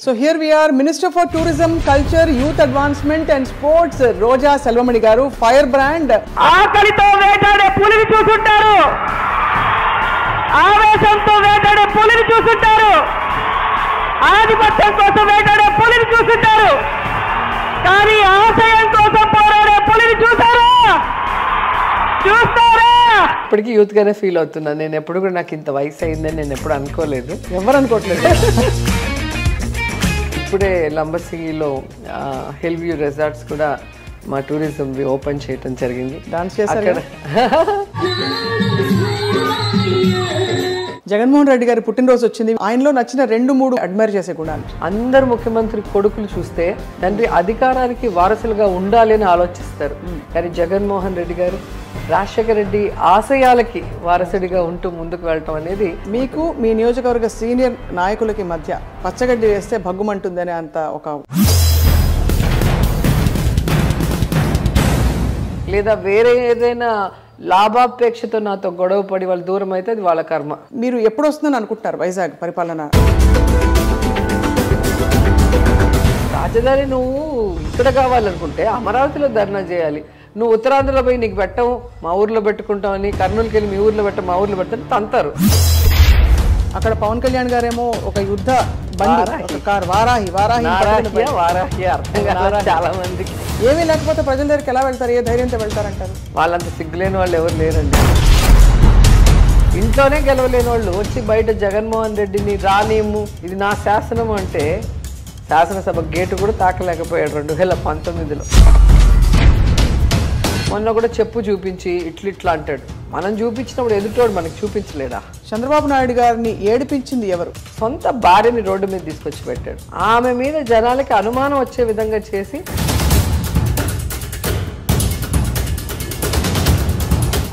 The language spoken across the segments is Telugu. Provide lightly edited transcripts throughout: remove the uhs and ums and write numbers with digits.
So here we are, Minister for Tourism, Culture, Youth Advancement and Sports, Roja Selvamani garu, Firebrand. ఆకలితో వేటాడే పులిని చూసుంటారు, ఆవేశంతో వేటాడే పులిని చూసుంటారు, ఆధిపత్యం కోసం వేటాడే పులిని చూసుంటారు, కానీ ఆశయం కోసం పోరాడే పులిని చూసారా? చూస్తారా? ఇప్పటికీ యూత్ గానే ఫీల్ అవుతున్నా. నేను ఎప్పుడు కూడా నాకు ఇంత వయసు అయిందని నేను ఎప్పుడు అనుకోలేదు. ఎవరు అనుకోవట్లేదు. ఇప్పుడే లంబసింగిలో హిల్ వ్యూ రిసార్ట్స్ కూడా మా టూరిజం ఓపెన్ చేయడం జరిగింది. డాన్స్ చేశారు. జగన్మోహన్ రెడ్డి గారి పుట్టినరోజు వచ్చింది. ఆయనలో నచ్చిన 2-3 అడ్మైర్ చేసే గుణాలు. అందరు ముఖ్యమంత్రి కొడుకులు చూస్తే తండ్రి అధికారానికి వారసులుగా ఉండాలి అని ఆలోచిస్తారు. కానీ జగన్మోహన్ రెడ్డి గారు రాజశేఖర రెడ్డి ఆశయాలకి వారసుడిగా ఉంటూ ముందుకు వెళ్ళటం అనేది. మీకు మీ నియోజకవర్గ సీనియర్ నాయకులకి మధ్య పచ్చగడ్డి వేస్తే భగ్గుమంటుందనే అంత ఒక, లేదా వేరే ఏదైనా లాభాపేక్షతో నాతో గొడవ పడి వాళ్ళు దూరం అయితే అది వాళ్ళ కర్మ. మీరు ఎప్పుడు వస్తుందని అనుకుంటున్నారు వైజాగ్ పరిపాలన? రాజధాని నువ్వు ఇక్కడ కావాలనుకుంటే అమరావతిలో ధర్నా చేయాలి. నువ్వు ఉత్తరాంధ్రలో పోయి నీకు పెట్టవు, మా ఊర్లో పెట్టుకుంటామని, కర్నూలుకి వెళ్ళి మీ ఊర్లో పెట్టం, మా ఊర్లో పెట్టని తంతారు. అక్కడ పవన్ కళ్యాణ్ గారేమో ఒక యుద్ధ బండి కార్ వారాహి అర్థం కాదు చాలా మందికి. ఏమీ లేకపోతే ప్రజల దగ్గరికి ఎలా వెళ్తారు? ఏ ధైర్యంతో వెళ్తారంటారు? వాళ్ళంత సిగ్గులేని వాళ్ళు ఎవరు లేరండి. ఇంట్లోనే గెలవలేని వాళ్ళు వచ్చి బయట జగన్మోహన్ రెడ్డిని రానియము, ఇది నా శాసనం అంటే శాసనసభ గేటు కూడా తాకలేకపోయాడు 2019లో. మొన్న కూడా చెప్పు చూపించి ఇట్లా అంటాడు. మనం చూపించినప్పుడు ఎదుటోడు మనకి చూపించలేడా? చంద్రబాబు నాయుడు గారిని ఏడిపించింది ఎవరు? సొంత భార్యని రోడ్డు మీద తీసుకొచ్చి పెట్టాడు. ఆమె మీద జనాలకి అనుమానం వచ్చే విధంగా చేసి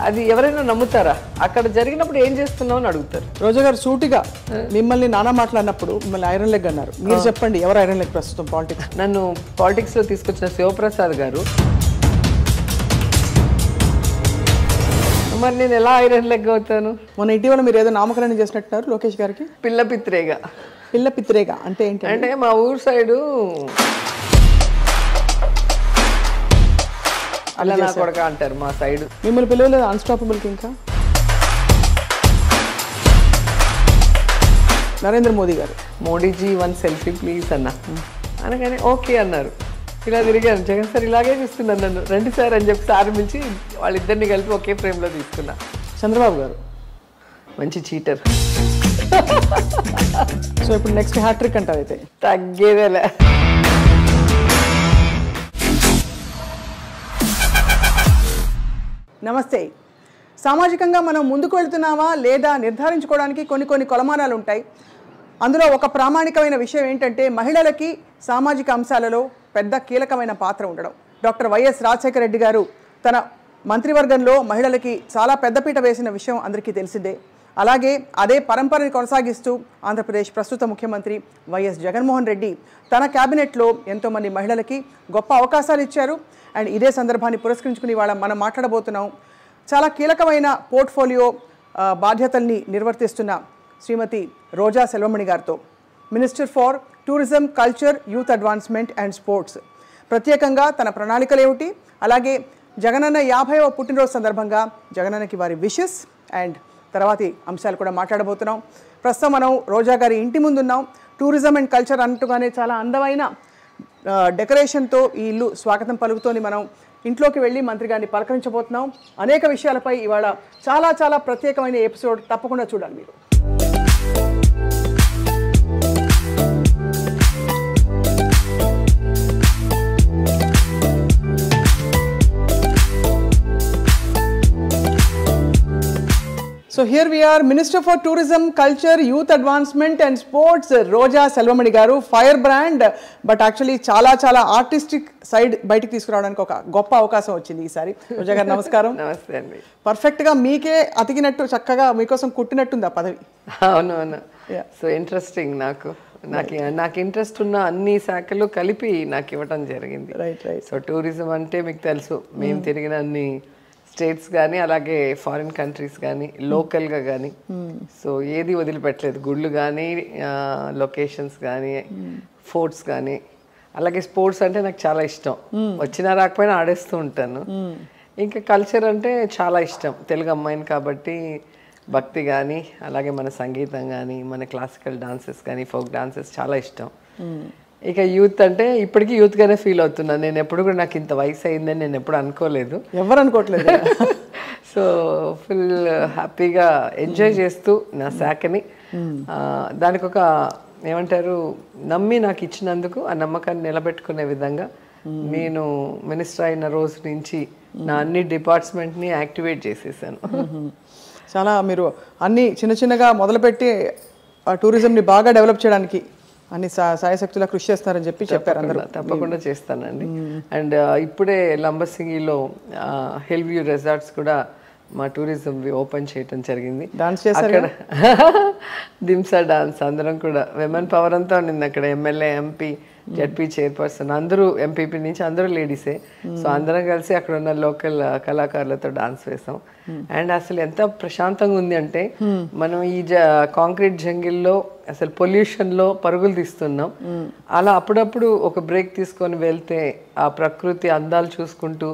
అది ఎవరైనా నమ్ముతారా? అక్కడ జరిగినప్పుడు ఏం చేస్తున్నావు అని అడుగుతారు. రోజా గారు సూటిగా మిమ్మల్ని నానా మాట్లాడినప్పుడు మిమ్మల్ని ఐరన్ లెగ్ అన్నారు. మీరు చెప్పండి, ఎవరు ఐరన్ లెగ్ ప్రస్తుతం పాలిటిక్స్? నన్ను పాలిటిక్స్లో తీసుకొచ్చిన శివప్రసాద్ గారు. మరి నేను ఎలా ఐరన్ లెగ్ అవుతాను? మొన్న ఇటీవల మీరు ఏదో నామకరణం చేసినట్టున్నారు లోకేష్ గారికి. పిల్ల పిత్రేగా. పిల్ల పిత్రేగా అంటే ఏంటి? అంటే మా ఊరు సైడు అలా నా కొడక అంటారు మా సైడ్. మిమ్మల్ని పిలవలేదు అన్స్టాపబుల్కి? ఇంకా నరేంద్ర మోదీ గారు, మోడీజీ 1 సెల్ఫీ ప్లీజ్ అన్న అనగానే ఓకే అన్నారు. ఇలా తిరిగాను. జగన్ సార్ ఇలాగే చూస్తున్నాను నన్ను, రండి సార్ అని చెప్పి సార్ పిలిచి వాళ్ళిద్దరిని కలిపి ఒకే ఫ్రేమ్లో తీసుకున్నా. చంద్రబాబు గారు మంచి చీటర్. సో ఇప్పుడు నెక్స్ట్ హ్యాట్రిక్ అంటారు అయితే? తగ్గేదేలే. నమస్తే. సామాజికంగా మనం ముందుకు వెళ్తున్నామా లేదా నిర్ధారించుకోవడానికి కొన్ని కొలమానాలు ఉంటాయి. అందులో ఒక ప్రామాణికమైన విషయం ఏంటంటే మహిళలకి సామాజిక అంశాలలో పెద్ద కీలకమైన పాత్ర ఉండడం. డాక్టర్ వైఎస్ రాజశేఖర రెడ్డి గారు తన మంత్రివర్గంలో మహిళలకి చాలా పెద్దపీట వేసిన విషయం అందరికీ తెలిసిందే. అలాగే అదే పరంపరని కొనసాగిస్తూ ఆంధ్రప్రదేశ్ ప్రస్తుత ముఖ్యమంత్రి వైఎస్ జగన్మోహన్ రెడ్డి తన క్యాబినెట్లో ఎంతోమంది మహిళలకి గొప్ప అవకాశాలు ఇచ్చారు. అండ్ ఇదే సందర్భాన్ని పురస్కరించుకుని ఇవాళ మనం మాట్లాడబోతున్నాం చాలా కీలకమైన పోర్ట్ఫోలియో బాధ్యతల్ని నిర్వర్తిస్తున్న శ్రీమతి రోజా సెల్వమణి గారితో, minister for tourism, culture, youth advancement and sports. ప్రత్యేకంగా తన ప్రణాళికలు ఏమిటి, అలాగే జగనన్న 50వ పుట్టినరోజు సందర్భంగా జగనన్నకి వారి విషెస్ అండ్ తర్వాతి అంశాలు కూడా మాట్లాడబోతున్నాం. ప్రస్తుతం మనం రోజా గారి ఇంటి ముందున్నాం. టూరిజం అండ్ కల్చర్ అన్నట్టుగానే చాలా అందమైన డెకరేషన్తో ఈ ఇల్లు స్వాగతం పలుకుతోని మనం ఇంట్లోకి వెళ్ళి మంత్రి గారిని పలకరించబోతున్నాం. అనేక విషయాలపై ఇవాళ చాలా ప్రత్యేకమైన ఎపిసోడ్ తప్పకుండా చూడాలి మీరు. So here we are, Minister for Tourism, Culture, Youth Advancement and Sports, Roja Selvamani garu, Firebrand. But actually చాలా ఆర్టిస్టిక్ సైడ్ బయటికి తీసుకురావడానికి ఒక గొప్ప అవకాశం వచ్చింది ఈసారి. రోజా గారు నమస్కారం. నమస్తే అండి. పర్ఫెక్ట్గా మీకే అతికినట్టు చక్కగా మీకోసం కుట్టినట్టుంది ఆ పదవి. అవును. So interesting. నాకు ఇంట్రెస్ట్ ఉన్న అన్ని శాఖలు కలిపి నాకు ఇవ్వటం జరిగింది. రైట్. సో టూరిజం అంటే మీకు తెలుసు, మేము తిరిగిన అన్ని స్టేట్స్ కానీ అలాగే ఫారిన్ కంట్రీస్ కానీ లోకల్గా కానీ సో ఏది వదిలిపెట్టలేదు. గుళ్ళు కానీ లొకేషన్స్ కానీ ఫోర్ట్స్ కానీ. అలాగే స్పోర్ట్స్ అంటే నాకు చాలా ఇష్టం, వచ్చినా రాకపోయినా ఆడేస్తూ ఉంటాను. ఇంకా కల్చర్ అంటే చాలా ఇష్టం, తెలుగు అమ్మాయిని కాబట్టి భక్తి కానీ అలాగే మన సంగీతం కానీ మన క్లాసికల్ డాన్సెస్ కానీ ఫోక్ డాన్సెస్ చాలా ఇష్టం. ఇక యూత్ అంటే ఇప్పటికీ యూత్గానే ఫీల్ అవుతున్నాను. నేను ఎప్పుడు కూడా నాకు ఇంత వయసు అయిందని నేను ఎప్పుడు అనుకోలేదు, ఎవరు అనుకోవట్లేదు. సో ఫుల్ హ్యాపీగా ఎంజాయ్ చేస్తూ నా శాఖని దానికి ఒక ఏమంటారు నమ్మి నాకు ఇచ్చినందుకు ఆ నమ్మకాన్ని నిలబెట్టుకునే విధంగా నేను మినిస్టర్ అయిన రోజు నుంచి నా అన్ని డిపార్ట్మెంట్ని యాక్టివేట్ చేసేసాను. చాలా మీరు అన్ని చిన్న చిన్నగా మొదలుపెట్టి ఆ టూరిజంని బాగా డెవలప్ చేయడానికి అన్ని సాయశక్తులా కృషి చేస్తారని చెప్పారు అందరూ. తప్పకుండా చేస్తానండి. అండ్ ఇప్పుడే లంబసింగిలో హిల్ వ్యూ రిసార్ట్స్ కూడా మా టూరిజం ఓపెన్ చేయటం జరిగింది. డాన్స్ చేశారు అక్కడ దింసా డాన్స్ అందరం కూడా విమెన్ పవర్ అంతా ఉండింది అక్కడ. ఎమ్మెల్యే, ఎంపీ, జడ్పీ చైర్పర్సన్ అందరూ, ఎంపీపీ నుంచి అందరూ లేడీసే. సో అందరం కలిసి అక్కడ ఉన్న లోకల్ కళాకారులతో డాన్స్ వేసాం. అండ్ అసలు ఎంత ప్రశాంతంగా ఉంది అంటే మనం ఈ కాంక్రీట్ జంగిల్లో అసలు పొల్యూషన్లో పరుగులు తీస్తున్నాం. అలా అప్పుడప్పుడు ఒక బ్రేక్ తీసుకొని వెళ్తే ఆ ప్రకృతి అందాలు చూసుకుంటూ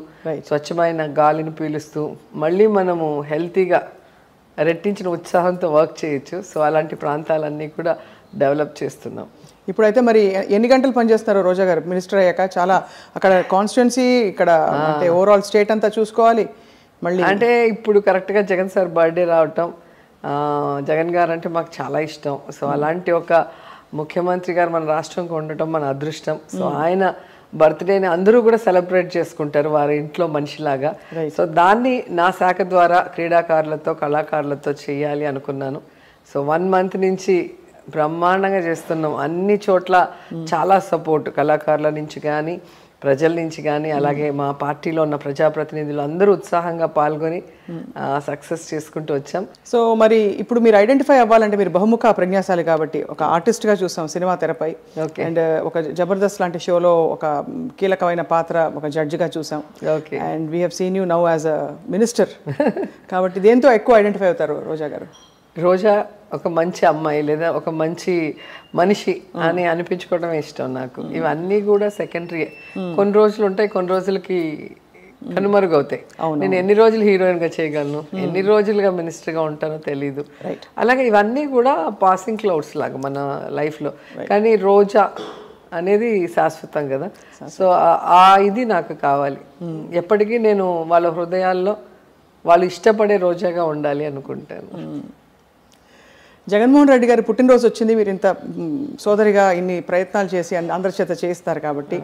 స్వచ్ఛమైన గాలిని పీలుస్తూ మళ్ళీ మనము హెల్తీగా రెట్టించిన ఉత్సాహంతో వర్క్ చేయొచ్చు. సో అలాంటి ప్రాంతాలన్నీ కూడా డెవలప్ చేస్తున్నాం. ఇప్పుడైతే మరి ఎన్ని గంటలు పనిచేస్తారు రోజా గారు మినిస్టర్ అయ్యాక? చాలా అక్కడ కాన్స్టిట్యున్సీ, ఇక్కడ అంటే ఓవరాల్ స్టేట్ అంతా చూసుకోవాలి. మళ్ళీ అంటే ఇప్పుడు కరెక్ట్గా జగన్ సార్ బర్త్డే రావటం, జగన్ గారు అంటే మాకు చాలా ఇష్టం. సో అలాంటి ఒక ముఖ్యమంత్రి గారు మన రాష్ట్రంకి ఉండటం మన అదృష్టం. సో ఆయన బర్త్డేని అందరూ కూడా సెలబ్రేట్ చేసుకుంటారు వారి ఇంట్లో మనిషిలాగా. సో దాన్ని నా శాఖ ద్వారా క్రీడాకారులతో కళాకారులతో చేయాలి అనుకున్నాను. సో 1 month నుంచి బ్రహ్మాండంగా చేస్తున్నాం. అన్ని చోట్ల చాలా సపోర్ట్ కళాకారుల నుంచి కానీ ప్రజల నుంచి కానీ అలాగే మా పార్టీలో ఉన్న ప్రజాప్రతినిధులు అందరూ ఉత్సాహంగా పాల్గొని సక్సెస్ చేసుకుంటూ వచ్చాం. సో మరి ఇప్పుడు మీరు ఐడెంటిఫై అవ్వాలంటే మీరు బహుముఖ ప్రజ్ఞాశాలి కాబట్టి ఒక ఆర్టిస్ట్గా చూసాం సినిమా తెరపై. అండ్ ఒక జబర్దస్త్ లాంటి షోలో ఒక కీలకమైన పాత్ర ఒక జడ్జిగా చూసాం. And we have seen you now as a minister. కాబట్టి దేంతో ఎక్కువ ఐడెంటిఫై అవుతారు రోజా గారు? రోజా ఒక మంచి అమ్మాయి లేదా ఒక మంచి మనిషి అని అనిపించుకోవడం ఇష్టం నాకు. ఇవన్నీ కూడా సెకండరీ. కొన్ని రోజులు ఉంటాయి, కొన్ని రోజులకి కనుమరుగవుతాయి. నేను ఎన్ని రోజులు హీరోయిన్గా చేయగలను, ఎన్ని రోజులుగా మినిస్టర్గా ఉంటానో తెలీదు. అలాగే ఇవన్నీ కూడా పాసింగ్ క్లౌడ్స్ లాగా మన లైఫ్లో. కానీ రోజా అనేది శాశ్వతం కదా. సో ఆ ఇది నాకు కావాలి. ఎప్పటికీ నేను వాళ్ళ హృదయాల్లో వాళ్ళు ఇష్టపడే రోజాగా ఉండాలి అనుకుంటాను. జగన్మోహన్ రెడ్డి గారి పుట్టినరోజు వచ్చింది, మీరు ఇంత సోదరిగా ఇన్ని ప్రయత్నాలు చేసి అందరి చేత చేయిస్తారు కాబట్టి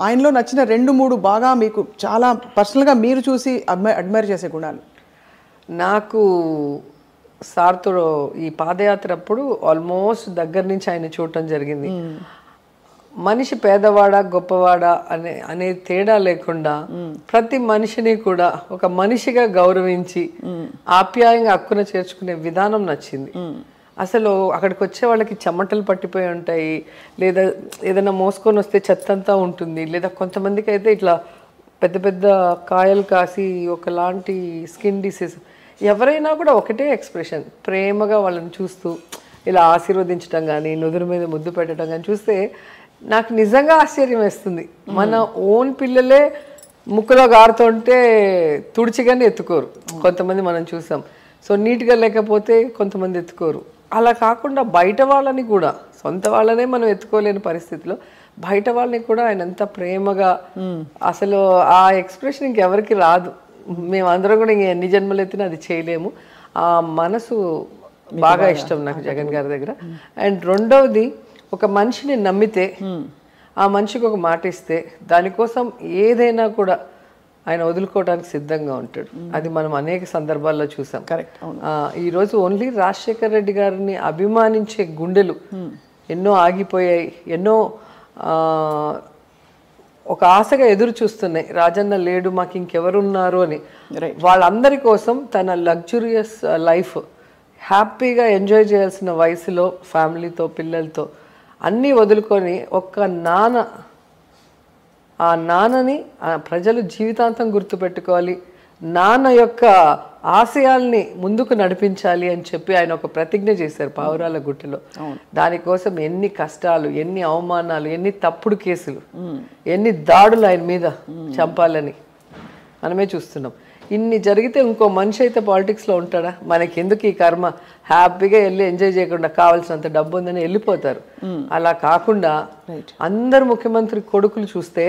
ఆయనలో నచ్చిన 2-3 బాగా మీకు చాలా పర్సనల్గా మీరు చూసి అడ్మైర్ చేసే గుణాలు? నాకు సార్తో ఈ పాదయాత్ర అప్పుడు ఆల్మోస్ట్ దగ్గర నుంచి ఆయన చూడటం జరిగింది. మనిషి పేదవాడా గొప్పవాడా అనే తేడా లేకుండా ప్రతి మనిషిని కూడా ఒక మనిషిగా గౌరవించి ఆప్యాయంగా హక్కున చేర్చుకునే విధానం నచ్చింది. అసలు అక్కడికి వచ్చే వాళ్ళకి చెమటలు పట్టిపోయి ఉంటాయి, లేదా ఏదైనా మోసుకొని వస్తే చెత్తంతా ఉంటుంది, లేదా కొంతమందికి అయితే ఇట్లా పెద్ద పెద్ద కాయలు కాసి ఒకలాంటి స్కిన్ డిసీజ్. ఎవరైనా కూడా ఒకటే ఎక్స్ప్రెషన్, ప్రేమగా వాళ్ళని చూస్తూ ఇలా ఆశీర్వదించడం కానీ నుదురు మీద ముద్దు పెట్టడం కానీ చూస్తే నాకు నిజంగా ఆశ్చర్యం వేస్తుంది. మన ఓన్ పిల్లలే ముక్కులో గారుతుంటే తుడిచిగానే ఎత్తుకోరు, కొంతమంది మనం చూసాం. సో నీట్గా లేకపోతే కొంతమంది ఎత్తుకోరు. అలా కాకుండా బయట వాళ్ళని కూడా, సొంత వాళ్ళనే మనం ఎత్తుకోలేని పరిస్థితిలో బయట వాళ్ళని కూడా ఆయన ఎంత ప్రేమగా, అసలు ఆ ఎక్స్ప్రెషన్ ఇంకెవరికి రాదు. మేమందరం కూడా ఇంక ఎన్ని జన్మలు ఎత్తినా అది చేయలేము. ఆ మనసు బాగా ఇష్టం నాకు జగన్ గారి దగ్గర. అండ్ రెండవది, ఒక మనిషిని నమ్మితే ఆ మనిషికి ఒక మాట ఇస్తే దానికోసం ఏదైనా కూడా ఆయన వదులుకోవడానికి సిద్ధంగా ఉంటాడు. అది మనం అనేక సందర్భాల్లో చూసాం. ఈరోజు ఓన్లీ రాజశేఖర్ రెడ్డి గారిని అభిమానించే గుండెలు ఎన్నో ఆగిపోయాయి, ఎన్నో ఒక ఆశగా ఎదురు చూస్తున్నాయి. రాజన్న లేడు, మాకు ఇంకెవరున్నారు అని. వాళ్ళందరి కోసం తన లగ్జూరియస్ లైఫ్ హ్యాపీగా ఎంజాయ్ చేయాల్సిన వయసులో ఫ్యామిలీతో పిల్లలతో అన్నీ వదులుకొని ఒక్క ఆ నాన్నని ప్రజలు జీవితాంతం గుర్తుపెట్టుకోవాలి, నాన్న యొక్క ఆశయాల్ని ముందుకు నడిపించాలి అని చెప్పి ఆయన ఒక ప్రతిజ్ఞ చేశారు పావురాల గుట్టలో. దానికోసం ఎన్ని కష్టాలు, ఎన్ని అవమానాలు, ఎన్ని తప్పుడు కేసులు, ఎన్ని దాడులు ఆయన మీద చంపాలని మనమే చూస్తున్నాం. ఇన్ని జరిగితే ఇంకో మనిషి అయితే పాలిటిక్స్లో ఉంటాడా? మనకి ఎందుకు ఈ కర్మ, హ్యాపీగా వెళ్ళి ఎంజాయ్ చేయకుండా కావాల్సినంత డబ్బు ఉందని వెళ్ళిపోతారు. అలా కాకుండా అందరు ముఖ్యమంత్రి కొడుకులు చూస్తే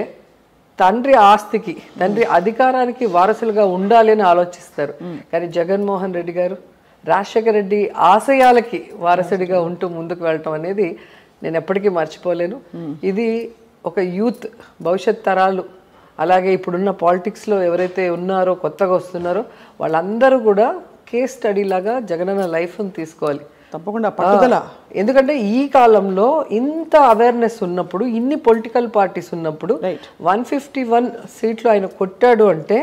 తండ్రి ఆస్తికి, తండ్రి అధికారానికి వారసులుగా ఉండాలి అని ఆలోచిస్తారు. కానీ జగన్మోహన్ రెడ్డి గారు రాజశేఖర రెడ్డి ఆశయాలకి వారసుడిగా ఉంటూ ముందుకు వెళ్ళటం అనేది నేను ఎప్పటికీ మర్చిపోలేను. ఇది ఒక యూత్, భవిష్యత్ తరాలు, అలాగే ఇప్పుడున్న పాలిటిక్స్లో ఎవరైతే ఉన్నారో, కొత్తగా వస్తున్నారో వాళ్ళందరూ కూడా కేస్ స్టడీ లాగా జగనన్న లైఫ్ని తీసుకోవాలి. తప్పకుండా పట్టుదల. ఎందుకంటే ఈ కాలంలో ఇంత అవేర్నెస్ ఉన్నప్పుడు, ఇన్ని పొలిటికల్ పార్టీస్ ఉన్నప్పుడు 151 సీట్లు ఆయన కొట్టాడు అంటే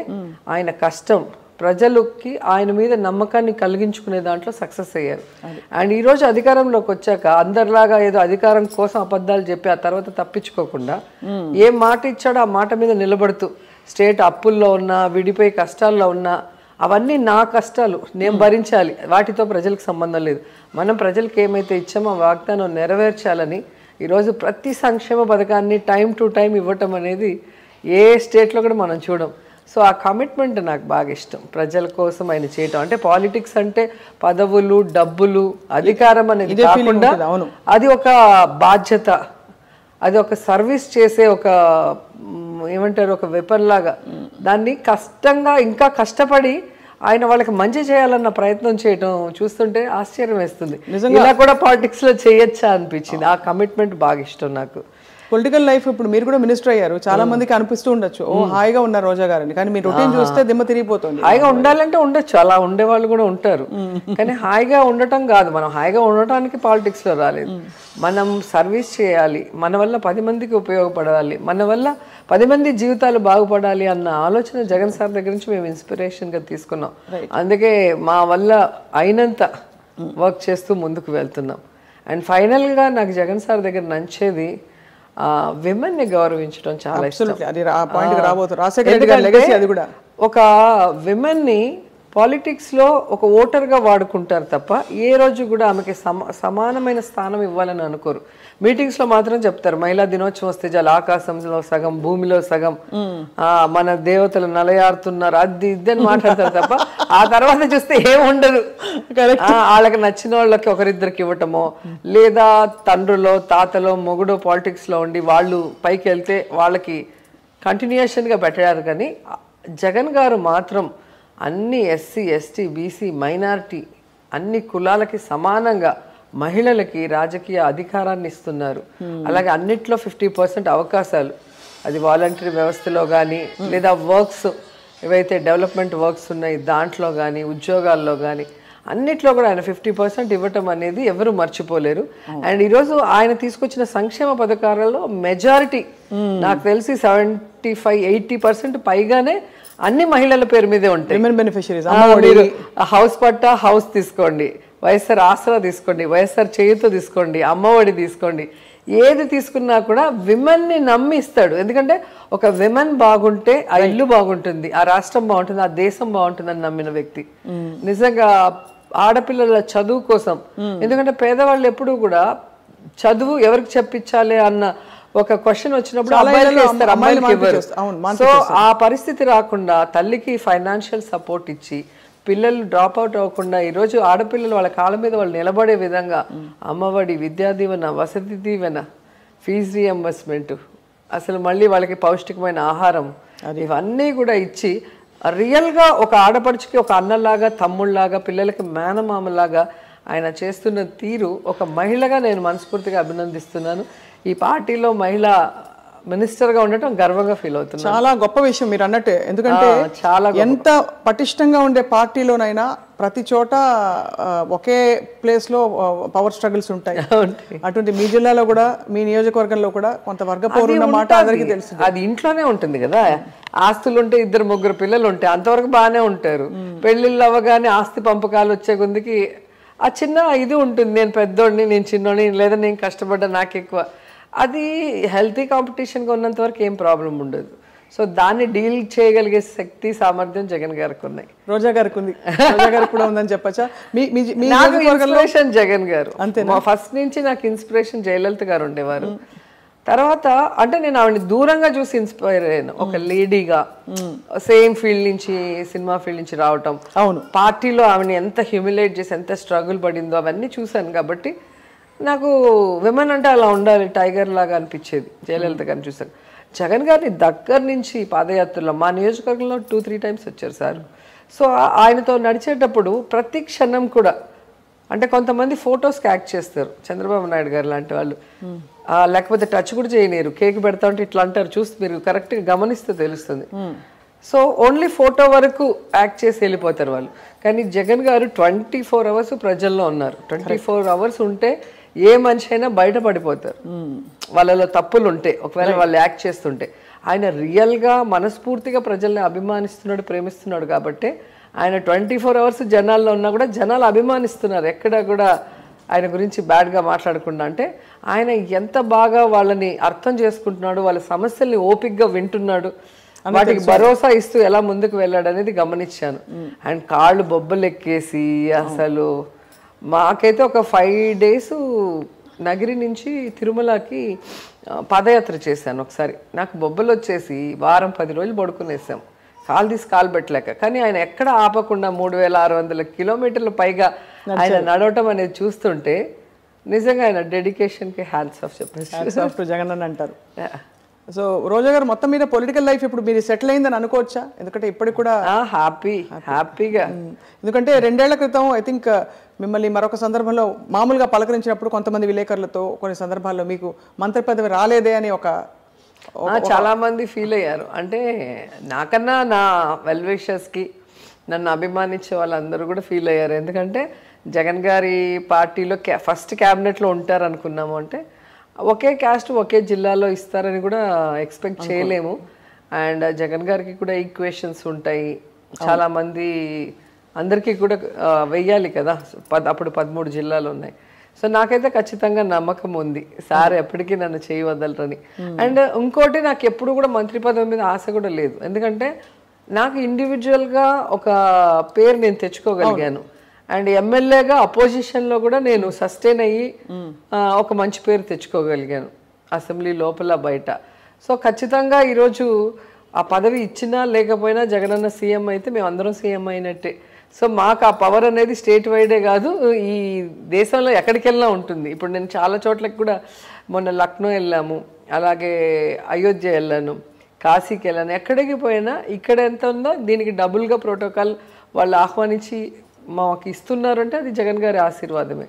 ఆయన కష్టం, ప్రజలకి ఆయన మీద నమ్మకాన్ని కలిగించుకునే దాంట్లో సక్సెస్ అయ్యారు. అండ్ ఈరోజు అధికారంలోకి వచ్చాక అందరిలాగా ఏదో అధికారం కోసం అబద్ధాలు చెప్పి ఆ తర్వాత తప్పించుకోకుండా ఏ మాట ఇచ్చాడో ఆ మాట మీద నిలబడుతూ, స్టేట్ అప్పుల్లో ఉన్నా, విడిపోయి కష్టాల్లో ఉన్నా, అవన్నీ నా కష్టాలు, నేను భరించాలి, వాటితో ప్రజలకు సంబంధం లేదు, మనం ప్రజలకు ఏమైతే ఇచ్చామో ఆ వాగ్దానం నెరవేర్చాలని ఈరోజు ప్రతి సంక్షేమ పథకాన్ని టైం టు టైం ఇవ్వటం అనేది ఏ స్టేట్లో కూడా మనం చూడం. సో ఆ కమిట్మెంట్ నాకు బాగా ఇష్టం, ప్రజల కోసం ఆయన చేయటం. అంటే పాలిటిక్స్ అంటే పదవులు, డబ్బులు, అధికారం అనేది కాకుండా అది ఒక బాధ్యత, అది ఒక సర్వీస్ చేసే ఒక ఏమంటారు, ఒక వెపన్ లాగా. దాన్ని కష్టంగా, ఇంకా కష్టపడి ఆయన వాళ్ళకి మంచి చేయాలన్న ప్రయత్నం చేయటం చూస్తుంటే ఆశ్చర్యం వేస్తుంది. ఇలా కూడా పాలిటిక్స్ లో చేయొచ్చా అనిపించింది. ఆ కమిట్మెంట్ బాగా ఇష్టం నాకు. పొలిటికల్ లైఫ్, ఇప్పుడు మీరు కూడా మినిస్టర్ అయ్యారు, చాలా మందికి అనిపిస్తూ ఉండొచ్చు ఓ హాయిగా ఉన్నారు రోజా గారని, కానీ మీ రొటీన్ చూస్తే దిమ్మ తిరిగిపోతుంది. హాయిగా ఉండాలంటే ఉండొచ్చు, అలా ఉండే వాళ్ళు కూడా ఉంటారు, కానీ హాయిగా ఉండటం కాదు. మనం హాయిగా ఉండటానికి పాలిటిక్స్ లో రాలేదు, మనం సర్వీస్ చేయాలి, మన వల్ల 10 మందికి ఉపయోగపడాలి, మన వల్ల 10 మంది జీవితాలు బాగుపడాలి అన్న ఆలోచన జగన్ సార్ దగ్గర నుంచి మేము ఇన్స్పిరేషన్ గా తీసుకున్నాం. అందుకే మా వల్ల అయినంత వర్క్ చేస్తూ ముందుకు వెళ్తున్నాం. అండ్ ఫైనల్ గా నాకు జగన్ సార్ దగ్గర నచ్చేది విమెన్ ని గౌరవించడం చాలా ఇష్టం. ఒక విమెన్ ని పాలిటిక్స్ లో ఒక ఓటర్ గా వాడుకుంటారు తప్ప ఏ రోజు కూడా ఆమెకి సమానమైన స్థానం ఇవ్వాలని అనుకోరు. మీటింగ్స్ లో మాత్రం చెప్తారు మహిళా దినోత్సవం వస్తే చాలు ఆకాశంలో సగం, భూమిలో సగం, మన దేవతలు నలయారుతున్నారు, అది ఇద్దని మాట్లాడతారు తప్ప ఆ తర్వాత చూస్తే ఏముండదు. వాళ్ళకి నచ్చిన వాళ్ళకి ఒకరిద్దరికి ఇవ్వటమో, లేదా తండ్రులో, తాతలో, మొగుడో పాలిటిక్స్ లో ఉండి వాళ్ళు పైకి వెళ్తే వాళ్ళకి కంటిన్యూషన్ గా పెట్టారు. కానీ జగన్ గారు మాత్రం అన్ని ఎస్సీ, ఎస్టీ, బీసీ, మైనారిటీ అన్ని కులాలకి సమానంగా మహిళలకి రాజకీయ అధికారాన్ని ఇస్తున్నారు. అలాగే అన్నిట్లో 50% అవకాశాలు, అది వాలంటరీ వ్యవస్థలో కానీ, లేదా వర్క్స్ ఏవైతే డెవలప్మెంట్ వర్క్స్ ఉన్నాయి దాంట్లో కానీ, ఉద్యోగాల్లో కానీ, అన్నిట్లో కూడా ఆయన 50% ఇవ్వటం అనేది ఎవరు మర్చిపోలేరు. అండ్ ఈరోజు ఆయన తీసుకొచ్చిన సంక్షేమ పథకాలలో మెజారిటీ నాకు తెలిసి 75-80% పైగానే అన్ని మహిళల పేరు మీదే ఉంటాయి. హౌస్ పట్టా, హౌస్ తీసుకోండి, వైఎస్ఆర్ ఆసరా తీసుకోండి, వైఎస్ఆర్ చేయూత తీసుకోండి, అమ్మఒడి తీసుకోండి, ఏది తీసుకున్నా కూడా విమెన్ ని నమ్మి ఇస్తాడు. ఎందుకంటే ఒక విమెన్ బాగుంటే ఆ ఇల్లు బాగుంటుంది, ఆ రాష్ట్రం బాగుంటుంది, ఆ దేశం బాగుంటుందని నమ్మిన వ్యక్తి. నిజంగా ఆడపిల్లల చదువు కోసం, ఎందుకంటే పేదవాళ్ళు ఎప్పుడు కూడా చదువు ఎవరికి చెప్పించాలి అన్న ఒక క్వశ్చన్ వచ్చినప్పుడు అమ్మాయిలకి ఇస్తారు, అమ్మాయిలకి ఇవ్వరు. సో ఆ పరిస్థితి రాకుండా తల్లికి ఫైనాన్షియల్ సపోర్ట్ ఇచ్చి పిల్లలు డ్రాప్ అవుట్ అవ్వకుండా ఈరోజు ఆడపిల్లలు వాళ్ళ కాళ్ళ మీద వాళ్ళు నిలబడే విధంగా అమ్మఒడి, విద్యా దీవెన, వసతి దీవెన, ఫీజు రీఎంబర్స్మెంట్, అసలు మళ్ళీ వాళ్ళకి పౌష్టికమైన ఆహారం, ఇవన్నీ కూడా ఇచ్చి రియల్గా ఒక ఆడపడుచుకి ఒక అన్నలాగా, తమ్ముళ్ళలాగా, పిల్లలకి మేనమామలాగా ఆయన చేస్తున్న తీరు ఒక మహిళగా నేను మనస్ఫూర్తిగా అభినందిస్తున్నాను. ఈ పార్టీలో మహిళ మినిస్టర్గా ఉండటం గర్వంగా ఫీల్ అవుతున్నాను. చాలా గొప్ప విషయం మీరు అన్నట్టే. ఎందుకంటే చాలా ఎంత పటిష్టంగా ఉండే పార్టీలోనైనా ప్రతి చోట ఒకే ప్లేస్లో పవర్ స్ట్రగుల్స్ ఉంటాయి. అటువంటి మీ జిల్లాలో కూడా, మీ నియోజకవర్గంలో కూడా కొంత వర్గ పోరు ఉన్న మాట అందరికీ తెలుసు. అది ఇంట్లోనే ఉంటుంది కదా, ఆస్తులు ఉంటే 2-3 పిల్లలు ఉంటే అంతవరకు బాగానే ఉంటారు. పెళ్ళిళ్ళు అవ్వగానే ఆస్తి పంపకాలు వచ్చే కొద్దికి ఆ చిన్న ఇది ఉంటుంది, నేను పెద్దోడిని, నేను చిన్నోడిని, లేదా నేను కష్టపడ్డా నాకు ఎక్కువ. అది హెల్తీ కాంపిటీషన్గా ఉన్నంత వరకు ఏం ప్రాబ్లం ఉండదు. సో దాన్ని డీల్ చేయగలిగే శక్తి సామర్థ్యం జగన్ గారికి ఉన్నాయి. రోజా గారికి ఉంది, రోజా గారికి కూడా ఉందని చెప్పచ్చా? నాకు ఇన్స్పిరేషన్ జగన్ గారు. ఫస్ట్ నుంచి నాకు ఇన్స్పిరేషన్ జయలలిత గారు ఉండేవారు. తర్వాత అంటే నేను ఆవిడని దూరంగా చూసి ఇన్స్పైర్ అయ్యాను. ఒక లేడీగా సేమ్ ఫీల్డ్ నుంచి, సినిమా ఫీల్డ్ నుంచి రావటం, అవును, పార్టీలో ఆవిడని ఎంత హ్యూమిలేట్ చేసి ఎంత స్ట్రగుల్ పడిందో అవన్నీ చూశాను. కాబట్టి నాకు విమెన్ అంటే అలా ఉండాలి, టైగర్ లాగా అనిపించేది. జయలలిత గారిని చూశాను. జగన్ గారిని దగ్గర నుంచి పాదయాత్రలో మా నియోజకవర్గంలో 2-3 టైమ్స్ వచ్చారు సార్. సో ఆయనతో నడిచేటప్పుడు ప్రతి క్షణం కూడా అంటే కొంతమంది ఫొటోస్కి యాక్ట్ చేస్తారు, చంద్రబాబు నాయుడు గారు లాంటి వాళ్ళు, లేకపోతే టచ్ కూడా చేయలేరు. కేక్ పెడతా ఉంటే ఇట్లా అంటారు, చూసి మీరు కరెక్ట్గా గమనిస్తే తెలుస్తుంది. సో ఓన్లీ ఫోటో వరకు యాక్ట్ చేసి వెళ్ళిపోతారు వాళ్ళు. కానీ జగన్ గారు 24 అవర్స్ ప్రజల్లో ఉన్నారు. 24 అవర్స్ ఉంటే ఏ మనిషి అయినా బయటపడిపోతారు వాళ్ళలో తప్పులు ఉంటే, ఒకవేళ వాళ్ళు యాక్ట్ చేస్తుంటే. ఆయన రియల్గా మనస్ఫూర్తిగా ప్రజల్ని అభిమానిస్తున్నాడు, ప్రేమిస్తున్నాడు. కాబట్టి ఆయన 24 అవర్స్ జనాల్లో ఉన్నా కూడా జనాలు అభిమానిస్తున్నారు, ఎక్కడ కూడా ఆయన గురించి బ్యాడ్గా మాట్లాడకుండా. అంటే ఆయన ఎంత బాగా వాళ్ళని అర్థం చేసుకుంటున్నాడు, వాళ్ళ సమస్యల్ని ఓపిక్గా వింటున్నాడు, వాటికి భరోసా ఇస్తూ ఎలా ముందుకు వెళ్ళాడు అనేది గమనించాను. అండ్ కాళ్ళు బొబ్బలు ఎక్కేసి అసలు మాకైతే ఒక 5 days నగిరి నుంచి తిరుమలకి పాదయాత్ర చేశాను. ఒకసారి నాకు బొబ్బలు వచ్చేసి వారం 10 రోజులు పడుకునేసాం, కాలు తీసి కాలు పెట్టలేక. కానీ ఆయన ఎక్కడ ఆపకుండా 3600 కిలోమీటర్ల పైగా ఆయన నడవటం అనేది చూస్తుంటే నిజంగా ఆయన డెడికేషన్కి హ్యాండ్స్ ఆఫ్ చెప్పేసి జగన్ అని అంటారు. సో రోజా గారు మొత్తం మీద పొలిటికల్ లైఫ్ ఇప్పుడు మీరు సెటిల్ అయిందని అనుకోవచ్చా? ఎందుకంటే ఇప్పటికి కూడా హ్యాపీగా, ఎందుకంటే 2 ఏళ్ల క్రితం ఐ థింక్ మిమ్మల్ని మరొక సందర్భంలో మామూలుగా పలకరించినప్పుడు కొంతమంది విలేకరులతో కొన్ని సందర్భాల్లో మీకు మంత్రి పదవి రాలేదే అని చాలా మంది ఫీల్ అయ్యారు. అంటే నాకన్నా నా వెల్ విషర్స్కి నన్ను అభిమానించే వాళ్ళందరూ కూడా ఫీల్ అయ్యారు. ఎందుకంటే జగన్ గారి పార్టీలో ఫస్ట్ క్యాబినెట్లో ఉంటారు అనుకున్నాము. అంటే ఒకే క్యాస్ట్ ఒకే జిల్లాలో ఇస్తారని కూడా ఎక్స్పెక్ట్ చేయలేము. అండ్ జగన్ గారికి కూడా ఈక్వేషన్స్ ఉంటాయి, చాలామంది అందరికీ కూడా వెయ్యాలి కదా, అప్పుడు 13 జిల్లాలు ఉన్నాయి. సో నాకైతే ఖచ్చితంగా నమ్మకం ఉంది సార్ ఎప్పటికీ నన్ను చేయవదలరని. అండ్ ఇంకోటి, నాకు ఎప్పుడు కూడా మంత్రి పదవి మీద ఆశ కూడా లేదు. ఎందుకంటే నాకు ఇండివిజువల్గా ఒక పేరు నేను తెచ్చుకోగలిగాను. అండ్ ఎమ్మెల్యేగా అపోజిషన్లో కూడా నేను సస్టైన్ అయ్యి ఒక మంచి పేరు తెచ్చుకోగలిగాను అసెంబ్లీ లోపల బయట. సో ఖచ్చితంగా ఈరోజు ఆ పదవి ఇచ్చినా లేకపోయినా జగనన్న సీఎం అయితే మేము అందరం సీఎం అయినట్టే. సో మాకు ఆ పవర్ అనేది స్టేట్ వైడే కాదు, ఈ దేశంలో ఎక్కడికి వెళ్ళినా ఉంటుంది. ఇప్పుడు నేను చాలా చోట్లకి కూడా మొన్న లక్నో వెళ్ళాము, అలాగే అయోధ్య వెళ్ళాను, కాశీకి వెళ్ళాను. ఎక్కడికి పోయినా ఇక్కడ ఎంత ఉందో దీనికి డబుల్గా ప్రోటోకాల్ వాళ్ళు ఆహ్వానించి మాకు ఇస్తున్నారు అంటే అది జగన్ గారి ఆశీర్వాదమే.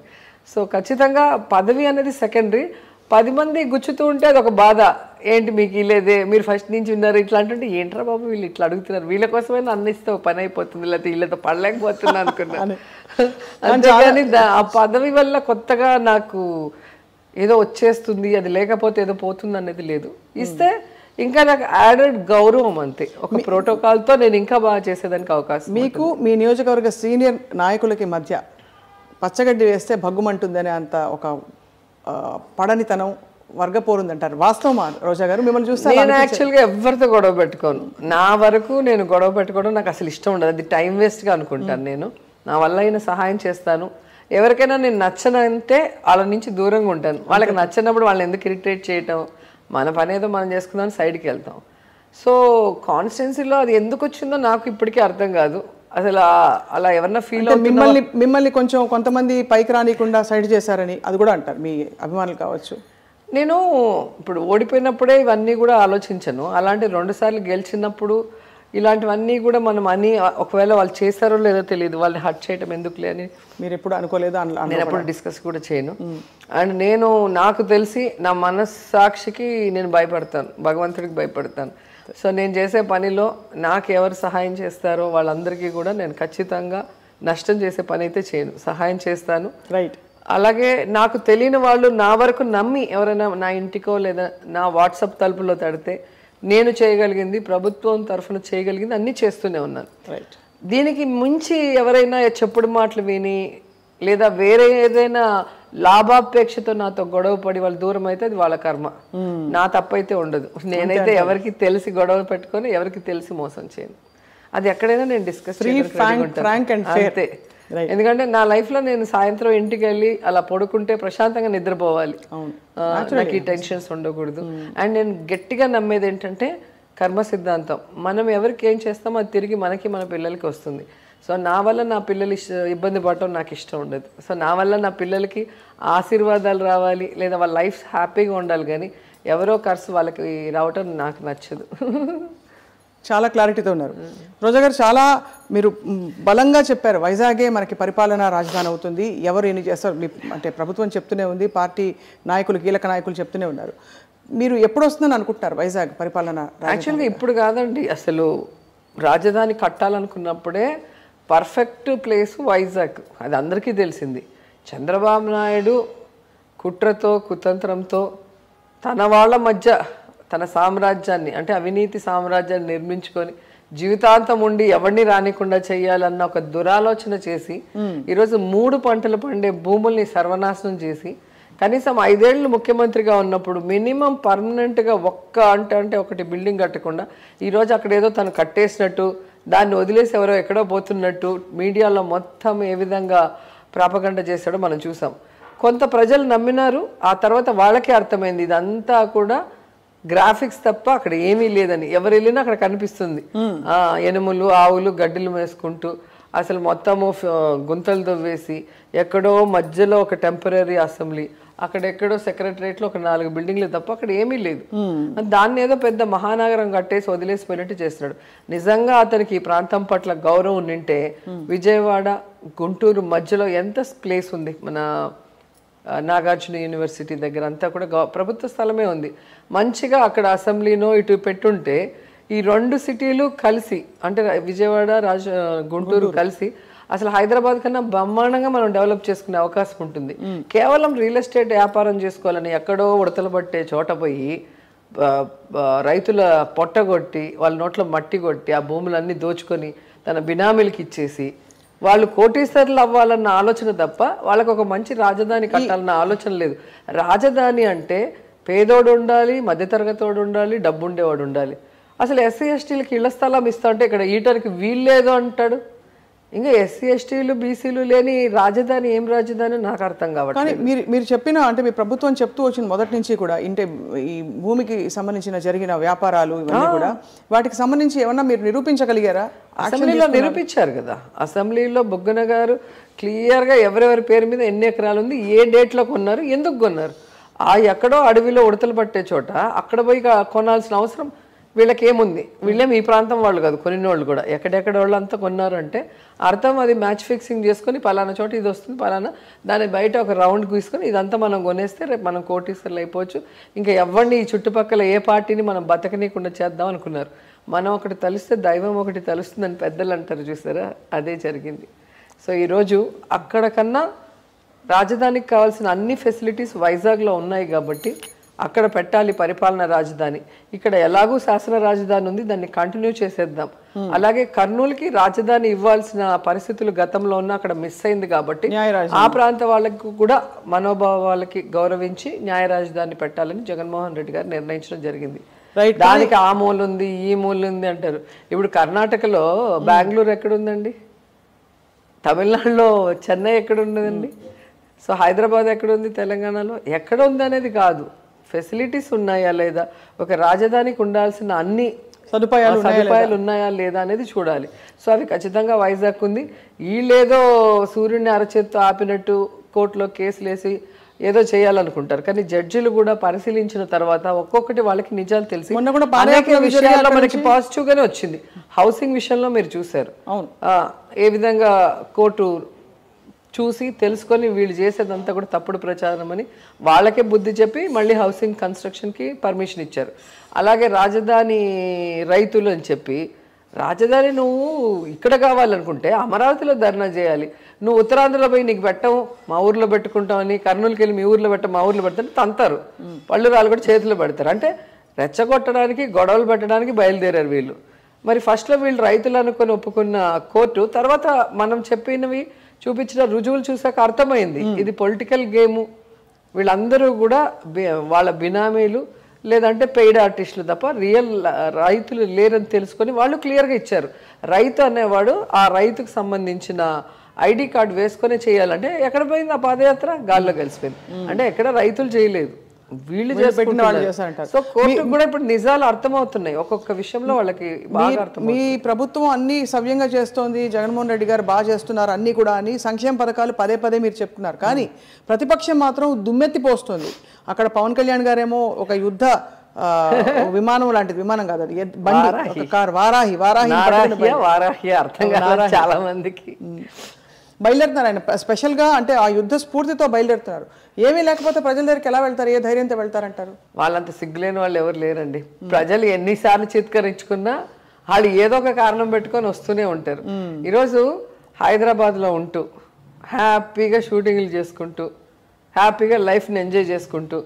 సో ఖచ్చితంగా పదవి అనేది సెకండరీ. 10 మంది గుచ్చుతూ ఉంటే అది ఒక బాధ, ఏంటి మీకు ఇలేదే, మీరు ఫస్ట్ నుంచి ఉన్నారు ఇట్లా అంటుంటే ఏంట్రా బాబు వీళ్ళు ఇట్లా అడుగుతున్నారు, వీళ్ళ కోసమైనా అన్నిస్తే పని అయిపోతుంది, లేకపోతే వీళ్ళతో పడలేకపోతున్నా అనుకున్నాను. అంతేగాని ఆ పదవి వల్ల కొత్తగా నాకు ఏదో వచ్చేస్తుంది, అది లేకపోతే ఏదో పోతుంది అనేది లేదు. ఇస్తే ఇంకా నాకు యాడెడ్ గౌరవం అంతే, ఒక ప్రోటోకాల్తో నేను ఇంకా బాగా చేసేదానికి అవకాశం. మీకు మీ నియోజకవర్గ సీనియర్ నాయకులకి మధ్య పచ్చగడ్డి వేస్తే భగ్గుమంటుందనే అంత ఒక పడనితనం, వర్గపోరుందంటారు, వాస్తవమా రోజా గారు? మిమ్మల్ని చూస్తే నేను యాక్చువల్గా ఎవరితో గొడవ పెట్టుకోను. నా వరకు నేను గొడవ పెట్టుకోవడం నాకు అసలు ఇష్టం ఉండదు, అది టైం వేస్ట్గా అనుకుంటాను. నేను నా వల్ల అయిన సహాయం చేస్తాను. ఎవరికైనా నేను నచ్చనంటే వాళ్ళ నుంచి దూరంగా ఉంటాను. వాళ్ళకి నచ్చినప్పుడు వాళ్ళని ఎందుకు ఇరిటేట్ చేయటం, మన పని ఏదో మనం చేసుకుందాం సైడ్కి వెళ్తాం. సో కాన్స్టిట్యున్సీలో అది ఎందుకు వచ్చిందో నాకు ఇప్పటికీ అర్థం కాదు అసలు. అలా ఎవరన్నా ఫీల్ మిమ్మల్ని కొంచెం కొంతమంది పైకి రానికుండా సైడ్ చేశారని అది కూడా అంటారు మీ అభిమానులు కావచ్చు. నేను ఇప్పుడు ఓడిపోయినప్పుడే ఇవన్నీ కూడా ఆలోచించను. అలాంటి 2 సార్లు గెలిచినప్పుడు ఇలాంటివన్నీ కూడా మనం అని ఒకవేళ వాళ్ళు చేశారో లేదో తెలియదు, వాళ్ళని హర్ట్ చేయటం ఎందుకులే అని మీరు ఎప్పుడు అనుకోలేదు, నేను ఎప్పుడు డిస్కస్ కూడా చేయను. అండ్ నేను నాకు తెలిసి నా మనస్సాక్షికి నేను భయపడతాను, భగవంతుడికి భయపడతాను. సో నేను చేసే పనిలో నాకు ఎవరు సహాయం చేస్తారో వాళ్ళందరికీ కూడా నేను ఖచ్చితంగా నష్టం చేసే పని అయితే చేయను, సహాయం చేస్తాను. రైట్. అలాగే నాకు తెలియని వాళ్ళు నా వరకు నమ్మి ఎవరైనా నా ఇంటికో లేదా నా వాట్సాప్ తలుపులో తడితే నేను చేయగలిగింది, ప్రభుత్వం తరఫున చేయగలిగింది అన్నీ చేస్తూనే ఉన్నాను. రైట్. దీనికి మించి ఎవరైనా చెప్పుడు మాటలు విని లేదా వేరే ఏదైనా లాభాపేక్షతో నాతో గొడవ పడి వాళ్ళు దూరం అయితే అది వాళ్ళ కర్మ, నా తప్పైతే ఉండదు. నేనైతే ఎవరికి తెలిసి గొడవ పెట్టుకొని ఎవరికి తెలిసి మోసం చేయను. అది ఎక్కడైనా నేను డిస్కస్ అంతే. ఎందుకంటే నా లైఫ్ లో నేను సాయంత్రం ఇంటికి వెళ్ళి అలా పడుకుంటే ప్రశాంతంగా నిద్రపోవాలి, నాకు ఈ టెన్షన్స్ ఉండకూడదు. అండ్ నేను గట్టిగా నమ్మేది ఏంటంటే కర్మ సిద్ధాంతం. మనం ఎవరికి ఏం చేస్తామో అది తిరిగి మనకి మన పిల్లలకి వస్తుంది. సో నా వల్ల నా పిల్లలు ఇబ్బంది పడటం నాకు ఇష్టం ఉండదు. సో నా వల్ల నా పిల్లలకి ఆశీర్వాదాలు రావాలి లేదా వాళ్ళ లైఫ్ హ్యాపీగా ఉండాలి, కానీ ఎవరో ఖర్చు వాళ్ళకి రావటం నాకు నచ్చదు. చాలా క్లారిటీతో ఉన్నారు రోజా గారు. చాలా మీరు బలంగా చెప్పారు, వైజాగే మనకి పరిపాలనా రాజధాని అవుతుంది, ఎవరు ఎన్ని చేస్తారు అంటే ప్రభుత్వం చెప్తూనే ఉంది, పార్టీ నాయకులు కీలక నాయకులు చెప్తూనే ఉన్నారు. మీరు ఎప్పుడు వస్తుందని అనుకుంటున్నారు వైజాగ్ పరిపాలన? యాక్చువల్గా ఇప్పుడు కాదండి, అసలు రాజధాని కట్టాలనుకున్నప్పుడే పర్ఫెక్ట్ ప్లేస్ వైజాగ్, అది అందరికీ తెలిసింది. చంద్రబాబు నాయుడు కుట్రతో కుతంత్రంతో తన వాళ్ళ మధ్య తన సామ్రాజ్యాన్ని అంటే అవినీతి సామ్రాజ్యాన్ని నిర్మించుకొని జీవితాంతం ఉండి ఎవరిని రానికుండా చేయాలన్న ఒక దురాలోచన చేసి ఈరోజు 3 పంటలు పండే భూముల్ని సర్వనాశనం చేసి కనీసం 5 ఏళ్ళు ముఖ్యమంత్రిగా ఉన్నప్పుడు మినిమం పర్మనెంట్గా అంటే ఒకటి బిల్డింగ్ కట్టకుండా ఈరోజు అక్కడ ఏదో తను కట్టేసినట్టు దాన్ని వదిలేసి ఎవరో ఎక్కడో పోతున్నట్టు మీడియాలో మొత్తం ఏ విధంగా ప్రాపగండ చేశాడో మనం చూసాం. కొంత ప్రజలు నమ్మినారు, ఆ తర్వాత వాళ్ళకే అర్థమైంది ఇదంతా కూడా గ్రాఫిక్స్ తప్ప అక్కడ ఏమీ లేదని. ఎవరు వెళ్ళినా అక్కడ కనిపిస్తుంది ఎనుములు ఆవులు గడ్డిలు వేసుకుంటూ అసలు మొత్తము గుంతలు తవ్వేసి ఎక్కడో మధ్యలో ఒక టెంపరీ అసెంబ్లీ, అక్కడెక్కడో సెక్రటరియట్లో ఒక 4 బిల్డింగ్లు తప్ప అక్కడ ఏమీ లేదు. దాన్ని ఏదో పెద్ద మహానగరం కట్టేసి వదిలేసిపోయినట్టు చేస్తున్నాడు. నిజంగా అతనికి ఈ ప్రాంతం పట్ల గౌరవం ఉంటే విజయవాడ గుంటూరు మధ్యలో ఎంత ప్లేస్ ఉంది, మన నాగార్జున యూనివర్సిటీ దగ్గర అంతా కూడా ప్రభుత్వ స్థలమే ఉంది. మంచిగా అక్కడ అసెంబ్లీనో ఇటు పెట్టుంటే ఈ 2 సిటీలు కలిసి అంటే విజయవాడ గుంటూరు కలిసి అసలు హైదరాబాద్ కన్నా బ్రహ్మాండంగా మనం డెవలప్ చేసుకునే అవకాశం ఉంటుంది. కేవలం రియల్ ఎస్టేట్ వ్యాపారం చేసుకోవాలని ఎక్కడో ఉడతలు పట్టే చోట పోయి రైతుల పొట్టగొట్టి వాళ్ళ నోట్లో మట్టి కొట్టి ఆ భూములన్నీ దోచుకొని తన బినామీలకి ఇచ్చేసి వాళ్ళు కోటీశ్వరులు అవ్వాలన్న ఆలోచన తప్ప వాళ్ళకు ఒక మంచి రాజధాని కట్టాలన్న ఆలోచన లేదు. రాజధాని అంటే పేదోడు ఉండాలి, మధ్యతరగతోడు ఉండాలి, డబ్బు ఉండేవాడు ఉండాలి. అసలు ఎస్సీ ఎస్టీలకి ఇళ్ల స్థలం ఇస్తా అంటే ఇక్కడ ఈటర్కి వీల్లేదు అంటాడు. ఇంకా ఎస్సీ ఎస్టీలు బీసీలు లేని రాజధాని ఏం రాజధాని నాకు అర్థం కావట్లేదు. కానీ మీరు చెప్పిన అంటే మీ ప్రభుత్వం చెప్తూ వచ్చింది మొదటి నుంచి కూడా ఇంటే ఈ భూమికి సంబంధించిన జరిగిన వ్యాపారాలు ఇవన్నీ కూడా వాటికి సంబంధించి ఏమన్నా మీరు నిరూపించగలిగారా? అసెంబ్లీలో నిరూపించారు కదా. అసెంబ్లీలో బొగ్గన గారు క్లియర్గా ఎవరెవరి పేరు మీద ఎన్ని ఎకరాలు ఉంది, ఏ డేట్లో కొన్నారు, ఎందుకు కొన్నారు. ఎక్కడో అడవిలో ఉడతలు పట్టే చోట అక్కడ పోయి కొనాల్సిన అవసరం వీళ్ళకి ఏముంది? వీళ్ళేమి ఈ ప్రాంతం వాళ్ళు కాదు, కొనినోళ్ళు కూడా ఎక్కడెక్కడ వాళ్ళు అంతా కొన్నారు అంటే అర్థం అది మ్యాచ్ ఫిక్సింగ్ చేసుకొని పలానా చోట ఇది వస్తుంది పలానా దాని బయట ఒక రౌండ్ తీసుకొని ఇదంతా మనం కొనేస్తే రేపు మనం కోటీశ్వరులు అయిపోవచ్చు, ఇంకా ఎవరిని ఈ చుట్టుపక్కల ఏ పార్టీని మనం బతకనీయకుండా చేద్దాం అనుకున్నారు. మనం ఒకటి తలిస్తే దైవం ఒకటి తలుస్తుందని పెద్దలు అంటారు చూసారా, అదే జరిగింది. సో ఈరోజు అక్కడ కన్నా రాజధానికి కావాల్సిన అన్ని ఫెసిలిటీస్ వైజాగ్లో ఉన్నాయి కాబట్టి అక్కడ పెట్టాలి పరిపాలన రాజధాని. ఇక్కడ ఎలాగూ శాసన రాజధాని ఉంది, దాన్ని కంటిన్యూ చేసేద్దాం. అలాగే కర్నూలుకి రాజధాని ఇవ్వాల్సిన పరిస్థితులు గతంలో ఉన్న అక్కడ మిస్ అయింది కాబట్టి ఆ ప్రాంత వాళ్ళకి కూడా మనోభావాలకి గౌరవించి న్యాయ రాజధాని పెట్టాలని జగన్మోహన్ రెడ్డి గారు నిర్ణయించడం జరిగింది. దానికి ఆ మూల ఉంది ఈ మూల ఉంది అంటారు. ఇప్పుడు కర్ణాటకలో బెంగళూరు ఎక్కడుందండి, తమిళనాడులో చెన్నై ఎక్కడున్నదండి, సో హైదరాబాద్ ఎక్కడుంది, తెలంగాణలో ఎక్కడ ఉంది అనేది కాదు, ఫెసిలిటీస్ ఉన్నాయా లేదా, ఒక రాజధానికి ఉండాల్సిన అన్ని సదుపాయాలు ఉన్నాయా లేదా అనేది చూడాలి. సో అవి ఖచ్చితంగా వైజాగ్ ఉంది. వీళ్ళేదో సూర్యుడిని అరచేత్తో ఆపినట్టు కోర్టులో కేసులు వేసి ఏదో చేయాలనుకుంటారు, కానీ జడ్జిలు కూడా పరిశీలించిన తర్వాత ఒక్కొక్కటి వాళ్ళకి నిజాలు తెలిసి అనేక విషయాల్లో మనకి పాజిటివ్ గానే వచ్చింది. హౌసింగ్ విషయంలో మీరు చూసారు ఏ విధంగా కోర్టు చూసి తెలుసుకొని వీళ్ళు చేసేదంతా కూడా తప్పుడు ప్రచారం అని వాళ్ళకే బుద్ధి చెప్పి మళ్ళీ హౌసింగ్ కన్స్ట్రక్షన్కి పర్మిషన్ ఇచ్చారు. అలాగే రాజధాని రైతులు అని చెప్పి రాజధాని నువ్వు ఇక్కడ కావాలనుకుంటే అమరావతిలో ధర్నా చేయాలి, నువ్వు ఉత్తరాంధ్రలో పోయి నీకు పెట్టము మా ఊర్లో పెట్టుకుంటామని, కర్నూలుకి వెళ్ళి మీ ఊర్లో పెట్టం మా ఊర్లో పెడతాను తంతారు, పళ్ళు రాళ్ళు కూడా చేతిలో పెడతారు. అంటే రెచ్చగొట్టడానికి గొడవలు పెట్టడానికి బయలుదేరారు వీళ్ళు. మరి ఫస్ట్లో వీళ్ళు రైతులు అనుకొని ఒప్పుకున్న కోర్టు తర్వాత మనం చెప్పినవి చూపించిన రుజువులు చూసాక అర్థమైంది ఇది పొలిటికల్ గేము, వీళ్ళందరూ కూడా వాళ్ళ బినామీలు లేదంటే పెయిడ్ ఆర్టిస్టులు తప్ప రియల్ రైతులు లేరని తెలుసుకొని వాళ్ళు క్లియర్గా ఇచ్చారు. రైతు అనేవాడు ఆ రైతుకు సంబంధించిన ఐడి కార్డు వేసుకొని చేయాలంటే ఎక్కడ పోయింది ఆ పాదయాత్ర? గాల్లో కలిసిపోయింది. అంటే ఎక్కడ రైతులు చేయలేదు, వీళ్ళు చేసుకుంటున్నారు. సో కోర్టుకు కూడా ఇప్పుడు నిజాలు అర్థమవుతున్నాయి ఒక్కొక్క విషయంలో వాళ్ళకి బాగా అర్థం. మీ ప్రభుత్వం అన్ని సవ్యంగా చేస్తోంది, జగన్మోహన్ రెడ్డి గారు బాగా చేస్తున్నారు అన్ని కూడా అని సంక్షేమ పథకాలు పదే పదే మీరు చెప్తున్నారు. కానీ ప్రతిపక్షం మాత్రం దుమ్మెత్తిపోస్తుంది. అక్కడ పవన్ కళ్యాణ్ గారేమో ఒక యుద్ధ విమానం లాంటిది, విమానం కాదు అది బండి, కార్, వారాహి అర్థం కాదు చాలా మందికి. బయలుదేరుతున్నారు ఆయన స్పెషల్గా, అంటే ఆ యుద్ధ స్ఫూర్తితో బయలుదేరుతున్నారు. ఏమీ లేకపోతే ప్రజల దగ్గరికి ఎలా వెళ్తారు, ఏ ధైర్యంతో వెళ్తారంటారు? వాళ్ళంత సిగ్గులేని వాళ్ళు ఎవరు లేరండి. ప్రజలు ఎన్నిసార్లు చిత్కరించుకున్నా వాళ్ళు ఏదో ఒక కారణం పెట్టుకొని వస్తూనే ఉంటారు. ఈరోజు హైదరాబాద్లో ఉంటూ హ్యాపీగా షూటింగ్లు చేసుకుంటూ హ్యాపీగా లైఫ్ని ఎంజాయ్ చేసుకుంటూ,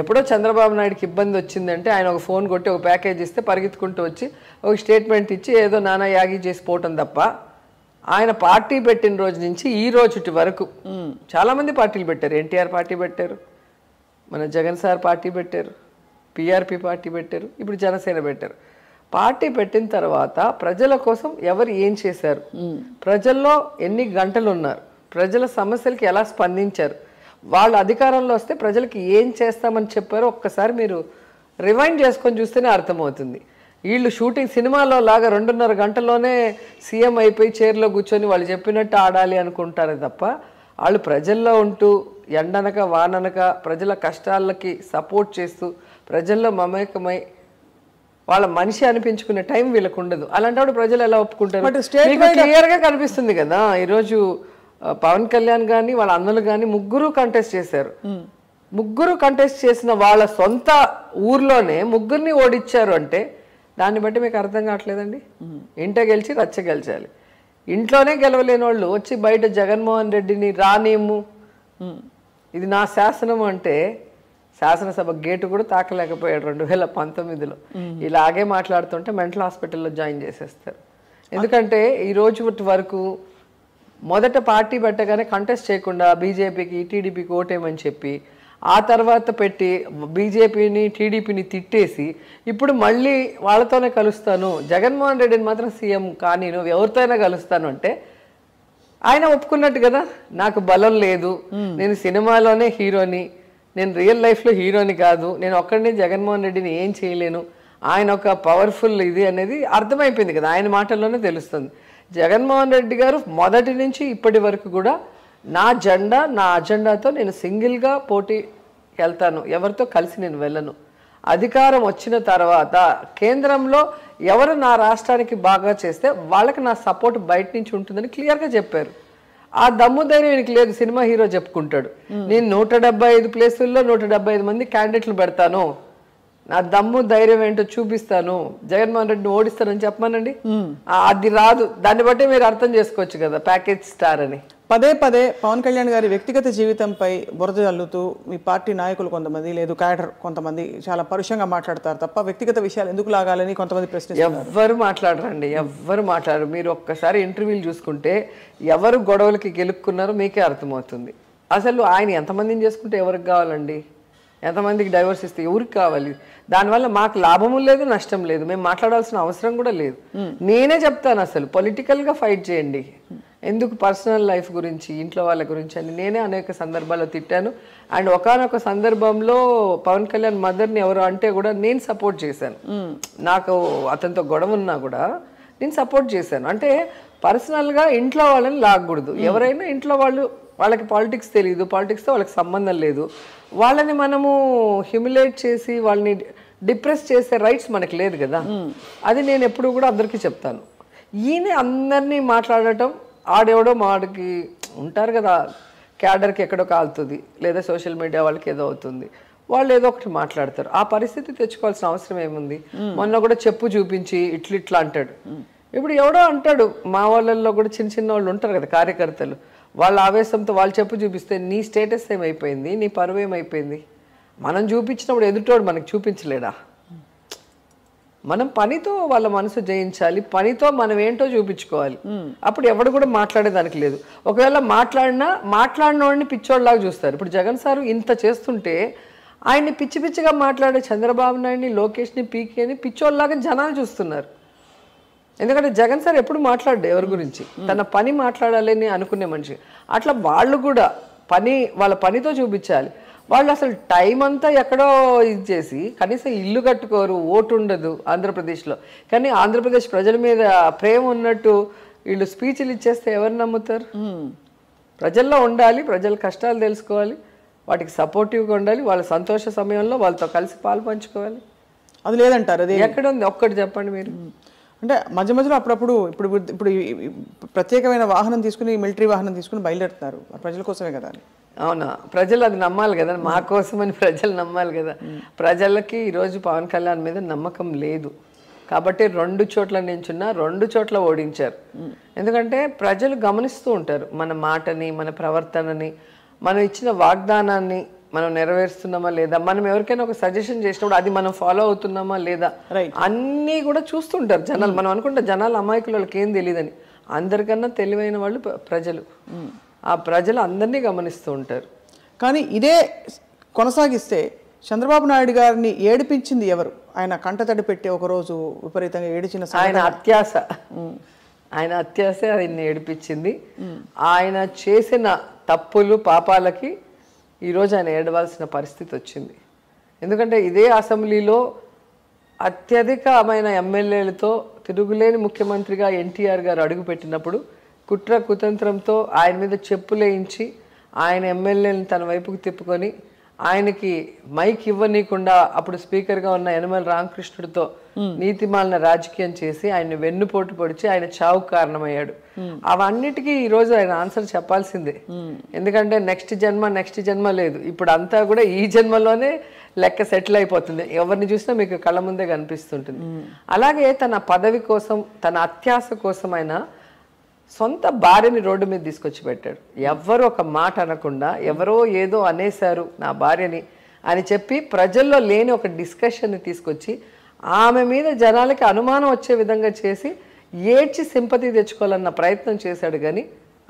ఎప్పుడో చంద్రబాబు నాయుడుకి ఇబ్బంది వచ్చిందంటే ఆయన ఒక ఫోన్ కొట్టి ఒక ప్యాకేజ్ ఇస్తే పరిగెత్తుకుంటూ వచ్చి ఒక స్టేట్మెంట్ ఇచ్చి ఏదో నానా యాగి చేసి పోవటం తప్ప, ఆయన పార్టీ పెట్టిన రోజు నుంచి ఈ రోజుటి వరకు చాలామంది పార్టీలు పెట్టారు. ఎన్టీఆర్ పార్టీ పెట్టారు, మన జగన్ సార్ పార్టీ పెట్టారు, పిఆర్పి పార్టీ పెట్టారు, ఇప్పుడు జనసేన పెట్టారు. పార్టీ పెట్టిన తర్వాత ప్రజల కోసం ఎవరు ఏం చేశారు, ప్రజల్లో ఎన్ని గంటలు ఉన్నారు, ప్రజల సమస్యలకి ఎలా స్పందించారు, వాళ్ళు అధికారంలో వస్తే ప్రజలకి ఏం చేస్తామని చెప్పారో ఒక్కసారి మీరు రివైండ్ చేసుకొని చూస్తేనే అర్థమవుతుంది. వీళ్ళు షూటింగ్ సినిమాలో లాగా 2.5 గంటల్లోనే సీఎం అయిపోయి చైర్లో కూర్చొని వాళ్ళు చెప్పినట్టు ఆడాలి అనుకుంటారే తప్ప, వాళ్ళు ప్రజల్లో ఉంటూ ఎండనక వాననక ప్రజల కష్టాలకి సపోర్ట్ చేస్తూ ప్రజల్లో మమేకమై వాళ్ళ మనిషి అనిపించుకునే టైం వీళ్ళకు ఉండదు. అలాంటప్పుడు ప్రజలు ఎలా ఒప్పుకుంటారు? మీకు క్లియర్గా కనిపిస్తుంది కదా. ఈరోజు పవన్ కళ్యాణ్ కానీ వాళ్ళ అన్నలు కానీ ముగ్గురు కంటెస్ట్ చేశారు. ముగ్గురు కంటెస్ట్ చేసిన వాళ్ళ సొంత ఊర్లోనే ముగ్గురిని ఓడించారు అంటే దాన్ని బట్టి మీకు అర్థం కావట్లేదండి. ఇంట గెలిచి రచ్చ గెలిచాలి. ఇంట్లోనే గెలవలేని వాళ్ళు వచ్చి బయట జగన్మోహన్ రెడ్డిని రానియము, ఇది నా శాసనం అంటే శాసనసభ గేటు కూడా తాకలేకపోయాడు 2019లో. ఇలాగే మాట్లాడుతుంటే మెంటల్ హాస్పిటల్లో జాయిన్ చేసేస్తారు. ఎందుకంటే ఈ రోజు వరకు మొదట పార్టీ పెట్టగానే కంటెస్ట్ చేయకుండా బీజేపీకి టీడీపీకి ఓటేమని చెప్పి ఆ తర్వాత పెట్టి బీజేపీని టీడీపీని తిట్టేసి ఇప్పుడు మళ్ళీ వాళ్ళతోనే కలుస్తాను, జగన్మోహన్ రెడ్డిని మాత్రం సీఎం కానీ నువ్వు ఎవరితోనే కలుస్తాను అంటే ఆయన ఒప్పుకున్నట్టు కదా. నాకు బలం లేదు, నేను సినిమాలోనే హీరోని, నేను రియల్ లైఫ్లో హీరోని కాదు, నేను ఒక్కడిని జగన్మోహన్ రెడ్డిని ఏం చేయలేను, ఆయన ఒక పవర్ఫుల్ ఇది అనేది అర్థమైపోయింది కదా, ఆయన మాటల్లోనే తెలుస్తుంది. జగన్మోహన్ రెడ్డి గారు మొదటి నుంచి ఇప్పటి వరకు కూడా నా జెండా నా అజెండాతో నేను సింగిల్గా పోటీ వెళ్తాను, ఎవరితో కలిసి నేను వెళ్ళను, అధికారం వచ్చిన తర్వాత కేంద్రంలో ఎవరు నా రాష్ట్రానికి బాగా చేస్తే వాళ్ళకి నా సపోర్ట్ బయట నుంచి ఉంటుందని క్లియర్గా చెప్పారు. ఆ దమ్ము ధైర్యం ఈయనకి లేదు. సినిమా హీరో చెప్పుకుంటాడు, నేను 175 ప్లేసుల్లో 175 మంది క్యాండిడేట్లు పెడతాను, నా దమ్ము ధైర్యం ఏంటో చూపిస్తాను, జగన్మోహన్ రెడ్డిని ఓడిస్తానని చెప్పమానండి. అది రాదు. దాన్ని బట్టి మీరు అర్థం చేసుకోవచ్చు కదా ప్యాకేజ్ స్టార్ అని. పదే పదే పవన్ కళ్యాణ్ గారి వ్యక్తిగత జీవితంపై బురద జల్లుతూ మీ పార్టీ నాయకులు కొంతమంది లేదు క్యాడర్ కొంతమంది చాలా పరుషంగా మాట్లాడతారు తప్ప వ్యక్తిగత విషయాలు ఎందుకు లాగాలని కొంతమంది ప్రశ్నిస్తారు. ఎవ్వరు మాట్లాడరండి, ఎవ్వరు మాట్లాడరు. మీరు ఒక్కసారి ఇంటర్వ్యూలు చూసుకుంటే ఎవరు గొడవలకి గెలుక్కున్నారో మీకే అర్థమవుతుంది. అసలు ఆయన ఎంతమందిని చేసుకుంటే ఎవరికి కావాలండి, ఎంతమందికి డైవర్స్ ఇస్తే ఎవరికి కావాలి? దానివల్ల మాకు లాభము లేదు నష్టం లేదు, మేము మాట్లాడాల్సిన అవసరం కూడా లేదు. నేనే చెప్తాను అసలు పొలిటికల్గా ఫైట్ చేయండి, ఎందుకు పర్సనల్ లైఫ్ గురించి ఇంట్లో వాళ్ళ గురించి అని నేనే అనేక సందర్భాల్లో తిట్టాను. అండ్ ఒకానొక సందర్భంలో పవన్ కళ్యాణ్ మదర్ని ఎవరు అంటే కూడా నేను సపోర్ట్ చేశాను. నాకు అతనితో గొడవ ఉన్నా కూడా నేను సపోర్ట్ చేశాను. అంటే పర్సనల్గా ఇంట్లో వాళ్ళని లాగకూడదు. ఎవరైనా ఇంట్లో వాళ్ళకి పాలిటిక్స్ తెలియదు, పాలిటిక్స్తో వాళ్ళకి సంబంధం లేదు, వాళ్ళని మనము హ్యూమిలేట్ చేసి వాళ్ళని డిప్రెస్ చేసే రైట్స్ మనకి లేదు కదా. అది నేను ఎప్పుడు కూడా అందరికీ చెప్తాను. ఈయన అందరినీ మాట్లాడటం, ఆడెవడో మాడికి ఉంటారు కదా, క్యాడర్కి ఎక్కడో కాలుతుంది లేదా సోషల్ మీడియా వాళ్ళకి ఏదో అవుతుంది, వాళ్ళు ఏదో ఒకటి మాట్లాడతారు. ఆ పరిస్థితి తెచ్చుకోవాల్సిన అవసరం ఏముంది? మొన్న కూడా చెప్పు చూపించి ఇట్లా అంటాడు. ఇప్పుడు ఎవడో అంటాడు, మా వాళ్ళల్లో కూడా చిన్న చిన్న వాళ్ళు ఉంటారు కదా కార్యకర్తలు, వాళ్ళ ఆవేశంతో వాళ్ళు చెప్పు చూపిస్తే నీ స్టేటస్ ఏమైపోయింది, నీ పరువు ఏమైపోయింది? మనం చూపించినప్పుడు ఎదుటోడు మనకు చూపించలేడా? మనం పనితో వాళ్ళ మనసు జయించాలి, పనితో మనం ఏంటో చూపించుకోవాలి. అప్పుడు ఎవడు కూడా మాట్లాడేదానికి లేదు. ఒకవేళ మాట్లాడినోడిని పిచ్చోళ్ళలాగా చూస్తారు. ఇప్పుడు జగన్ సార్ ఇంత చేస్తుంటే ఆయన్ని పిచ్చి పిచ్చిగా మాట్లాడే చంద్రబాబు నాయుడిని, లోకేష్ని, పీకేని పిచ్చోళ్ళలాగా జనాలు చూస్తున్నారు. ఎందుకంటే జగన్ సార్ ఎప్పుడు మాట్లాడు ఎవరి గురించి, తన పని మాట్లాడాలని అనుకునే మనిషి. అట్లా వాళ్ళు కూడా వాళ్ళ పనితో చూపించాలి. వాళ్ళు అసలు టైం అంతా ఎక్కడో ఇది చేసి కనీసం ఇల్లు కట్టుకోరు, ఓటు ఉండదు ఆంధ్రప్రదేశ్లో. కానీ ఆంధ్రప్రదేశ్ ప్రజల మీద ప్రేమ ఉన్నట్టు వీళ్ళు స్పీచ్లు ఇచ్చేస్తే ఎవరు నమ్ముతారు? ప్రజల్లో ఉండాలి, ప్రజల కష్టాలు తెలుసుకోవాలి, వాటికి సపోర్టివ్గా ఉండాలి, వాళ్ళ సంతోష సమయంలో వాళ్ళతో కలిసి పాలు పంచుకోవాలి. అది లేదంటారు. అది ఎక్కడ ఉంది ఒక్కటి చెప్పండి మీరు. అంటే మధ్య మధ్యలో అప్పుడప్పుడు ఇప్పుడు ప్రత్యేకమైన వాహనం తీసుకుని, మిలిటరీ వాహనం తీసుకుని బయలుదేరుతున్నారు. ప్రజల కోసమే కదా. అవునా, ప్రజలు అది నమ్మాలి కదా, మా కోసమని ప్రజలు నమ్మాలి కదా. ప్రజలకి ఈరోజు పవన్ కళ్యాణ్ మీద నమ్మకం లేదు కాబట్టి 2 చోట్ల నించున్నా 2 చోట్ల ఓడించారు. ఎందుకంటే ప్రజలు గమనిస్తూ ఉంటారు మన మాటని, మన ప్రవర్తనని, మనం ఇచ్చిన వాగ్దానాన్ని మనం నెరవేరుస్తున్నామా లేదా, మనం ఎవరికైనా ఒక సజెషన్ చేసినప్పుడు అది మనం ఫాలో అవుతున్నామా లేదా, అన్నీ కూడా చూస్తుంటారు జనాలు. మనం అనుకుంటాం జనాలు అమాయకులు, వాళ్ళకి ఏం తెలియదని. అందరికన్నా తెలివైన వాళ్ళు ప్రజలు. ఆ ప్రజలు అందరినీ గమనిస్తూ ఉంటారు. కానీ ఇదే కొనసాగిస్తే చంద్రబాబు నాయుడు గారిని ఏడిపించింది ఎవరు? ఆయన కంటతడి పెట్టి ఒకరోజు విపరీతంగా ఏడిచిన ఆయన అత్యాసే ఆయన్ని ఏడిపించింది. ఆయన చేసిన తప్పులు పాపాలకి ఈరోజు ఆయన ఏడవలసిన పరిస్థితి వచ్చింది. ఎందుకంటే ఇదే అసెంబ్లీలో అత్యధికమైన ఎమ్మెల్యేలతో తిరుగులేని ముఖ్యమంత్రిగా ఎన్టీఆర్ గారు అడుగుపెట్టినప్పుడు కుట్ర కుతంత్రంతో ఆయన మీద చెప్పులేయించి ఆయన ఎమ్మెల్యేలను తన వైపుకు తిప్పుకొని ఆయనకి మైక్ ఇవ్వనీయకుండా అప్పుడు స్పీకర్గా ఉన్న యనమల రామకృష్ణుడితో నీతిమాలిన రాజకీయం చేసి ఆయన్ని వెన్నుపోటు పొడిచి ఆయన చావుకు కారణమయ్యాడు. అవన్నిటికీ ఈరోజు ఆయన ఆన్సర్ చెప్పాల్సిందే. ఎందుకంటే నెక్స్ట్ జన్మ లేదు, ఇప్పుడు అంతా కూడా ఈ జన్మలోనే లెక్క సెటిల్ అయిపోతుంది. ఎవరిని చూసినా మీకు కళ్ళ ముందే కనిపిస్తుంటుంది. అలాగే తన పదవి కోసం, తన అత్యాశ కోసం ఆయన సొంత భార్యని రోడ్డు మీద తీసుకొచ్చి పెట్టాడు. ఎవ్వరు ఒక మాట అనకుండా, ఎవరో ఏదో అనేశారు నా భార్యని అని చెప్పి ప్రజల్లో లేని ఒక డిస్కషన్ని తీసుకొచ్చి ఆమె మీద జనాలకి అనుమానం వచ్చే విధంగా చేసి ఏడ్చి సింపతి తెచ్చుకోవాలన్న ప్రయత్నం చేశాడు. కానీ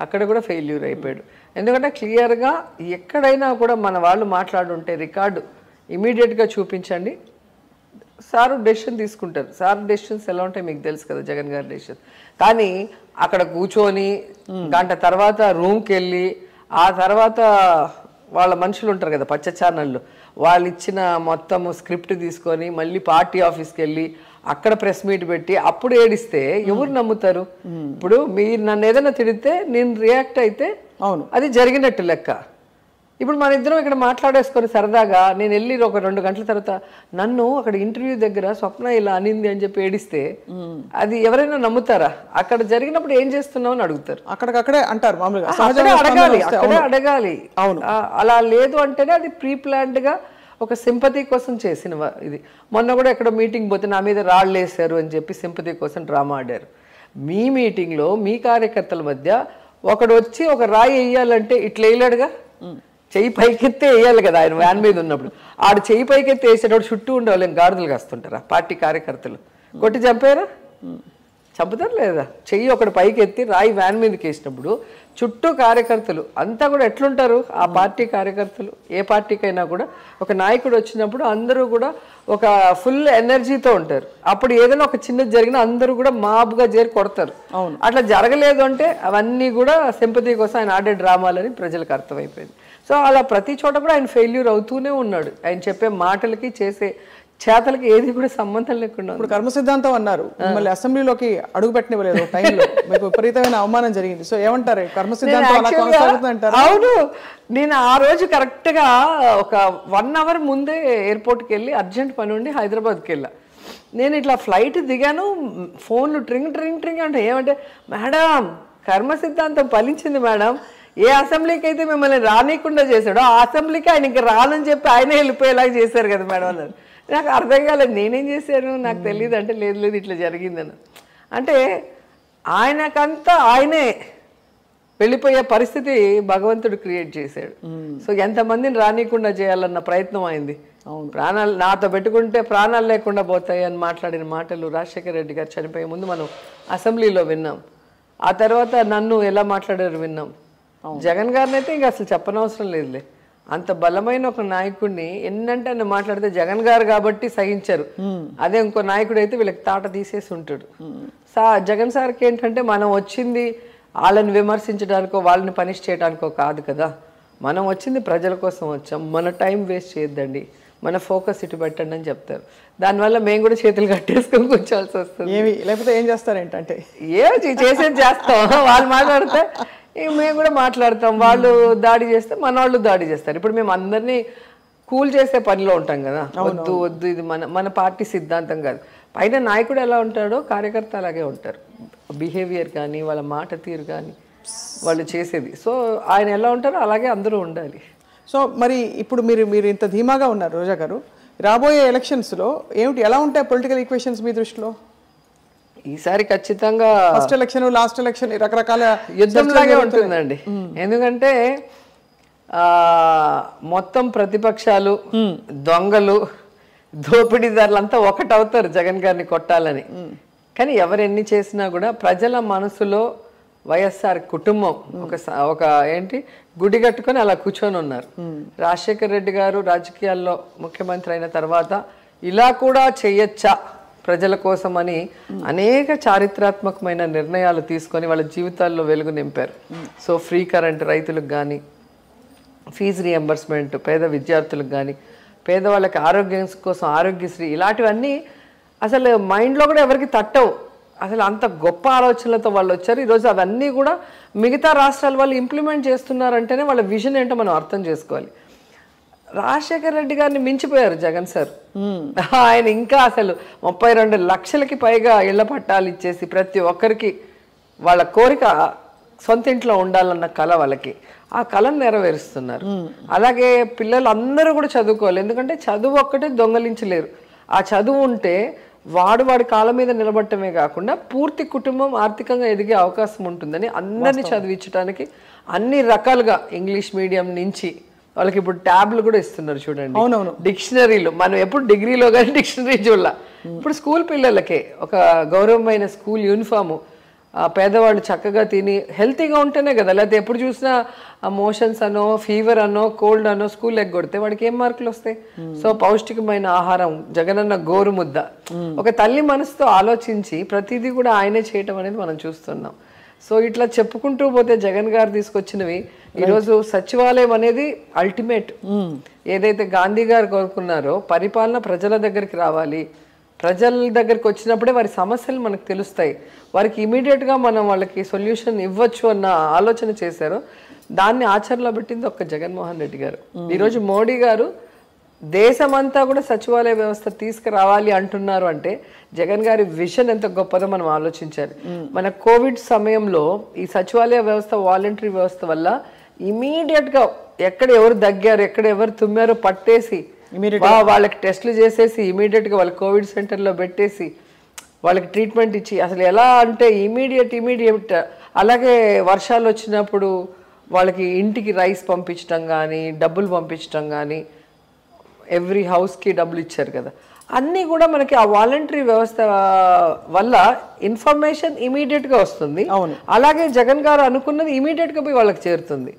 అక్కడ కూడా ఫెయిల్యూర్ అయిపోయాడు. ఎందుకంటే క్లియర్గా ఎక్కడైనా కూడా మన వాళ్ళు మాట్లాడుంటే రికార్డు ఇమీడియట్గా చూపించండి, సారు డెసిషన్ తీసుకుంటారు. సార్ డెసిషన్స్ ఎలా ఉంటాయి మీకు తెలుసు కదా, జగన్ గారి డెసిషన్. కానీ అక్కడ కూర్చొని గంట తర్వాత రూమ్కి వెళ్ళి ఆ తర్వాత వాళ్ళ మనుషులు ఉంటారు కదా పచ్చ ఛానళ్ళు, వాళ్ళు ఇచ్చిన మొత్తం స్క్రిప్ట్ తీసుకొని మళ్ళీ పార్టీ ఆఫీస్కి వెళ్ళి అక్కడ ప్రెస్ మీట్ పెట్టి అప్పుడు ఏడిస్తే ఎవరు నమ్ముతారు? ఇప్పుడు మీరు నన్ను ఏదైనా తిడితే నేను రియాక్ట్ అయితే అవును అది జరిగినట్టు లెక్క. ఇప్పుడు మన ఇద్దరం ఇక్కడ మాట్లాడేసుకొని సరదాగా నేను వెళ్ళి ఒక 2 గంటల తర్వాత నన్ను అక్కడ ఇంటర్వ్యూ దగ్గర స్వప్న ఇలా అనింది అని చెప్పి ఏడిస్తే అది ఎవరైనా నమ్ముతారా? అక్కడ జరిగినప్పుడు ఏం చేస్తున్నావు అని అడుగుతారు. అక్కడికక్కడే అంటారు మామూలుగా, అడగాలి. అవును, అలా లేదు అంటేనే అది ప్రీ ప్లాన్డ్ గా ఒక సింపతి కోసం చేసిన ఇది. మొన్న కూడా ఎక్కడో మీటింగ్ పోతే నా మీద రాళ్ళు వేశారు అని చెప్పి సింపతి కోసం డ్రామా ఆడారు. మీ మీటింగ్లో మీ కార్యకర్తల మధ్య ఒకడు వచ్చి ఒక రాయి వేయాలంటే ఇట్లా వేయలేడుగా, చెయ్యి పైకెత్తే వేయాలి కదా. ఆయన వ్యాన్ మీద ఉన్నప్పుడు ఆడు చెయ్యి పైకెత్తే వేసేటప్పుడు చుట్టూ ఉండే వాళ్ళని గాడిదలు కాస్తుంటారా పార్టీ కార్యకర్తలు? కొట్టి చంపారా? చంపుతారు లేదా? చెయ్యి ఒకటి పైకెత్తి రాయి వ్యాన్ మీదకి వేసినప్పుడు చుట్టూ కార్యకర్తలు అంతా కూడా ఎట్లుంటారు? ఆ పార్టీ కార్యకర్తలు ఏ పార్టీకైనా కూడా ఒక నాయకుడు వచ్చినప్పుడు అందరూ కూడా ఒక ఫుల్ ఎనర్జీతో ఉంటారు. అప్పుడు ఏదైనా ఒక చిన్నది జరిగినా అందరూ కూడా మాబుగా చేరి కొడతారు. అట్లా జరగలేదు అంటే అవన్నీ కూడా సింపతి కోసం ఆయన ఆడే డ్రామాలని ప్రజలకు అర్థమైపోయింది. సో అలా ప్రతి చోట కూడా ఆయన ఫెయిల్యూర్ అవుతూనే ఉన్నాడు. ఆయన చెప్పే మాటలకి చేసే చేతలకి ఏది కూడా సంబంధం లేకుండా. ఇప్పుడు కర్మ సిద్ధాంతం అన్నారు, మళ్ళీ అసెంబ్లీలోకి అడుగు పెట్టనివ్వలేదు టైంలో, మీకు విపరీతమైన అవమానం జరిగింది. సో ఏమంటారు, కర్మ సిద్ధాంతం? అవును, నేను ఆ రోజు కరెక్ట్గా ఒక 1 అవర్ ముందే ఎయిర్పోర్ట్కి వెళ్ళి అర్జెంట్ పని ఉండి హైదరాబాద్కి వెళ్ళా. నేను ఇట్లా ఫ్లైట్ దిగాను, ఫోన్లు ట్రింగ్ ట్రింగ్ ట్రింగ్ అంటే ఏమంటే మేడం కర్మ సిద్ధాంతం ఫలించింది మేడం, ఏ అసెంబ్లీకి అయితే మిమ్మల్ని రానియకుండా చేశాడో ఆ అసెంబ్లీకి ఆయన ఇంకా రానని చెప్పి ఆయనే వెళ్ళిపోయేలాగా చేశారు కదా మేడం అన్నారు. నాకు అర్థం కాలేదు, నేనేం చేశాను నాకు తెలియదు అంటే లేదు ఇట్లా జరిగిందని. అంటే ఆయనకంతా ఆయనే వెళ్ళిపోయే పరిస్థితి భగవంతుడు క్రియేట్ చేశాడు. సో ఎంతమందిని రానికుండా చేయాలన్న ప్రయత్నం అయింది. ప్రాణాలు నాతో పెట్టుకుంటే ప్రాణాలు లేకుండా పోతాయి అని మాట్లాడిన మాటలు రాజశేఖర రెడ్డి గారు చనిపోయే ముందు మనం అసెంబ్లీలో విన్నాం. ఆ తర్వాత నన్ను ఎలా మాట్లాడారు విన్నాం. జగన్ గారిని అయితే ఇంకా అసలు చెప్పనవసరం లేదులే. అంత బలమైన ఒక నాయకుడిని ఎన్నంటే ఆయన మాట్లాడితే జగన్ గారు కాబట్టి సహించారు. అదే ఇంకో నాయకుడు అయితే వీళ్ళకి తాట తీసేసి ఉంటాడు. జగన్ సార్కి ఏంటంటే మనం వచ్చింది వాళ్ళని విమర్శించడానికో వాళ్ళని పనిష్ చేయడానికో కాదు కదా. మనం వచ్చింది ప్రజల కోసం వచ్చాం. మన టైం వేస్ట్ చేయొద్దండి, మన ఫోకస్ ఇటు పెట్టండి అని చెప్తారు. దానివల్ల మేము కూడా చేతులు కట్టేసుకొని కూర్చోవాల్సి వస్తుంది. లేకపోతే ఏం చేస్తారేంటంటే చేసేది చేస్తాం. వాళ్ళు మాట్లాడితే మేము కూడా మాట్లాడతాం. వాళ్ళు దాడి చేస్తే మన వాళ్ళు దాడి చేస్తారు. ఇప్పుడు మేము అందరినీ కూల్ చేసే పనిలో ఉంటాం కదా. వద్దు వద్దు ఇది మన పార్టీ సిద్ధాంతం కాదు. పైన నాయకుడు ఎలా ఉంటాడో కార్యకర్త అలాగే ఉంటారు. బిహేవియర్ కానీ వాళ్ళ మాట తీరు కానీ వాళ్ళు చేసేది. సో ఆయన ఎలా ఉంటారో అలాగే అందరూ ఉండాలి. సో మరి ఇప్పుడు మీరు ఇంత ధీమాగా ఉన్నారు రోజా గారు, రాబోయే ఎలక్షన్స్లో ఎలా ఉంటాయి పొలిటికల్ ఈక్వేషన్స్ మీ దృష్టిలో? ఈసారి ఖచ్చితంగా ఫస్ట్ ఎలక్షన్ లాస్ట్ ఎలక్షన్ రకరకాల యుద్ధంలాగే ఉంటుందండి. ఎందుకంటే మొత్తం ప్రతిపక్షాలు దొంగలు దోపిడీదారులంతా ఒకటవుతారు జగన్ గారిని కొట్టాలని. కానీ ఎవరెన్ని చేసినా కూడా ప్రజల మనసులో వైఎస్ఆర్ కుటుంబం ఒక గుడి కట్టుకొని అలా కూర్చొని ఉన్నారు. రాజశేఖర రెడ్డి గారు రాజకీయాల్లో ముఖ్యమంత్రి అయిన తర్వాత ఇలా కూడా చెయ్యొచ్చా ప్రజల కోసం అని అనేక చారిత్రాత్మకమైన నిర్ణయాలు తీసుకొని వాళ్ళ జీవితాల్లో వెలుగు నింపారు. సో ఫ్రీ కరెంట్ రైతులకు కానీ, ఫీజు రియంబర్స్మెంట్ పేద విద్యార్థులకు కానీ, పేదవాళ్ళకి ఆరోగ్యం కోసం ఆరోగ్యశ్రీ, ఇలాంటివన్నీ అసలు మైండ్లో కూడా ఎవరికి తట్టవు. అసలు అంత గొప్ప ఆలోచనలతో వాళ్ళు వచ్చారు. ఈరోజు అవన్నీ కూడా మిగతా రాష్ట్రాల వాళ్ళు ఇంప్లిమెంట్ చేస్తున్నారంటేనే వాళ్ళ విజన్ ఏంటో మనం అర్థం చేసుకోవాలి. రాజశేఖర రెడ్డి గారిని మించిపోయారు జగన్ సార్. ఆయన ఇంకా అసలు 32 లక్షలకి పైగా ఇళ్ల పట్టాలు ఇచ్చేసి ప్రతి ఒక్కరికి వాళ్ళ కోరిక సొంత ఇంట్లో ఉండాలన్న కళ వాళ్ళకి, ఆ కళను నెరవేరుస్తున్నారు. అలాగే పిల్లలు అందరూ కూడా చదువుకోవాలి. ఎందుకంటే చదువు ఒక్కటే దొంగలించలేరు. ఆ చదువు ఉంటే వాడి కాళ్ళ మీద నిలబడటమే కాకుండా పూర్తి కుటుంబం ఆర్థికంగా ఎదిగే అవకాశం ఉంటుందని అందరినీ చదివించడానికి అన్ని రకాలుగా ఇంగ్లీష్ మీడియం నుంచి వాళ్ళకి ఇప్పుడు ట్యాబ్లు కూడా ఇస్తున్నారు చూడండి. డిక్షనరీలు మనం ఎప్పుడు డిగ్రీలో కానీ డిక్షనరీ చూడాల. ఇప్పుడు స్కూల్ పిల్లలకే ఒక గౌరవమైన స్కూల్ యూనిఫాము, పేదవాళ్ళు చక్కగా తిని హెల్తీగా ఉంటేనే కదా. లేకపోతే ఎప్పుడు చూసినా మోషన్స్ అనో ఫీవర్ అనో కోల్డ్ అనో స్కూల్ ఎగ్గొడితే వాడికి ఏం మార్కులు వస్తాయి? సో పౌష్టికమైన ఆహారం, జగనన్న గోరుముద్ద, ఒక తల్లి మనసుతో ఆలోచించి ప్రతిదీ కూడా ఆయనే చేయటం అనేది మనం చూస్తున్నాం. సో ఇట్లా చెప్పుకుంటూ పోతే జగన్ గారు తీసుకొచ్చినవి ఈరోజు సచివాలయం అనేది అల్టిమేట్. ఏదైతే గాంధీ గారు కోరుకున్నారో పరిపాలన ప్రజల దగ్గరికి రావాలి, ప్రజల దగ్గరికి వచ్చినప్పుడే వారి సమస్యలు మనకు తెలుస్తాయి, వారికి ఇమీడియట్గా మనం వాళ్ళకి సొల్యూషన్ ఇవ్వచ్చు అన్న ఆలోచన చేశారో దాన్ని ఆచరణలో పెట్టింది ఒక్క జగన్మోహన్ రెడ్డి గారు. ఈరోజు మోడీ గారు దేశమంతా కూడా సచివాలయ వ్యవస్థ తీసుకురావాలి అంటున్నారు అంటే జగన్ గారి విజన్ ఎంత గొప్పదో మనం ఆలోచించాలి. మన కోవిడ్ సమయంలో ఈ సచివాలయ వ్యవస్థ వాలంటరీ వ్యవస్థ వల్ల ఇమీడియట్గా ఎక్కడ ఎవరు దగ్గారు ఎక్కడ ఎవరు తుమ్మారో పట్టేసి వాళ్ళకి టెస్టులు చేసేసి ఇమీడియట్గా వాళ్ళ కోవిడ్ సెంటర్లో పెట్టేసి వాళ్ళకి ట్రీట్మెంట్ ఇచ్చి అసలు ఎలా అంటే ఇమీడియట్. అలాగే వర్షాలు వచ్చినప్పుడు వాళ్ళకి ఇంటికి రైస్ పంపించడం కానీ డబ్బులు పంపించడం కానీ ఎవ్రీ హౌస్కి డబ్బులు ఇచ్చారు కదా. అన్నీ కూడా మనకి ఆ వాలంటరీ వ్యవస్థ వల్ల ఇన్ఫర్మేషన్ ఇమీడియట్గా వస్తుంది. అలాగే జగన్ గారు అనుకున్నది ఇమీడియట్గా పోయి వాళ్ళకి చేరుతుంది.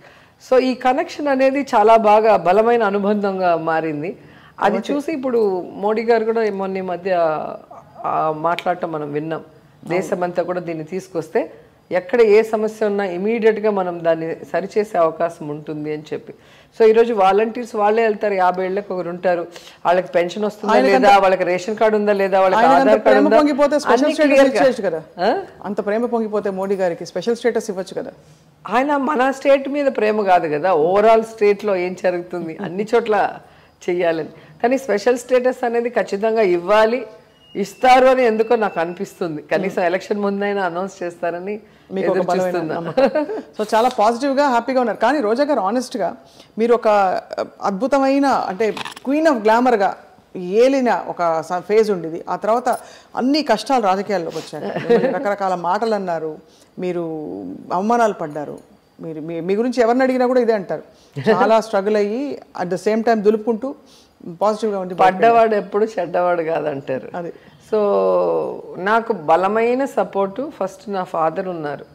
సో ఈ కనెక్షన్ అనేది చాలా బాగా బలమైన అనుబంధంగా మారింది. అది చూసి ఇప్పుడు మోడీ గారు కూడా మొన్న మధ్య మాట్లాడటం మనం విన్నాం. దేశమంతా కూడా దీన్ని తీసుకొస్తే ఎక్కడ ఏ సమస్య ఉన్నా ఇమీడియట్గా మనం దాన్ని సరిచేసే అవకాశం ఉంటుంది అని చెప్పి. సో ఈరోజు వాలంటీర్స్ వాళ్ళే వెళ్తారు, 50 ఏళ్ళకి ఒకరు ఉంటారు, వాళ్ళకి పెన్షన్ వస్తుందా లేదా, వాళ్ళకి రేషన్ కార్డు ఉందా లేదా, వాళ్ళకి ఆధార్ కార్డు ఉందా, అంత ప్రేమ పొంగిపోతే మోడీ గారికి స్పెషల్ స్టేటస్ ఇవ్వచ్చు కదా. ఆయన మన స్టేట్ మీద ప్రేమ కాదు కదా, ఓవరాల్ స్టేట్లో ఏం జరుగుతుంది అన్ని చోట్ల చెయ్యాలని. కానీ స్పెషల్ స్టేటస్ అనేది ఖచ్చితంగా ఇవ్వాలి, ఇస్తారు అని ఎందుకో నాకు అనిపిస్తుంది. కనీసం ఎలక్షన్ ముందైనా అనౌన్స్ చేస్తారని సో చాలా పాజిటివ్గా హ్యాపీగా ఉన్నారు. కానీ రోజా గారు ఆనెస్ట్గా మీరు ఒక అద్భుతమైన అంటే క్వీన్ ఆఫ్ గ్లామర్గా ఏలిన ఒక ఫేజ్ ఉండేది. ఆ తర్వాత అన్ని కష్టాలు రాజకీయాల్లోకి వచ్చారు, రకరకాల మాటలు అన్నారు, మీరు అవమానాలు పడ్డారు, మీరు మీ గురించి ఎవరిని అడిగినా కూడా ఇదే అంటారు, చాలా స్ట్రగుల్ అయ్యి అట్ ద సేమ్ టైం దులుపుకుంటూ పాజిటివ్గా ఉండి పడ్డవాడు ఎప్పుడు చెడ్డవాడు కాదంటారు. అది సో నాకు బలమైన సపోర్టు ఫస్ట్ నా ఫాదర్ ఉన్నారు,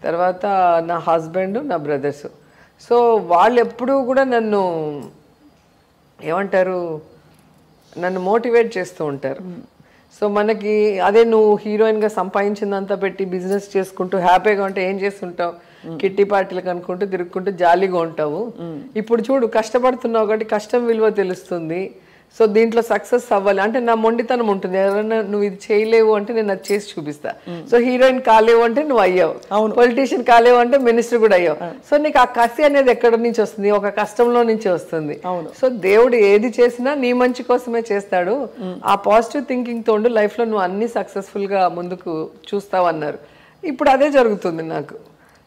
తర్వాత నా హస్బెండ్, నా బ్రదర్స్. సో వాళ్ళు ఎప్పుడూ కూడా నన్ను ఏమంటారు, నన్ను మోటివేట్ చేస్తూ ఉంటారు. సో మనకి అదే నువ్వు హీరోయిన్గా సంపాదించిందంతా పెట్టి బిజినెస్ చేసుకుంటూ హ్యాపీగా ఉంటే ఏం చేస్తుంటావు, కిట్టి పార్టీలకు అనుకుంటూ తిరుగుకుంటూ జాలీగా ఉంటావు. ఇప్పుడు చూడు కష్టపడుతున్నావు కాబట్టి కష్టం విలువ తెలుస్తుంది. సో దీంట్లో సక్సెస్ అవ్వాలి అంటే నా మొండితనం ఉంటుంది, ఎవరైనా నువ్వు ఇది చేయలేవు అంటే నేను అది చేసి చూపిస్తా. సో హీరోయిన్ కాలేవు అంటే నువ్వు అయ్యావు, పొలిటీషియన్ కాలేవు అంటే మినిస్టర్ కూడా అయ్యావు. సో నీకు ఆ కసి అనేది ఎక్కడి నుంచి వస్తుంది, ఒక కష్టంలో నుంచి వస్తుంది. సో దేవుడు ఏది చేసినా నీ మంచి కోసమే చేస్తాడు. ఆ పాజిటివ్ థింకింగ్ తోడు లైఫ్ లో నువ్వు అన్ని సక్సెస్ఫుల్ గా ముందుకు చూస్తావు అన్నారు. ఇప్పుడు అదే జరుగుతుంది నాకు.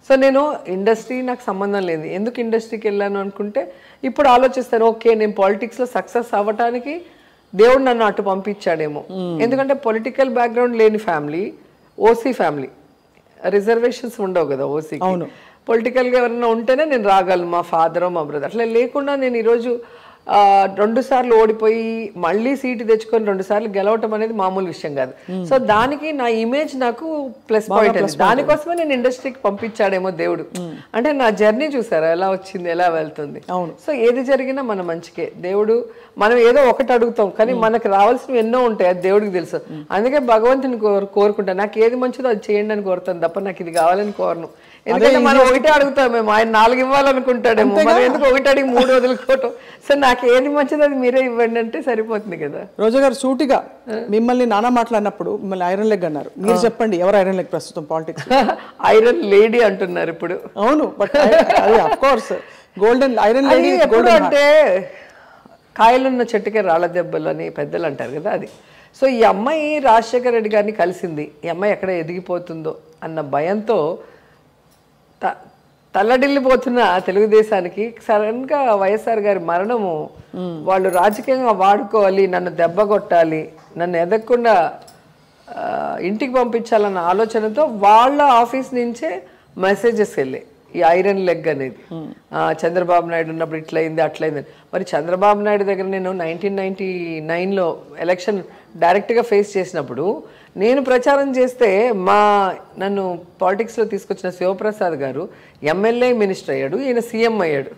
సో నేను ఇండస్ట్రీ నాకు సంబంధం లేదు, ఎందుకు ఇండస్ట్రీకి వెళ్ళాను అనుకుంటే ఇప్పుడు ఆలోచిస్తాను, ఓకే నేను పాలిటిక్స్లో సక్సెస్ అవ్వటానికి దేవుడు నన్ను అటు పంపించాడేమో. ఎందుకంటే పొలిటికల్ బ్యాక్గ్రౌండ్ లేని ఫ్యామిలీ, ఓసీ ఫ్యామిలీ, రిజర్వేషన్స్ ఉండవు కదా ఓసీ. పొలిటికల్గా ఎవరైనా ఉంటేనే నేను రాగలను, మా ఫాదర్ మా బ్రదర్. అట్లా లేకుండా నేను ఈరోజు 2 సార్లు ఓడిపోయి మళ్ళీ సీటు తెచ్చుకొని 2 సార్లు గెలవటం అనేది మామూలు విషయం కాదు. సో దానికి నా ఇమేజ్ నాకు ప్లస్ పాయింట్ అది. దానికోసమే నేను ఇండస్ట్రీకి పంపించాడేమో దేవుడు. అంటే నా జర్నీ చూసారా ఎలా వచ్చింది, ఎలా వెళ్తుంది. సో ఏది జరిగినా మన మంచికే. దేవుడు మనం ఏదో ఒకటి అడుగుతాం కానీ మనకు రావాల్సినవి ఎన్నో ఉంటాయి, అది దేవుడికి తెలుసు. అందుకే భగవంతుని కోరుకుంటా, నాకు ఏది మంచిదో అది చేయండి అని కోరుతాను తప్ప నాకు ఇది కావాలని కోరను. ఎందుకంటే మనం ఒకటే అడుగుతాం, మేము ఆయన 4 ఇవ్వాలనుకుంటాడేమో, మనం ఎందుకు ఒకటి అడిగి 3 వదులుకోవటం. సో నాకు ఏది మంచిదో అది మీరే ఇవ్వండి అంటే సరిపోతుంది కదా. రోజా గారు సూటిగా మిమ్మల్ని నానా మాట్లాడినప్పుడు మిమ్మల్ని ఐరన్ లెగ్ అన్నారు, మీరు చెప్పండి ఎవరు ఐరన్ లెగ్ ప్రస్తుతం పాలిటిక్స్? ఐరన్ లేడీ అంటున్నారు ఇప్పుడు. అవును, but of course golden iron lady అంటే కాయలున్న చెట్టుకే రాళ్ళ దెబ్బలు అని పెద్దలు అంటారు కదా, అది. సో ఈ అమ్మాయి రాజశేఖర రెడ్డి గారిని కలిసింది, ఈ అమ్మాయి ఎక్కడ ఎదిగిపోతుందో అన్న భయంతో తల్లడిల్లిపోతున్న తెలుగుదేశానికి సడన్గా వైఎస్ఆర్ గారి మరణము వాళ్ళు రాజకీయంగా వాడుకోవాలి, నన్ను దెబ్బ కొట్టాలి, నన్ను ఎదగకుండా ఇంటికి పంపించాలన్న ఆలోచనతో వాళ్ళ ఆఫీస్ నుంచే మెసేజెస్ వెళ్ళాయి ఈ ఐరన్ లెగ్ అనేది. చంద్రబాబు నాయుడు ఉన్నప్పుడు ఇట్లయింది అట్లయింది. మరి చంద్రబాబు నాయుడు దగ్గర నేను 1999లో ఎలక్షన్ డైరెక్ట్గా ఫేస్ చేసినప్పుడు నేను ప్రచారం చేస్తే నన్ను పాలిటిక్స్లో తీసుకొచ్చిన శివప్రసాద్ గారు ఎమ్మెల్యే మినిస్టర్ అయ్యాడు, ఈయన సీఎం అయ్యాడు.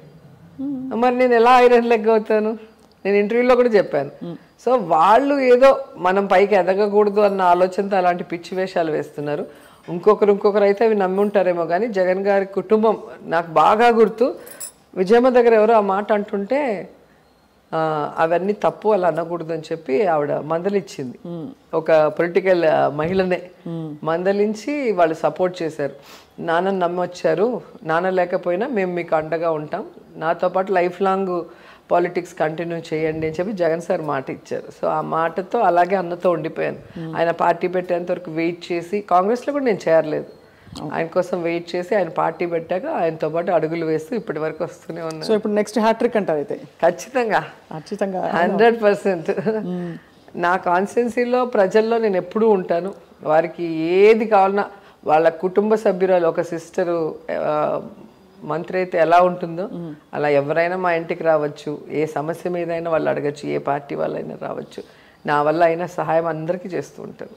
మరి నేను ఎలా ఐరన్ లెగ్ అవుతాను? నేను ఇంటర్వ్యూలో కూడా చెప్పాను. సో వాళ్ళు ఏదో మనం పైకి ఎదగకూడదు అన్న ఆలోచనతో అలాంటి పిచ్చి వేషాలు వేస్తున్నారు. ఇంకొకరు అయితే అవి నమ్మి ఉంటారేమో కానీ జగన్ గారి కుటుంబం నాకు బాగా గుర్తు. విజయమ్మ దగ్గర ఎవరో ఆ మాట అంటుంటే అవన్నీ తప్పు, అలా అనకూడదు అని చెప్పి ఆవిడ మందలిచ్చింది. ఒక పొలిటికల్ మహిళనే మందలించి వాళ్ళు సపోర్ట్ చేశారు. నాన్నని నమ్మొచ్చారు, నాన్న లేకపోయినా మేము మీకు అండగా ఉంటాం, నాతో పాటు లైఫ్ లాంగ్ పాలిటిక్స్ కంటిన్యూ చేయండి అని చెప్పి జగన్ సార్ మాట ఇచ్చారు. సో ఆ మాటతో అలాగే అన్నతో ఉండిపోయాను. ఆయన పార్టీ పెట్టేంత వరకు వెయిట్ చేసి, కాంగ్రెస్లో కూడా నేను చేరలేదు, ఆయన కోసం వెయిట్ చేసి ఆయన పార్టీ పెట్టాక ఆయనతో పాటు అడుగులు వేస్తూ ఇప్పటి వరకు వస్తూనే ఉన్నాను. సో ఇప్పుడు నెక్స్ట్ హ్యాట్రిక్ అంటారు అయితే? ఖచ్చితంగా 100%. నా కాన్స్టిట్యున్సీలో ప్రజల్లో నేను ఎప్పుడూ ఉంటాను. వారికి ఏది కావాలన్నా వాళ్ళ కుటుంబ సభ్యురాలు, ఒక సిస్టరు మంత్రి అయితే ఎలా ఉంటుందో అలా ఎవరైనా మా ఇంటికి రావచ్చు, ఏ సమస్య మీద అయినా వాళ్ళు అడగచ్చు, ఏ పార్టీ వాళ్ళైనా రావచ్చు, నా వల్ల అయినా సహాయం అందరికీ చేస్తూ ఉంటాను.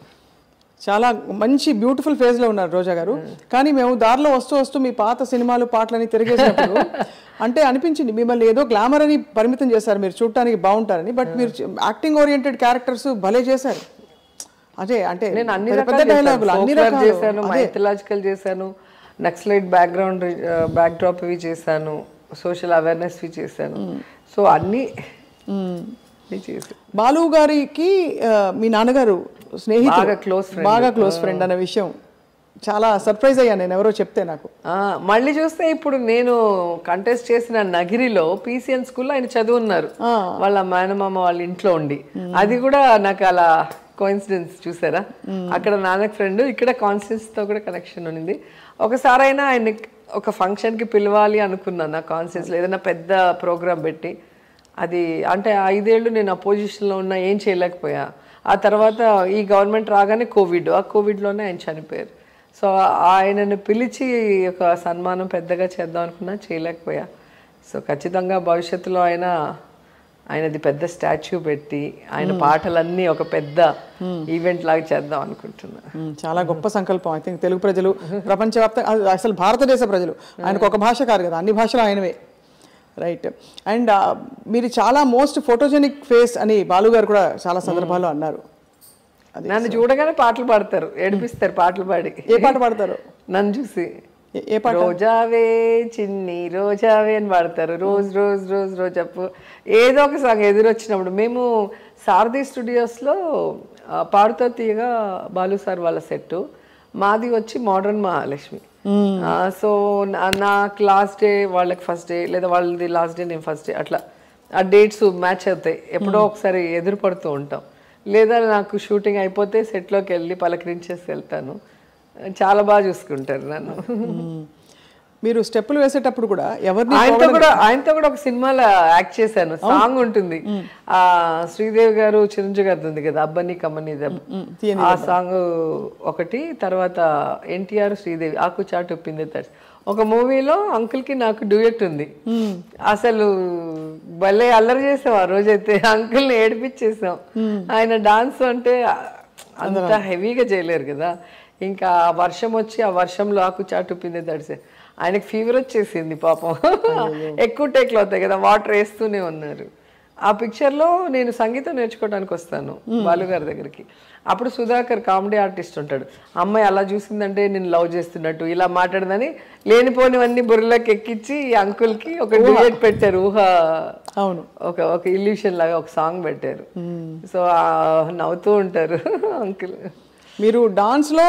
చాలా మంచి బ్యూటిఫుల్ ఫేజ్లో ఉన్నారు రోజా గారు. కానీ మేము దారిలో వస్తూ మీ పాత సినిమాలు పాటలని తిరిగేసినప్పుడు అంటే అనిపించింది మిమ్మల్ని ఏదో గ్లామర్ అని పరిమితం చేశారు, మీరు చూడటానికి బాగుంటారని. బట్ మీరు యాక్టింగ్ ఓరియంటెడ్ క్యారెక్టర్స్ భలే చేశారు. అదే అంటే నేను అన్ని రకాలు చేశాను, మైథలాజికల్ చేశాను, నక్సలైట్ బ్యాక్డ్రాప్ ఇవి చేశాను, సోషల్ అవేర్నెస్ చేశాను. సో అన్నీ చేశాను. బాలు గారికి మీ నాన్నగారు స్నేహితుడు, బాగా క్లోజ్ ఫ్రెండ్ అనే విషయం చాలా సర్ప్రైజ్ అయ్యాను నేను ఎవరో చెప్తే నాకు. మళ్ళీ చూస్తే ఇప్పుడు నేను కంటెస్ట్ చేసిన నగిరిలో PCN స్కూల్లో ఆయన చదువున్నారు, వాళ్ళ మేనమామ వాళ్ళ ఇంట్లో ఉండి. అది కూడా నాకు అలా కోఇన్సిడెన్స్ చూసారా, అక్కడ నాన్నకి ఫ్రెండ్, ఇక్కడ కాన్స్టిట్యూన్సీతో కూడా కనెక్షన్ ఉంది. ఒకసారి అయినా ఆయన ఒక ఫంక్షన్కి పిలవాలి అనుకున్నాను నా కాన్స్టిట్యూన్సీలో, ఏదైనా పెద్ద ప్రోగ్రామ్ పెట్టి. అది అంటే 5 ఏళ్ళు నేను అపోజిషన్లో ఉన్నా, ఏం చేయలేకపోయా. ఆ తర్వాత ఈ గవర్నమెంట్ రాగానే కోవిడ్, ఆ కోవిడ్లోనే ఆయన చనిపోయారు. సో ఆయనను పిలిచి ఒక సన్మానం పెద్దగా చేద్దాం అనుకున్నా, చేయలేకపోయా. సో ఖచ్చితంగా భవిష్యత్తులో ఆయనది పెద్ద స్టాచ్యూ పెట్టి ఆయన పాటలన్నీ ఒక పెద్ద ఈవెంట్ లాగా చేద్దాం అనుకుంటున్నా. చాలా గొప్ప సంకల్పం. ఐ థింక్ తెలుగు ప్రజలు, ప్రపంచవ్యాప్తంగా, అసలు భారతదేశ ప్రజలు, ఆయనకు ఒక భాష కాదు కదా, అన్ని భాషలు ఆయనవే. రైట్. అండ్ మీరు చాలా మోస్ట్ ఫోటోజెనిక్ ఫేస్ అని బాలు గారు కూడా చాలా సందర్భాల్లో అన్నారు. నన్ను చూడగానే పాటలు పాడతారు, ఏడిపిస్తారు పాటలు పాడి. ఏ పాట పాడతారు నన్ను చూసి? ఏ పాట? రోజావే చిన్ని రోజావే అని పాడతారు. రోజ్ రోజ్ రోజ్ రోజప్పు ఏదో ఒక సాంగ్ ఎదురొచ్చినప్పుడు. మేము సారథి స్టూడియోస్లో పాడుతో తీయగా బాలు సార్ వాళ్ళ సెట్, మాది వచ్చి మోడర్న్ మహాలక్ష్మి. సో నాకు లాస్ట్ డే వాళ్ళకి ఫస్ట్ డే, లేదా వాళ్ళది లాస్ట్ డే నేను ఫస్ట్ డే, అట్లా ఆ డేట్స్ మ్యాచ్ అవుతాయి. ఎప్పుడో ఒకసారి ఎదురు పడుతూ ఉంటాం. లేదా నాకు షూటింగ్ అయిపోతే సెట్లోకి వెళ్ళి పలకరించేసి వెళ్తాను. చాలా బాగా చూసుకుంటారు నన్ను. మీరు స్టెప్పులు వేసేటప్పుడు కూడా ఎవరిని? ఆయనతో కూడా ఒక సినిమాలో యాక్ట్ చేశాను. సాంగ్ ఉంటుంది, శ్రీదేవి గారు చిరంజీవి గారిది ఉంది కదా, అబ్బని కమ్మని దెబ్బ, ఆ సాంగ్ ఒకటి. తర్వాత ఎన్టీఆర్ శ్రీదేవి ఆకు చాటు పిందె ఒక మూవీలో అంకుల్కి నాకు డ్యూయెట్ ఉంది. అసలు భలే అల్లరి చేసాం ఆ రోజైతే, అంకుల్ని ఏడిపించేసాం. ఆయన డాన్స్ అంటే అంత హెవీగా చేయలేరు కదా. ఇంకా వర్షం వచ్చి ఆ వర్షంలో ఆకు చాటు పిందె తడిసే ఆయనకి ఫీవర్ వచ్చేసింది పాపం. ఎక్కువ టేక్లు అవుతాయి కదా, వాటర్ వేస్తూనే ఉన్నారు. ఆ పిక్చర్లో నేను సంగీతం నేర్చుకోవడానికి వస్తాను బాలుగారి దగ్గరికి. అప్పుడు సుధాకర్ కామెడీ ఆర్టిస్ట్ ఉంటాడు. అమ్మాయి అలా చూసిందంటే నేను లవ్ చేస్తున్నట్టు ఇలా మాట్లాడదని లేనిపోనివన్నీ బుర్రలోకి ఎక్కించి అంకుల్కి ఒక డ్యూయెట్ పెట్టారు. అవును, ఒక ఇల్యూషన్ లాగా ఒక సాంగ్ పెట్టారు. సో నవ్వుతూ ఉంటారు అంకుల్. మీరు డాన్స్లో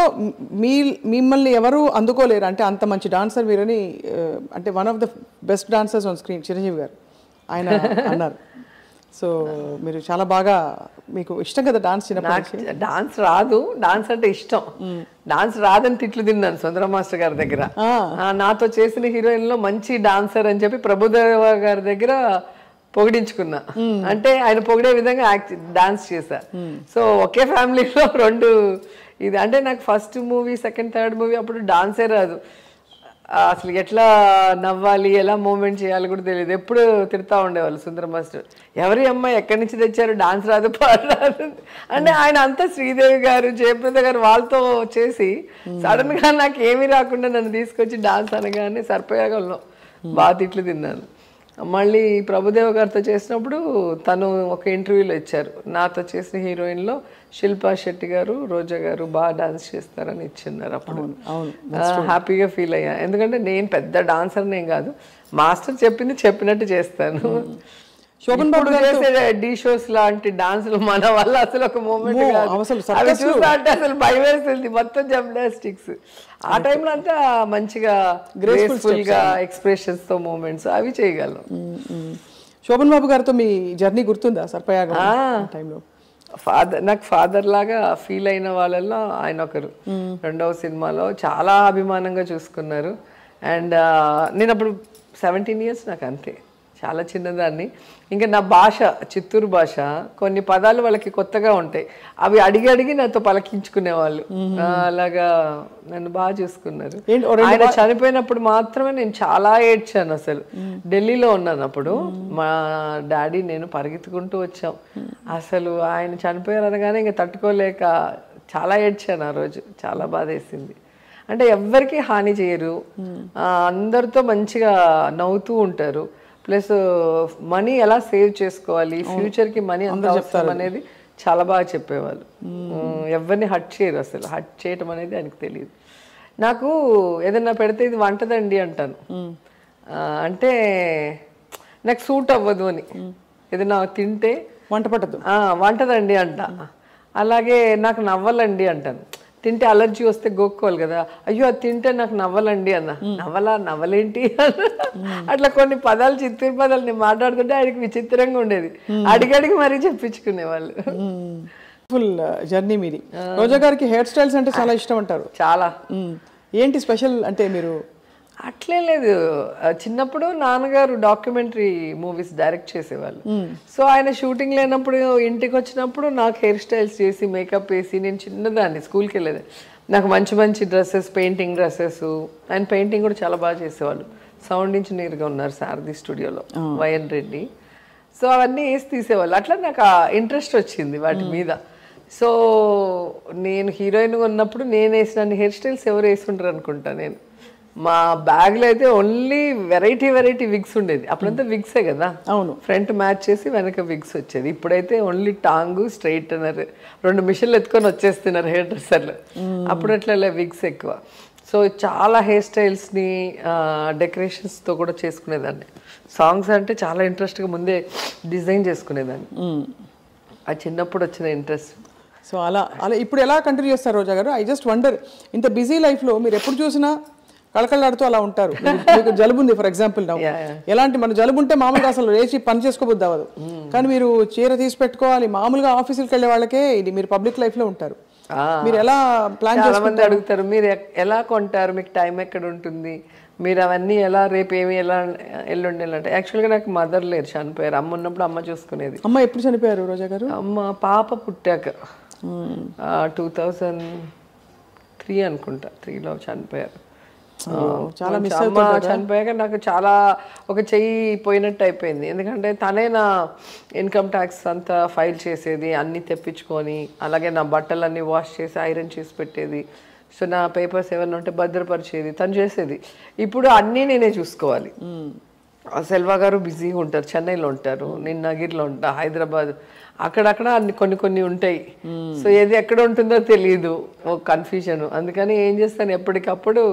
మిమ్మల్ని ఎవరు అందుకోలేరు అంటే అంత మంచి డాన్సర్ మీరని, అంటే one of the best dancers on screen Chiranjeevi గారు ఆయన అన్నారు. సో మీరు చాలా బాగా, మీకు ఇష్టం కదా డాన్స్? చిన్నప్పటి డాన్స్ రాదు, డాన్స్ అంటే ఇష్టం. డాన్స్ రాదని తిట్లు తిన్నాను సుందర మాస్టర్ గారి దగ్గర. నాతో చేసిన హీరోయిన్లో మంచి డాన్సర్ అని చెప్పి ప్రభుదేవ గారి దగ్గర పొగిడించుకున్నా. అంటే ఆయన పొగిడే విధంగా డాన్స్ చేశా. సో ఒకే ఫ్యామిలీలో రెండు ఇది. అంటే నాకు first movie, second, third movie అప్పుడు డాన్సే రాదు. అసలు ఎట్లా నవ్వాలి, ఎలా మూమెంట్ చేయాలి కూడా తెలియదు. ఎప్పుడు తిడతా ఉండేవాళ్ళు సుందర మాస్టర్, ఎవరి అమ్మాయి ఎక్కడి నుంచి తెచ్చారు, డాన్స్ రాదు పాట రాదు అంటే. ఆయన అంతా శ్రీదేవి గారు, జయప్రద గారు వాళ్ళతో చేసి సడన్ గా నాకు ఏమీ రాకుండా నన్ను తీసుకొచ్చి డాన్స్ అనగానే సర్పయాగంలో బాగా తిట్లు తిన్నాను. మళ్ళీ ప్రభుదేవ గారితో చేసినప్పుడు తను ఒక ఇంటర్వ్యూలో ఇచ్చారు, నాతో చేసిన హీరోయిన్లో శిల్పా శెట్టి గారు, రోజా గారు బాగా డాన్స్ చేస్తారని ఇచ్చిన్నారు. అప్పుడు హ్యాపీగా ఫీల్ అయ్యా. ఎందుకంటే నేను పెద్ద డాన్సర్ని ఏం కాదు, మాస్టర్ చెప్పింది చెప్పినట్టు చేస్తాను. శోభన్ బాబు చేసే డీ షోస్ లాంటి డాన్సులు మన వల్ల అసలు ఒక మూమెంట్ కాదు. అవి చూస్తా అంటే అసలు భయం వేస్తుంది, మొత్తం జిమ్నాస్టిక్స్. ఆ టైంలో అంతా మంచిగా గ్రేస్ఫుల్ గా ఎక్స్ప్రెషన్స్ తో మూమెంట్స్ అవి చేయగలం. శోభన్ బాబు గారితో మీ జర్నీ గుర్తుందా సర్పయాగం టైంలో? నాకు ఫాదర్ లాగా ఫీల్ అయిన వాళ్ళల్లో ఆయన ఒకరు. రెండవ సినిమాలో చాలా అభిమానంగా చూసుకున్నారు. అండ్ నేను అప్పుడు 17 years, నాకు అంతే, చాలా చిన్నదాన్ని. ఇంకా నా భాష చిత్తూరు భాష, కొన్ని పదాలు వాళ్ళకి కొత్తగా ఉంటాయి, అవి అడిగి అడిగి నాతో పలకించుకునేవాళ్ళు. అలాగా నన్ను బాగా చూసుకున్నారు. ఆయన చనిపోయినప్పుడు మాత్రమే నేను చాలా ఏడ్చాను. అసలు ఢిల్లీలో ఉన్నాను అప్పుడు, మా డాడీ నేను పరిగెత్తుకుంటూ వచ్చాం. అసలు ఆయన చనిపోయారు అనగానే ఇంకా తట్టుకోలేక చాలా ఏడ్చాను ఆ రోజు. చాలా బాధ వేసింది. అంటే ఎవ్వరికీ హాని చేయరు, అందరితో మంచిగా నవ్వుతూ ఉంటారు. ప్లస్ మనీ ఎలా సేవ్ చేసుకోవాలి, ఫ్యూచర్కి మనీ ఎంత అవసరం అనేది చాలా బాగా చెప్పేవాళ్ళు. ఎవరిని హట్ చేయరు, అసలు హట్ చేయటం అనేది ఆయనకు తెలియదు. నాకు ఏదన్నా పెడితే ఇది వంటదండి అంటాను, అంటే నాకు సూట్ అవ్వదు అని. ఏదైనా తింటే వంట పట్టదు, వంటదండి అంట. అలాగే నాకు నవ్వాలండి అంటాను, తింటే అలర్జీ వస్తే గోక్కోవాలి కదా, అయ్యో అది తింటే నాకు నవ్వాలండి అన్న. నవ్వలేంటి అట్లా కొన్ని పదాలు, చిత్తూరు పదాలు నేను మాట్లాడుతుంటే ఆయనకి విచిత్రంగా ఉండేది. అడిగడిగి మరీ చెప్పించుకునేవాళ్ళు. ఫుల్ జర్నీ మీది. రోజా గారికి హెయిర్ స్టైల్స్ అంటే చాలా ఇష్టం అంటారు. చాలా. ఏంటి స్పెషల్ అంటే? మీరు అట్లే లేదు, చిన్నప్పుడు నాన్నగారు డాక్యుమెంటరీ మూవీస్ డైరెక్ట్ చేసేవాళ్ళు. సో ఆయన షూటింగ్ లేనప్పుడు ఇంటికి వచ్చినప్పుడు నాకు హెయిర్ స్టైల్స్ చేసి మేకప్ వేసి, నేను చిన్నదాన్ని స్కూల్కి వెళ్ళేది, నాకు మంచి మంచి dresses, painting dresses, and painting కూడా చాలా బాగా చేసేవాళ్ళు. సౌండ్ ఇంజనీర్గా ఉన్నారు సారథి స్టూడియోలో, వైఎన్ రెడ్డి. సో అవన్నీ వేసి తీసేవాళ్ళు. అట్లా నాకు ఇంట్రెస్ట్ వచ్చింది వాటి మీద. సో నేను హీరోయిన్గా ఉన్నప్పుడు నేను వేసిన హెయిర్ స్టైల్స్ ఎవరు వేసుకుంటారు అనుకుంటా. నేను మా బ్యాగ్లో అయితే ఓన్లీ వెరైటీ విగ్స్ ఉండేది. అప్పుడంతా విగ్సే కదా, అవును, ఫ్రంట్ మ్యాచ్ చేసి వెనక విగ్స్ వచ్చేది. ఇప్పుడైతే ఓన్లీ టాంగు, స్ట్రైటనర్, 2 మిషన్లు ఎత్తుకొని వచ్చేస్తున్నారు హెయిర్ డ్రెస్సర్లు. అప్పుడు అట్లా విగ్స్ ఎక్కువ. సో చాలా హెయిర్ స్టైల్స్ని డెకరేషన్స్తో కూడా చేసుకునేదాన్ని. సాంగ్స్ అంటే చాలా ఇంట్రెస్ట్గా ముందే డిజైన్ చేసుకునేదాన్ని. ఆ చిన్నప్పుడు వచ్చిన ఇంట్రెస్ట్. సో అలా ఇప్పుడు ఎలా కంటిన్యూ చేస్తారు రోజా గారు? ఐ జస్ట్ వండర్, ఇంత బిజీ లైఫ్లో మీరు ఎప్పుడు చూసినా కళకళలాడుతూ అలా ఉంటారు. మీకు జలుబు ఉంది ఫర్ ఎగ్జాంపుల్, ఎలాంటి మన జలుబు ఉంటే మామూలుగా అసలు లేచి పని చేసుకోబుద్ది అవ్వదు. కానీ మీరు చీర తీసి పెట్టుకోవాలి. మామూలుగా ఆఫీసులకు వెళ్ళే వాళ్ళకే ఇది, మీరు పబ్లిక్ లైఫ్లో ఉంటారు. మీరు ఎలా ప్లాన్ చాలా మంది అడుగుతారు, మీరు ఎలా కొంటారు, మీకు టైం ఎక్కడ ఉంటుంది, మీరు అవన్నీ ఎలా, రేపు ఏమి, ఎలా ఎల్లుండి అంటే. యాక్చువల్గా నాకు మదర్ లేరు, చనిపోయారు. అమ్మ ఉన్నప్పుడు అమ్మ చూసుకునేది. అమ్మ ఎప్పుడు చనిపోయారు రోజా గారు? అమ్మ పాప పుట్టాక 2003 అనుకుంటా, 3లో చనిపోయారు. చాలా మిస్ అమ్మ చనిపోయాక నాకు చాలా ఒక చెయ్యి పోయినట్టు అయిపోయింది. ఎందుకంటే తనే నా ఇన్కమ్ ట్యాక్స్ అంతా ఫైల్ చేసేది, అన్నీ తెప్పించుకొని, అలాగే నా బట్టలన్నీ వాష్ చేసి ఐరన్ చేసి పెట్టేది. సో నా పేపర్స్ ఏమైనా ఉంటే భద్రపరిచేది, తను చేసేది. ఇప్పుడు అన్నీ నేనే చూసుకోవాలి. సెల్వా గారు బిజీగా ఉంటారు, చెన్నైలో ఉంటారు, నేను నగిరిలో ఉంటా, హైదరాబాద్, అక్కడక్కడ అన్ని కొన్ని ఉంటాయి. సో ఏది ఎక్కడ ఉంటుందో తెలియదు, ఒక కన్ఫ్యూజన్. అందుకని ఏం చేస్తాను, ఎప్పటికప్పుడు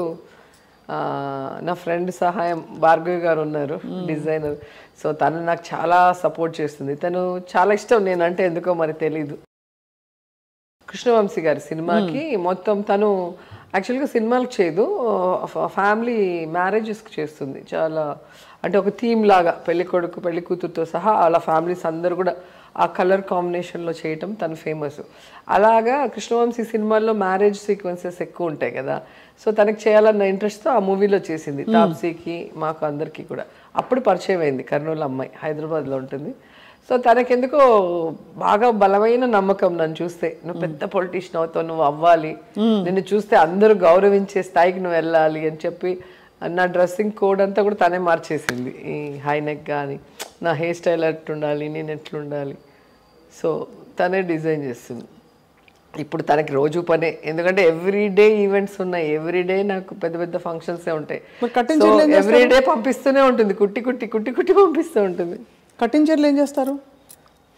నా ఫ్రెండ్ సహాయం, భార్గవి గారు ఉన్నారు, డిజైనర్. సో తను నాకు చాలా సపోర్ట్ చేస్తుంది. తను చాలా ఇష్టం నేనంటే, ఎందుకో మరి తెలీదు. కృష్ణవంశీ గారి సినిమాకి మొత్తం తను యాక్చువల్గా సినిమాలకు చేయదు, ఫ్యామిలీ మ్యారేజెస్కి చేస్తుంది. చాలా అంటే ఒక థీమ్ లాగా పెళ్లి కొడుకు పెళ్లి కూతురుతో సహా అలా ఫ్యామిలీస్ అందరూ కూడా ఆ కలర్ కాంబినేషన్లో చేయటం తను ఫేమస్. అలాగా కృష్ణవంశీ సినిమాల్లో మ్యారేజ్ సీక్వెన్సెస్ ఎక్కువ ఉంటాయి కదా. సో తనకి చేయాలన్న ఇంట్రెస్ట్తో ఆ మూవీలో చేసింది. తాప్సీకి మాకు అందరికీ కూడా అప్పుడు పరిచయం అయింది. కర్నూలు అమ్మాయి, హైదరాబాద్లో ఉంటుంది. సో తనకెందుకో బాగా బలమైన నమ్మకం, నన్ను చూస్తే నువ్వు పెద్ద పొలిటీషియన్ అవుతావు, నువ్వు అవ్వాలి, నిన్ను చూస్తే అందరూ గౌరవించే స్థాయికి నువ్వు వెళ్ళాలి అని చెప్పి నా డ్రెస్సింగ్ కోడ్ అంతా కూడా తనే మార్చేసింది. ఈ హైనెక్ కానీ, నా హెయిర్ స్టైల్ ఎట్లుండాలి, నేను ఎట్లుండాలి, సో తనే డిజైన్ చేస్తుంది. ఇప్పుడు తనకి రోజు పనే, ఎందుకంటే ఎవ్రీడే ఈవెంట్స్ ఉన్నాయి, ఎవ్రీడే నాకు పెద్ద పెద్ద ఫంక్షన్సే ఉంటాయి. ఎవ్రీడే పంపిస్తూనే ఉంటుంది, కుట్టి పంపిస్తూ ఉంటుంది. కటింగ్ చీరలు ఏం చేస్తారు?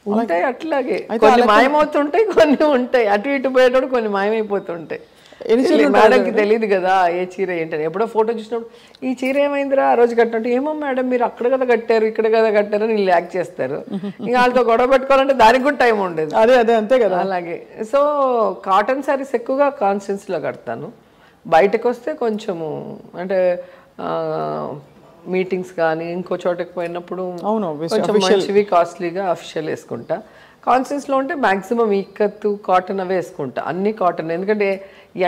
ఉంటాయి అట్లాగే, కొన్ని మాయమవుతుంటాయి, కొన్ని ఉంటాయి. అటు ఇటు పోయేటప్పుడు కొన్ని మాయమైపోతుంటాయి. మేడంకి తెలియదు కదా ఏ చీర ఏంటని. ఎప్పుడో ఫోటో చూసినప్పుడు ఈ చీర ఏమైందిరా ఆ రోజు కట్టినట్టు, ఏమో మేడం మీరు అక్కడ కదా కట్టారు, ఇక్కడ కదా కట్టారు అని ల్యాక్ చేస్తారు. ఇంకా వాళ్ళతో గొడవ పెట్టుకోవాలంటే దానికి కూడా టైం ఉండదు. అదే అంతే కదా. అలాగే సో కాటన్ శారీస్ ఎక్కువగా కాన్స్టెన్స్లో కడతాను. బయటకు వస్తే కొంచెము అంటే మీటింగ్స్ కానీ ఇంకో చోటకి పోయినప్పుడు కొంచెం మంచివి కాస్ట్లీగా అఫిషియల్ వేసుకుంటా. కాన్స్టెన్స్లో ఉంటే మ్యాక్సిమం ఇక్కత్తు కాటన్ అవే వేసుకుంటా, అన్ని కాటన్. ఎందుకంటే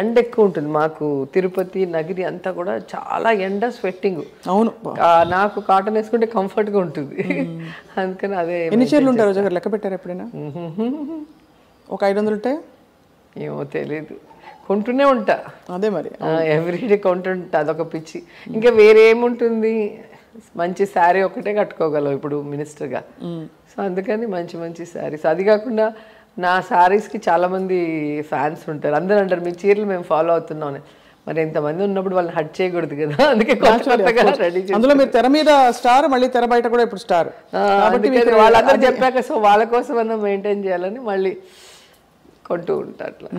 ఎండ ఎక్కువ ఉంటుంది మాకు, తిరుపతి నగిరి అంతా కూడా చాలా ఎండ, స్వెట్టింగ్. అవును, నాకు కాటన్ వేసుకుంటే కంఫర్ట్గా ఉంటుంది. అందుకని అదే. ఎన్ని చీరలు ఉంటారు రోజా గారు, లెక్క పెట్టారు ఎప్పుడైనా? ఒక 500 ఉంటాయి ఏమో తెలీదు, కొంటూనే ఉంటా. అదే మరి ఎవ్రీడే కొంటుంటా, అదొక పిచ్చి. ఇంకా వేరే ఏముంటుంది, మంచి శారీ ఒకటే కట్టుకోగలవు ఇప్పుడు మినిస్టర్గా. సో అందుకని మంచి మంచి శారీస్. అది కాకుండా నా శారీస్కి చాలామంది ఫ్యాన్స్ ఉంటారు. అందరూ అంటారు మీ చీరలు మేము ఫాలో అవుతున్నాం. మరి ఎంతమంది ఉన్నప్పుడు వాళ్ళని హట్ చేయకూడదు కదా, అందుకే కొత్తగా రెడీ చేసి. అందులో మీరు తెర మీద స్టార్, మళ్ళీ తెర బయట కూడా ఇప్పుడు స్టార్. వాళ్ళందరూ చెప్పాక సో వాళ్ళ కోసం అన్నా మెయింటైన్ చేయాలని మళ్ళీ కొంటూ ఉంటా. అట్లా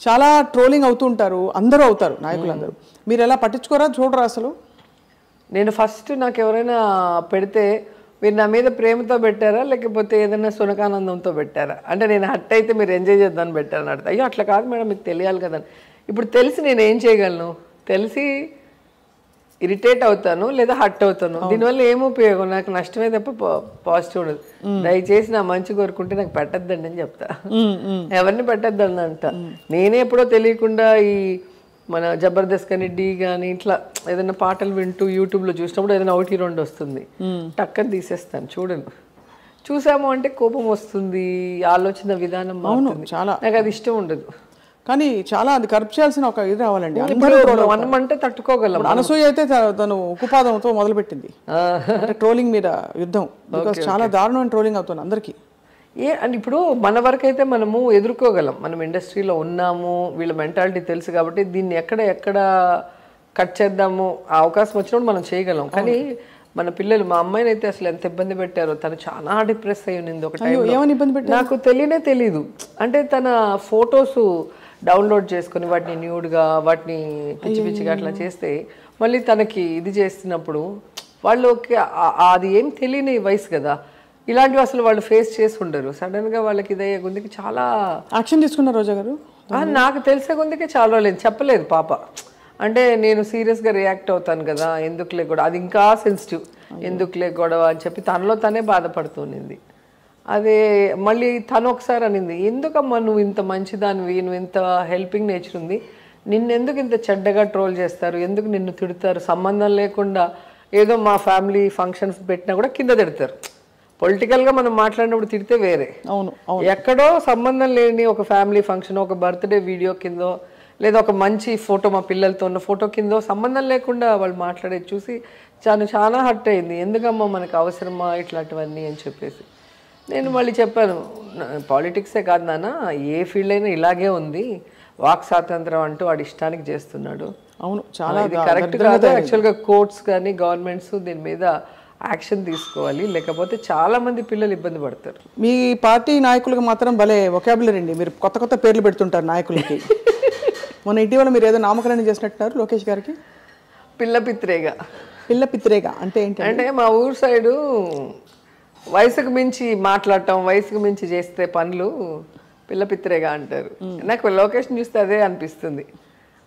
చాలా ట్రోలింగ్ అవుతూ ఉంటారు, అందరూ అవుతారు, నాయకులందరూ. మీరు ఎలా పట్టించుకోరా, చూడరా అసలు? నేను ఫస్ట్ నాకు ఎవరైనా పెడితే మీరు నా మీద ప్రేమతో పెట్టారా లేకపోతే ఏదైనా సునకానందంతో పెట్టారా అంటే, నేను హట్ అయితే మీరు ఎంజాయ్ చేద్దామని పెట్టారని అర్థం. అయ్యో అట్లా కాదు మేడం, మీకు తెలియాలి కదా. ఇప్పుడు తెలిసి నేను ఏం చేయగలను, తెలిసి ఇరిటేట్ అవుతాను లేదా హట్ అవుతాను. దీనివల్ల ఏం ఉపయోగం, నాకు నష్టమే తప్ప పాజిటివ్ ఉండదు. దయచేసి నా మంచి కోరుకుంటే నాకు పెట్టద్దండి అని చెప్తా, ఎవరిని పెట్టద్దండి అంట. నేనే ఎప్పుడో తెలియకుండా ఈ మన జబర్దస్త్ కానీ డి కానీ ఇట్లా ఏదైనా పాటలు వింటూ యూట్యూబ్లో చూసినప్పుడు ఏదైనా 1-2 వస్తుంది, టక్కని తీసేస్తాను, చూడను. చూసాము అంటే కోపం వస్తుంది, ఆలోచన విధానం మారుతుంది, నాకు అది ఇష్టం ఉండదు. కానీ చాలా అది కరప్ట్ చేయాల్సిన ఒక ఇది రావాలండి. అంటే తట్టుకోగలం. అనసూయ అయితే తను ఉక్కుపాదంతో మొదలుపెట్టింది ట్రోలింగ్ మీద యుద్ధం. బికాస్ చాలా దారుణమైన ట్రోలింగ్ అవుతుంది అందరికీ. అండ్ ఇప్పుడు మన వరకు అయితే మనము ఎదుర్కోగలం, మనం ఇండస్ట్రీలో ఉన్నాము, వీళ్ళ మెంటాలిటీ తెలుసు కాబట్టి దీన్ని ఎక్కడ కట్ చేద్దాము, ఆ అవకాశం వచ్చినప్పుడు మనం చేయగలం. కానీ మన పిల్లలు, మా అమ్మాయిని అయితే అసలు ఎంత ఇబ్బంది పెట్టారో, తను చాలా డిప్రెస్ అయ్యి ఉంది ఒక టైంలో. నాకు తెలీదు. అంటే తన ఫొటోస్ డౌన్లోడ్ చేసుకుని వాటిని న్యూడ్గా, వాటిని పిచ్చి పిచ్చిగా అట్లా చేస్తే మళ్ళీ తనకి ఇది చేస్తున్నప్పుడు వాళ్ళు అది ఏం తెలియని వయసు కదా, ఇలాంటివి అసలు వాళ్ళు ఫేస్ చేసి ఉండరు. సడన్గా వాళ్ళకి ఇదయ్యే గుందికి చాలా యాక్షన్ తీసుకున్నారు రోజా గారు. నాకు తెలిసే గుందికి చాలా రోజులు చెప్పలేదు పాప. అంటే నేను సీరియస్గా రియాక్ట్ అవుతాను కదా, ఎందుకులే గొడవ, అది ఇంకా సెన్సిటివ్, ఎందుకులే గొడవ అని చెప్పి తనలో తనే బాధపడుతుంది. అదే మళ్ళీ తను ఒకసారి అనింది, ఎందుకమ్మా నువ్వు ఇంత మంచిదానివి, నువ్వు ఇంత హెల్పింగ్ నేచర్ ఉంది, నిన్నెందుకు ఇంత చెడ్డగా ట్రోల్ చేస్తారు, ఎందుకు నిన్ను తిడతారు, సంబంధం లేకుండా ఏదో మా ఫ్యామిలీ ఫంక్షన్స్ పెట్టినా కూడా కింద తిడతారు. పొలిటికల్గా మనం మాట్లాడినప్పుడు తిడితే వేరే, ఎక్కడో సంబంధం లేని ఒక ఫ్యామిలీ ఫంక్షన్, ఒక బర్త్డే వీడియో కిందో, లేదా ఒక మంచి ఫోటో మా పిల్లలతో ఉన్న ఫోటో కిందో సంబంధం లేకుండా వాళ్ళు మాట్లాడేది చూసి చాలా హర్ట్ అయింది. ఎందుకమ్మా మనకు అవసరమా ఇట్లాంటివన్నీ అని చెప్పేసి నేను మళ్ళీ చెప్పాను, పాలిటిక్సే కాదు నాన్న, ఏ ఫీల్డ్ అయినా ఇలాగే ఉంది, వాక్ స్వాతంత్రం అంటూ వాడి ఇష్టానికి చేస్తున్నాడు. అవును, చాలా ఇది కరెక్ట్ కాదు. యాక్చువల్గా కోర్ట్స్ కానీ గవర్నమెంట్స్ దీని మీద యాక్షన్ తీసుకోవాలి, లేకపోతే చాలా మంది పిల్లలు ఇబ్బంది పడతారు. మీ పార్టీ నాయకులకు మాత్రం భలే వొకాబులరీ అండి, మీరు కొత్త పేర్లు పెడుతుంటారు నాయకులకి. మొన్న ఇటీవల మీరు ఏదో నామకరణం చేసినట్టున్నారు లోకేష్ గారికి, పిల్లపిత్రేగా అంటే ఏంటి? అంటే మా ఊరు సైడు వయసుకు మించి మాట్లాడటం, వయసుకు మించి చేస్తే పనులు పిల్లపిత్రేగా అంటారు. నాకు లొకేషన్ చూస్తే అదే అనిపిస్తుంది.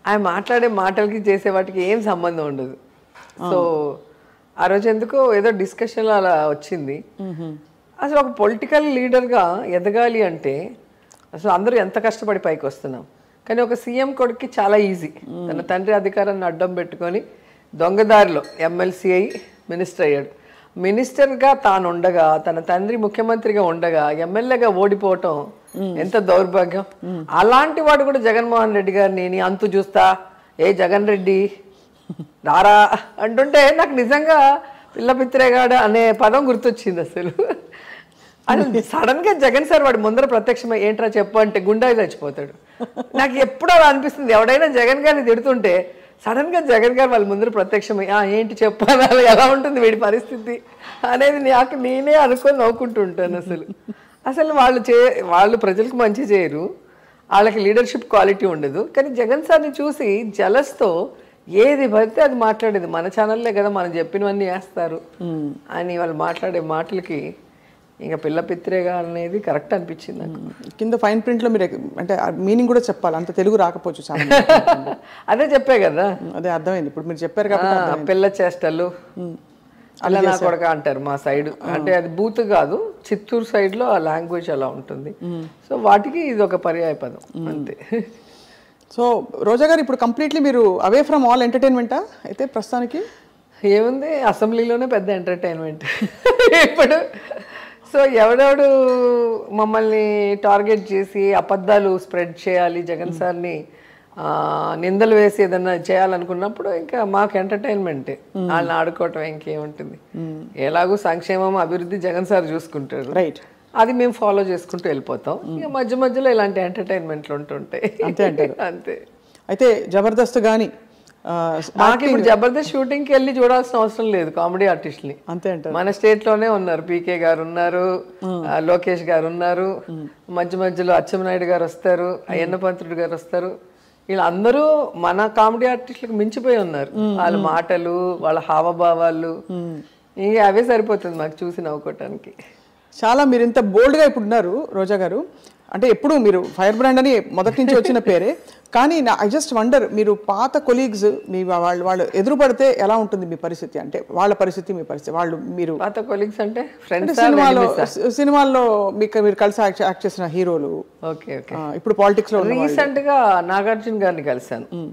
ఆయన మాట్లాడే మాటలకి చేసే వాటికి ఏం సంబంధం ఉండదు. సో ఆ రోజు ఎందుకో ఏదో డిస్కషన్లో అలా వచ్చింది. అసలు ఒక పొలిటికల్ లీడర్గా ఎదగాలి అంటే అసలు అందరూ ఎంత కష్టపడి పైకి వస్తున్నాం, కానీ ఒక సీఎం కొడుక్కి చాలా ఈజీ. తన తండ్రి అధికారాన్ని అడ్డం పెట్టుకొని దొంగదారిలో ఎమ్మెల్సీ అయ్యి మినిస్టర్ అయ్యాడు. మినిస్టర్గా తాను ఉండగా, తన తండ్రి ముఖ్యమంత్రిగా ఉండగా ఎమ్మెల్యేగా ఓడిపోవటం ఎంత దౌర్భాగ్యం. అలాంటి వాడు కూడా జగన్మోహన్ రెడ్డి గారిని నీ అంతు చూస్తా, ఏ జగన్ రెడ్డి రారా అంటుంటే నాకు నిజంగా పిల్లపిత్రేగాడ అనే పదం గుర్తొచ్చింది. అసలు సడన్ గా జగన్ సార్ వాడు ముందర ప్రత్యక్షమై ఏంట్రా చెప్పు అంటే గుండా చచ్చిపోతాడు. నాకు ఎప్పుడు అలా అనిపిస్తుంది, ఎవడైనా జగన్ గారిని తిడుతుంటే సడన్ గా జగన్ గారు వాళ్ళ ముందర ప్రత్యక్షమై ఏంటి చెప్పాలి, ఎలా ఉంటుంది వీడి పరిస్థితి అనేది నాకు నేనే అనుకొని నవ్వుకుంటుంటాను. అసలు వాళ్ళు ప్రజలకు మంచి చేయరు, వాళ్ళకి లీడర్షిప్ క్వాలిటీ ఉండదు. కానీ జగన్ సార్ని చూసి జలస్తో ఏది పడితే అది మాట్లాడేది, మన ఛానల్లే కదా మనం చెప్పినవన్నీ వేస్తారు అని వాళ్ళు మాట్లాడే మాటలకి ఇంకా పిల్లపిత్రేగా అనేది కరెక్ట్ అనిపించింది నాకు. కింద ఫైన్ ప్రింట్లో మీరు అంటే మీనింగ్ కూడా చెప్పాలి, అంత తెలుగు రాకపోవచ్చు చాలా. అదే చెప్పే కదా, అదే అర్థమైంది ఇప్పుడు మీరు చెప్పారు కాబట్టి. పిల్ల చేష్టలు అలా నా కొడక అంటారు మా సైడ్, అంటే అది బూత్ కాదు, చిత్తూరు సైడ్లో ఆ లాంగ్వేజ్ అలా ఉంటుంది. సో వాటికి ఇది ఒక పర్యాయ పదం అంతే. సో రోజా గారు ఇప్పుడు కంప్లీట్లీ మీరు అవే ఫ్రమ్ ఆల్ ఎంటర్టైన్మెంటా అయితే ప్రస్తుతానికి? ఏముంది, అసెంబ్లీలోనే పెద్ద ఎంటర్టైన్మెంట్ ఇప్పుడు. సో ఎవడెవడు మమ్మల్ని టార్గెట్ చేసి అబద్ధాలు స్ప్రెడ్ చేయాలి, జగన్ సార్ని నిందలు వేసి ఏదన్నా చేయాలనుకున్నప్పుడు ఇంకా మాకు ఎంటర్టైన్మెంటే, వాళ్ళని ఆడుకోవటం ఇంకేముంటుంది. ఎలాగూ సంక్షేమం అభివృద్ధి జగన్ సార్ చూసుకుంటారు, రైట్, అది మేము ఫాలో చేసుకుంటూ వెళ్ళిపోతాం. ఇక మధ్య మధ్యలో ఇలాంటి ఎంటర్టైన్మెంట్లు ఉంటుంటాయి అంతే అంటారు. అంతే. అయితే జబర్దస్త్ కానీ మాకు ఇప్పుడు జబర్దస్త్ షూటింగ్కి వెళ్ళి చూడాల్సిన అవసరం లేదు, కామెడీ ఆర్టిస్ట్ని అంతే అంటారు. మన స్టేట్లోనే ఉన్నారు, పీకే గారు ఉన్నారు, లోకేష్ గారు ఉన్నారు, మధ్య మధ్యలో అచ్చెన్నాయుడు గారు వస్తారు, అయ్యన్న పంతుడు గారు వస్తారు. వీళ్ళందరూ మన కామెడీ ఆర్టిస్టులకు మించిపోయి ఉన్నారు. వాళ్ళ మాటలు, వాళ్ళ హావభావాలు, ఇంకా అవే సరిపోతుంది మాకు చూసి నవ్వుకోవటానికి. చాలా మీరు ఇంత బోల్డ్గా ఇప్పుడు ఉన్నారు రోజా గారు, అంటే ఎప్పుడు మీరు ఫైర్ బ్రాండ్ అని మొదటి నుంచి వచ్చిన పేరే, కానీ ఐ జస్ట్ వండర్, మీరు పాత కొలీగ్స్ మీ వాళ్ళు ఎదురు పడితే ఎలా ఉంటుంది మీ పరిస్థితి, అంటే వాళ్ళ పరిస్థితి మీ పరిస్థితి, వాళ్ళు మీరు పాత కొలీగ్స్ అంటే సినిమాల్లో మీరు కలిసి యాక్ట్ చేసిన హీరోలు, ఓకే ఓకే, ఇప్పుడు పాలిటిక్స్ లో రీసెంట్ గా నాగార్జున గారిని కలిశాను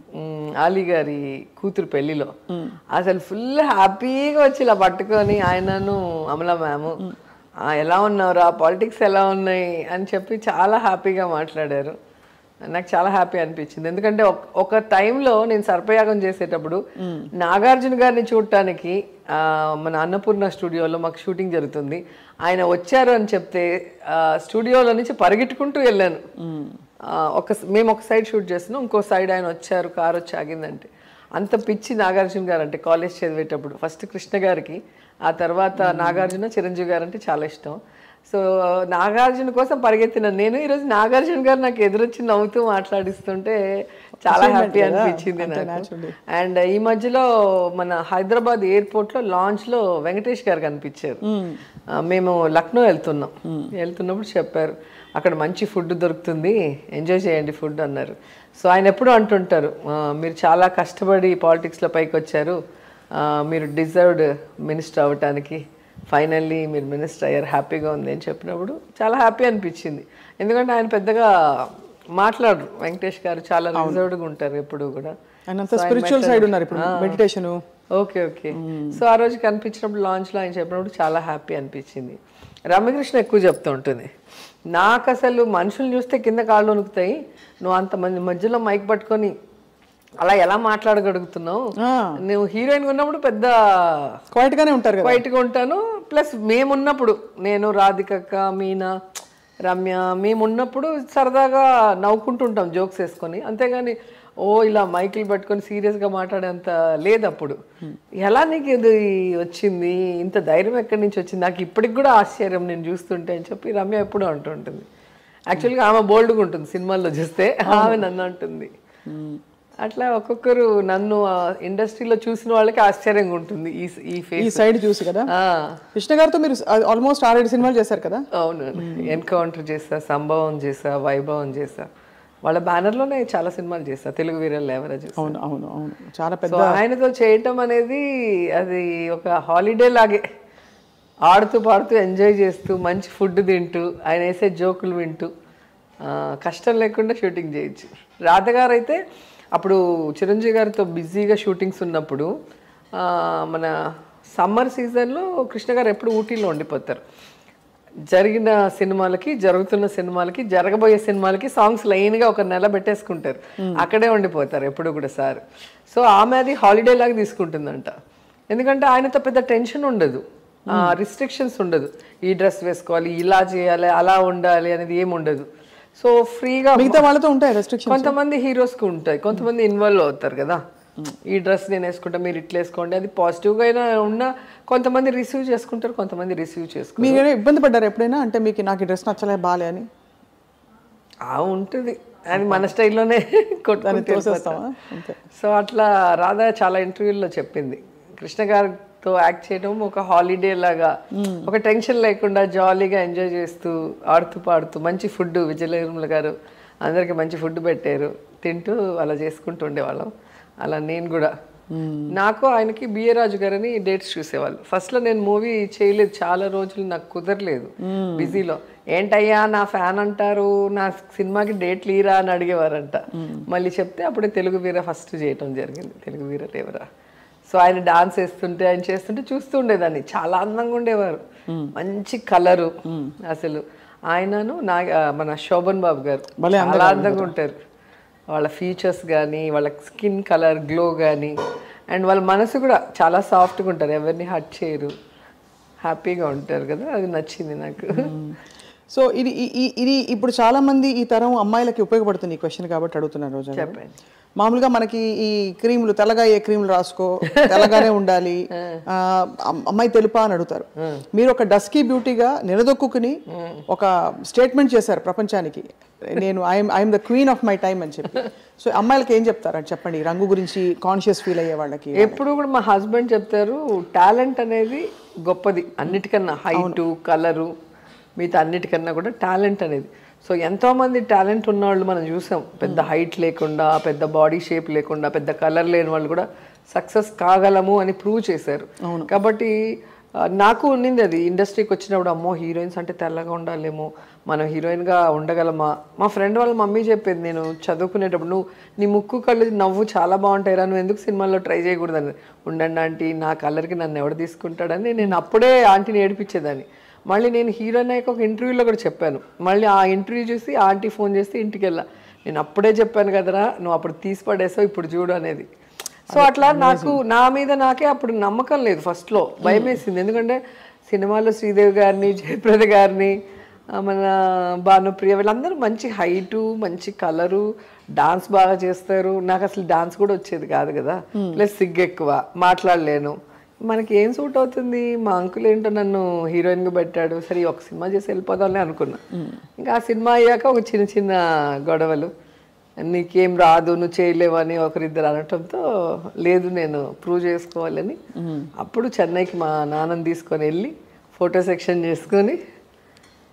ఆలీ గారి కూతురు పెళ్లిలో. అసలు ఫుల్ హ్యాపీగా వచ్చి ఇలా పట్టుకొని ఆయనను అమలా మ్యామ్ ఎలా ఉన్నావురా, పాలిటిక్స్ ఎలా ఉన్నాయి అని చెప్పి చాలా హ్యాపీగా మాట్లాడారు. నాకు చాలా హ్యాపీ అనిపించింది. ఎందుకంటే ఒక టైంలో నేను సర్పయాగం చేసేటప్పుడు నాగార్జున గారిని చూడటానికి మన అన్నపూర్ణ స్టూడియోలో మాకు షూటింగ్ జరుగుతుంది. ఆయన వచ్చారు అని చెప్తే స్టూడియోలో నుంచి పరిగెట్టుకుంటూ వెళ్ళాను. మేము ఒక సైడ్ షూట్ చేస్తున్నాం, ఇంకో సైడ్ ఆయన వచ్చారు, కారు వచ్చి ఆగిందంటే. అంత పిచ్చి నాగార్జున గారు అంటే కాలేజ్ చదివేటప్పుడు. ఫస్ట్ కృష్ణ గారికి, ఆ తర్వాత నాగార్జున, చిరంజీవి గారు అంటే చాలా ఇష్టం. సో నాగార్జున కోసం పరిగెత్తిన నేను ఈరోజు నాగార్జున గారు నాకు ఎదురొచ్చి నవ్వుతూ మాట్లాడిస్తుంటే చాలా హ్యాపీ అనిపించింది నాకు. అండ్ ఈ మధ్యలో మన హైదరాబాద్ ఎయిర్పోర్ట్లో లాంచ్లో వెంకటేష్ గారు కనిపించారు. మేము లక్నో వెళ్తున్నప్పుడు చెప్పారు, అక్కడ మంచి ఫుడ్ దొరుకుతుంది, ఎంజాయ్ చేయండి ఫుడ్ అన్నారు. సో ఆయన ఎప్పుడూ అంటుంటారు, మీరు చాలా కష్టపడి పాలిటిక్స్లో పైకి వచ్చారు, మీరు డిజర్వ్డ్ మినిస్టర్ అవ్వటానికి, ఫైనల్లీ మీరు మినిస్టర్ అయ్యారు, హ్యాపీగా ఉంది అని చెప్పినప్పుడు చాలా హ్యాపీ అనిపించింది. ఎందుకంటే ఆయన పెద్దగా మాట్లాడరు, వెంకటేష్ గారు చాలా రిజర్వ్డ్గా ఉంటారు ఎప్పుడు కూడా. స్పిరిచువల్ సైడ్ ఉన్నారు ఇప్పుడు, మెడిటేషన్. ఓకే. సో ఆ రోజు కనిపించినప్పుడు లాంచ్లో ఆయన చెప్పినప్పుడు చాలా హ్యాపీ అనిపించింది. రమ్యకృష్ణ ఎక్కువ చెప్తూ ఉంటుంది, నాకు అసలు మనుషులు చూస్తే కింద కాళ్ళు వణుకుతాయి, నువ్వు అంతమంది మధ్యలో మైక్ పట్టుకొని అలా ఎలా మాట్లాడగలుగుతున్నావు, నువ్వు హీరోయిన్ ఉన్నప్పుడు పెద్ద క్వైట్గానే ఉంటారు, క్వైట్గా ఉంటాను, ప్లస్ మేమున్నప్పుడు నేను, రాధికక్క, మీనా, రమ్య మేమున్నప్పుడు సరదాగా నవ్వుకుంటుంటాం జోక్స్ వేసుకొని, అంతేగాని ఇలా మైకులు పట్టుకొని సీరియస్గా మాట్లాడేంత లేదు అప్పుడు. ఎలా నీకు ఇది వచ్చింది, ఇంత ధైర్యం ఎక్కడి నుంచి వచ్చింది, నాకు ఇప్పటికి కూడా ఆశ్చర్యం నేను చూస్తుంటే అని చెప్పి రమ్య ఎప్పుడు అంటుంటుంది. యాక్చువల్గా ఆమె బోల్డ్గా ఉంటుంది సినిమాల్లో చూస్తే, ఆమె నన్ను అంటుంది. అట్లా ఒక్కొక్కరు నన్ను ఇండస్ట్రీలో చూసిన వాళ్ళకి ఆశ్చర్యంగా ఉంటుంది ఈ సైడ్ చూసి కదా. కృష్ణ గారితో మీరు ఆల్మోస్ట్ 6-7 సినిమాలు చేశారు కదా. అవును, ఎన్కౌంటర్ చేసా, సంభవం చేసా, వైభవం చేసా, వాళ్ళ బ్యానర్లోనే చాలా సినిమాలు చేస్తా, తెలుగు వీరల్ ఎవరో చేస్తా. అవును చాలా పెద్ద. ఆయనతో చేయటం అనేది అది ఒక హాలిడే లాగే, ఆడుతూ పాడుతూ ఎంజాయ్ చేస్తూ మంచి ఫుడ్ తింటూ ఆయన వేసే జోకులు వింటూ కష్టం లేకుండా షూటింగ్ చేయొచ్చు. రాధగారు అయితే అప్పుడు చిరంజీవి గారితో బిజీగా షూటింగ్స్ ఉన్నప్పుడు మన సమ్మర్ సీజన్లో కృష్ణ గారు ఎప్పుడు ఊటీలో ఉండిపోతారు. జరిగిన సినిమాలకి, జరుగుతున్న సినిమాలకి, జరగబోయే సినిమాలకి సాంగ్స్ లైన్గా ఒక నెల పెట్టేసుకుంటారు, అక్కడే ఉండిపోతారు ఎప్పుడు కూడా సార్. సో ఆమె అది హాలిడే లాగా తీసుకుంటుందంట. ఎందుకంటే ఆయనతో పెద్ద టెన్షన్ ఉండదు, రిస్ట్రిక్షన్స్ ఉండదు, ఈ డ్రెస్ వేసుకోవాలి, ఇలా చేయాలి, అలా ఉండాలి అనేది ఏమి ఉండదు. సో ఫ్రీగా. మిగతా వాళ్ళతో ఉంటాయి రెస్ట్రిక్షన్స్, కొంతమంది హీరోస్కి ఉంటాయి, కొంతమంది ఇన్వాల్వ్ అవుతారు కదా, ఈ డ్రెస్ నేను వేసుకుంటా, మీరు ఇట్లా వేసుకోండి, అది పాజిటివ్గా అయినా ఉన్నా కొంతమంది రిసీవ్ చేసుకుంటారు, కొంతమంది రిసీవ్ చేసుకుంటారు. మీరు ఇబ్బంది పడ్డారు ఎప్పుడైనా, అంటే మీకు నాకు ఈ డ్రెస్ నచ్చలే బాలే అని? ఉంటుంది, అది మన స్టైల్లోనే కొట్టుకొని. సో అట్లా రాధా చాలా ఇంటర్వ్యూల్లో చెప్పింది, కృష్ణ గారితో యాక్ట్ చేయడం ఒక హాలిడే లాగా, ఒక టెన్షన్ లేకుండా జాలీగా ఎంజాయ్ చేస్తూ ఆడుతూ పాడుతూ, మంచి ఫుడ్, విజయనిర్మల గారు అందరికి మంచి ఫుడ్ పెట్టారు, తింటూ అలా చేసుకుంటూ ఉండేవాళ్ళం. అలా నేను కూడా, నాకు ఆయనకి బిఏ రాజు గారని డేట్స్ చూసేవాళ్ళు. ఫస్ట్లో నేను మూవీ చేయలేదు, చాలా రోజులు నాకు కుదరలేదు బిజీలో. ఏంటయ్యా నా ఫ్యాన్ అంటారు, నా సినిమాకి డేట్లు ఈరా అని అడిగేవారంట. మళ్ళీ చెప్తే అప్పుడే తెలుగు వీర ఫస్ట్ చేయటం జరిగింది, తెలుగు వీర లేవరా. సో ఆయన డాన్స్ వేస్తుంటే, ఆయన చేస్తుంటే చూస్తూ ఉండేదాన్ని, చాలా అందంగా ఉండేవారు, మంచి కలరు అసలు. ఆయనను మన శోభన్ బాబు గారు చాలా అందంగా ఉంటారు, వాళ్ళ ఫీచర్స్ కానీ, వాళ్ళ స్కిన్ కలర్ గ్లో కానీ, అండ్ వాళ్ళ మనసు కూడా చాలా సాఫ్ట్గా ఉంటారు, ఎవరిని హర్ట్ చేయరు, హ్యాపీగా ఉంటారు కదా, అది నచ్చింది నాకు. సో ఇది ఇప్పుడు చాలా మంది ఈ తరం అమ్మాయిలకి ఉపయోగపడుతుంది ఈ క్వశ్చన్ కాబట్టి అడుగుతున్నారు. రోజా, చెప్పండి. మామూలుగా మనకి ఈ క్రీములు, తెల్లగా ఏ క్రీములు రాసుకో, తెల్లగానే ఉండాలి, అమ్మాయి తెలుపా అని అడుగుతారు. మీరు ఒక డస్కీ బ్యూటీగా నిలదొక్కుని ఒక స్టేట్మెంట్ చేశారు ప్రపంచానికి, నేను I'm the queen of my time అని చెప్పి. సో అమ్మాయిలకి ఏం చెప్తారు అని చెప్పండి, రంగు గురించి కాన్షియస్ ఫీల్ అయ్యే వాళ్ళకి? ఎప్పుడు కూడా మా హస్బెండ్ చెప్తారు, టాలెంట్ అనేది గొప్పది అన్నిటికన్నా, హైటు, కలరు, మిగతా అన్నిటికన్నా కూడా టాలెంట్ అనేది. సో ఎంతోమంది టాలెంట్ ఉన్నవాళ్ళు మనం చూసాం, పెద్ద హైట్ లేకుండా, పెద్ద బాడీ షేప్ లేకుండా, పెద్ద కలర్ లేని వాళ్ళు కూడా సక్సెస్ కాగలము అని ప్రూవ్ చేశారు. కాబట్టి నాకు ఉన్నింది అది, ఇండస్ట్రీకి వచ్చినప్పుడు అమ్మో హీరోయిన్స్ అంటే తెల్లగా ఉండాలేమో, మనం హీరోయిన్గా ఉండగలమా. మా ఫ్రెండ్ వాళ్ళ మమ్మీ చెప్పేది, నేను చదువుకునేటప్పుడు, నువ్వు నీ ముక్కు కళ్ళు నవ్వు చాలా బాగుంటాయిరా, నువ్వు ఎందుకు సినిమాల్లో ట్రై చేయకూడదని. ఉండండి ఆంటీ, నా కలర్కి నన్ను ఎవడు తీసుకుంటాడని నేను అప్పుడే ఆంటీని ఏడిపించేదాన్ని. మళ్ళీ నేను హీరోయిన్ అయ్యాక ఒక ఇంటర్వ్యూలో కూడా చెప్పాను, మళ్ళీ ఆ ఇంటర్వ్యూ చూసి ఆంటీ ఫోన్ చేస్తే ఇంటికి వెళ్ళా, నేను అప్పుడే చెప్పాను కదరా, నువ్వు అప్పుడు తీసి పడేసావు, ఇప్పుడు చూడు అనేది. సో అట్లా నాకు నా మీద నాకే అప్పుడు నమ్మకం లేదు, ఫస్ట్లో భయం వేసింది. ఎందుకంటే సినిమాలో శ్రీదేవి గారిని, జయప్రద గారిని, మన భానుప్రియ వీళ్ళందరూ మంచి హైటు, మంచి కలరు, డాన్స్ బాగా చేస్తారు. నాకు అసలు డాన్స్ కూడా వచ్చేది కాదు కదా, ప్లస్ సిగ్గు ఎక్కువ, మాట్లాడలేను. మనకి ఏం సూట్ అవుతుంది, మా అంకుల్ ఏంటో నన్ను హీరోయిన్గా పెట్టాడు, సరే ఒక సినిమా చేసి వెళ్ళిపోదాంలే అనుకున్నా. ఇంకా ఆ సినిమా అయ్యాక ఒక చిన్న చిన్న గొడవలు, నీకేం రాదు, నువ్వు చేయలేవు అని ఒకరిద్దరు అనటంతో, లేదు నేను ప్రూవ్ చేసుకోవాలని అప్పుడు చెన్నైకి మా నాన్నని తీసుకొని వెళ్ళి ఫోటో సెక్షన్ చేసుకొని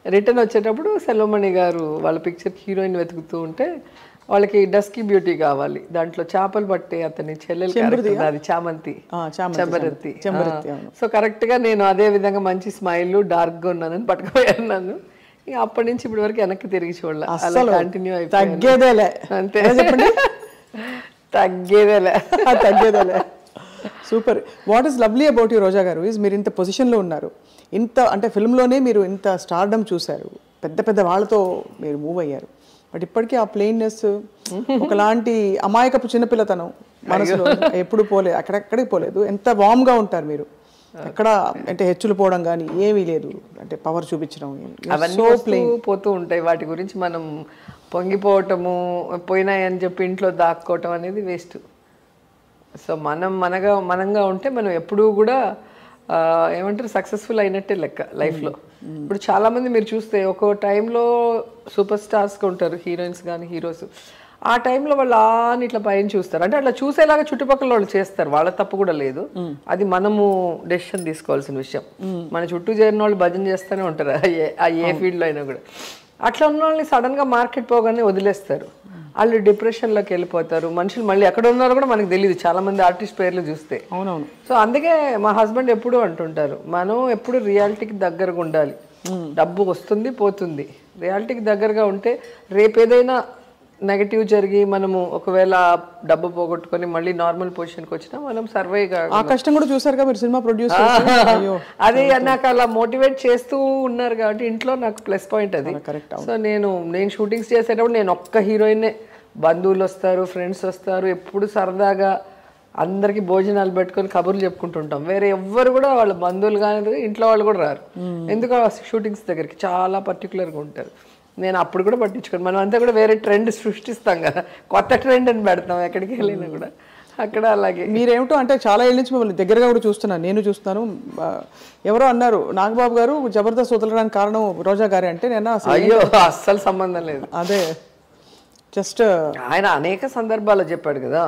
రిటర్న్ వచ్చేటప్పుడు సెల్వమణి గారు వాళ్ళ పిక్చర్కి హీరోయిన్ వెతుకుతూ ఉంటే, వాళ్ళకి డస్కీ బ్యూటీ కావాలి, దాంట్లో చేపలు పట్టే అతని చెల్లెలు క్యారెక్టర్ అది చామంతి, చెంబరత్తి. సో కరెక్ట్గా నేను అదే విధంగా మంచి స్మైల్, డార్క్గా ఉన్నానని పట్టుకుపోయాను నన్ను. ఇక అప్పటి నుంచి ఇప్పటి వరకు వెనక్కి తిరిగి చూడాలి, అలా కంటిన్యూ అయిపోయింది. అంతే తగ్గేదేలే. Super. What is lovely about you Roja garu is మీరు ఇంత పొజిషన్లో ఉన్నారు, ఇంత అంటే ఫిల్మ్లోనే మీరు ఇంత స్టార్డమ్ చూశారు, పెద్ద పెద్ద వాళ్ళతో మీరు మూవ్ అయ్యారు. బట్ ఇప్పటికీ ఆ ప్లెయిన్నెస్, ఒకలాంటి అమాయకపు చిన్నపిల్లతనం మనసులో ఎప్పుడు పోలేదు, అక్కడెక్కడికి పోలేదు. ఎంత వామ్గా ఉంటారు మీరు, ఎక్కడ అంటే హెచ్చులు పోవడం కానీ ఏమీ లేదు, అంటే పవర్ చూపించడం అవన్నీ పోతూ ఉంటాయి. వాటి గురించి మనం పొంగిపోవటము, పోయినాయని చెప్పి ఇంట్లో దాక్కోవటం అనేది వేస్ట్. సో మనంగా ఉంటే మనం ఎప్పుడూ కూడా ఏమంటారు సక్సెస్ఫుల్ అయినట్టే లెక్క లైఫ్లో. ఇప్పుడు చాలామంది మీరు చూస్తే ఒక టైంలో సూపర్ స్టార్స్గా ఉంటారు, హీరోయిన్స్ కానీ హీరోస్. ఆ టైంలో వాళ్ళు అని ఇట్లా పైన చూస్తారు, అంటే అట్లా చూసేలాగా చుట్టుపక్కల వాళ్ళు చేస్తారు, వాళ్ళ తప్పు కూడా లేదు. అది మనము డెసిషన్ తీసుకోవాల్సిన విషయం. మన చుట్టూ చేరిన వాళ్ళు భజన చేస్తూనే ఉంటారు, ఏ ఫీల్డ్లో అయినా కూడా. అట్లా ఉన్న వాళ్ళని సడన్గా మార్కెట్ పోగానే వదిలేస్తారు, వాళ్ళు డిప్రెషన్లోకి వెళ్ళిపోతారు. మనుషులు మళ్ళీ ఎక్కడ ఉన్నారో కూడా మనకు తెలియదు, చాలా మంది ఆర్టిస్ట్ పేర్లు చూస్తే. అవునవును. సో అందుకే మా హస్బెండ్ ఎప్పుడు అంటుంటారు, మనం ఎప్పుడు రియాలిటీకి దగ్గరగా ఉండాలి. డబ్బు వస్తుంది పోతుంది, రియాలిటీకి దగ్గరగా ఉంటే రేపు ఏదైనా నెగటివ్ జరిగి మనము ఒకవేళ డబ్బు పోగొట్టుకొని మళ్ళీ నార్మల్ పొజిషన్కి వచ్చినా మనం సర్వే ఆ కష్టం కూడా చూసారుగా మీరు సినిమా ప్రొడ్యూస్. అదే నాకు అలా మోటివేట్ చేస్తూ ఉన్నారు కాబట్టి ఇంట్లో నాకు ప్లస్ పాయింట్ అది. సో నేను షూటింగ్స్ చేసేటప్పుడు నేను ఒక్క హీరోయిన్నే, బంధువులు వస్తారు, ఫ్రెండ్స్ వస్తారు, ఎప్పుడు సరదాగా అందరికి భోజనాలు పెట్టుకొని కబుర్లు చెప్పుకుంటుంటాం. వేరే ఎవ్వరు కూడా వాళ్ళ బంధువులు కానీ ఇంట్లో వాళ్ళు కూడా రారు, ఎందుకు షూటింగ్స్ దగ్గరికి చాలా పర్టికులర్గా ఉంటారు. నేను అప్పుడు కూడా పట్టించుకోను, మనం అంతా కూడా వేరే ట్రెండ్ సృష్టిస్తాం కదా, కొత్త ట్రెండ్ అని పెడతాం ఎక్కడికి వెళ్ళినా కూడా. అక్కడ అలాగే మీరేమిటో అంటే చాలా ఏళ్ళ నుంచి మిమ్మల్ని దగ్గరగా కూడా చూస్తున్నాను, నేను చూస్తున్నాను. ఎవరో అన్నారు నాగబాబు గారు జబర్దస్త్ వదలడానికి కారణం రోజా గారే అంటే, నేను అయ్యో అస్సలు సంబంధం లేదు. అదే జస్ట్ ఆయన అనేక సందర్భాల్లో చెప్పాడు కదా,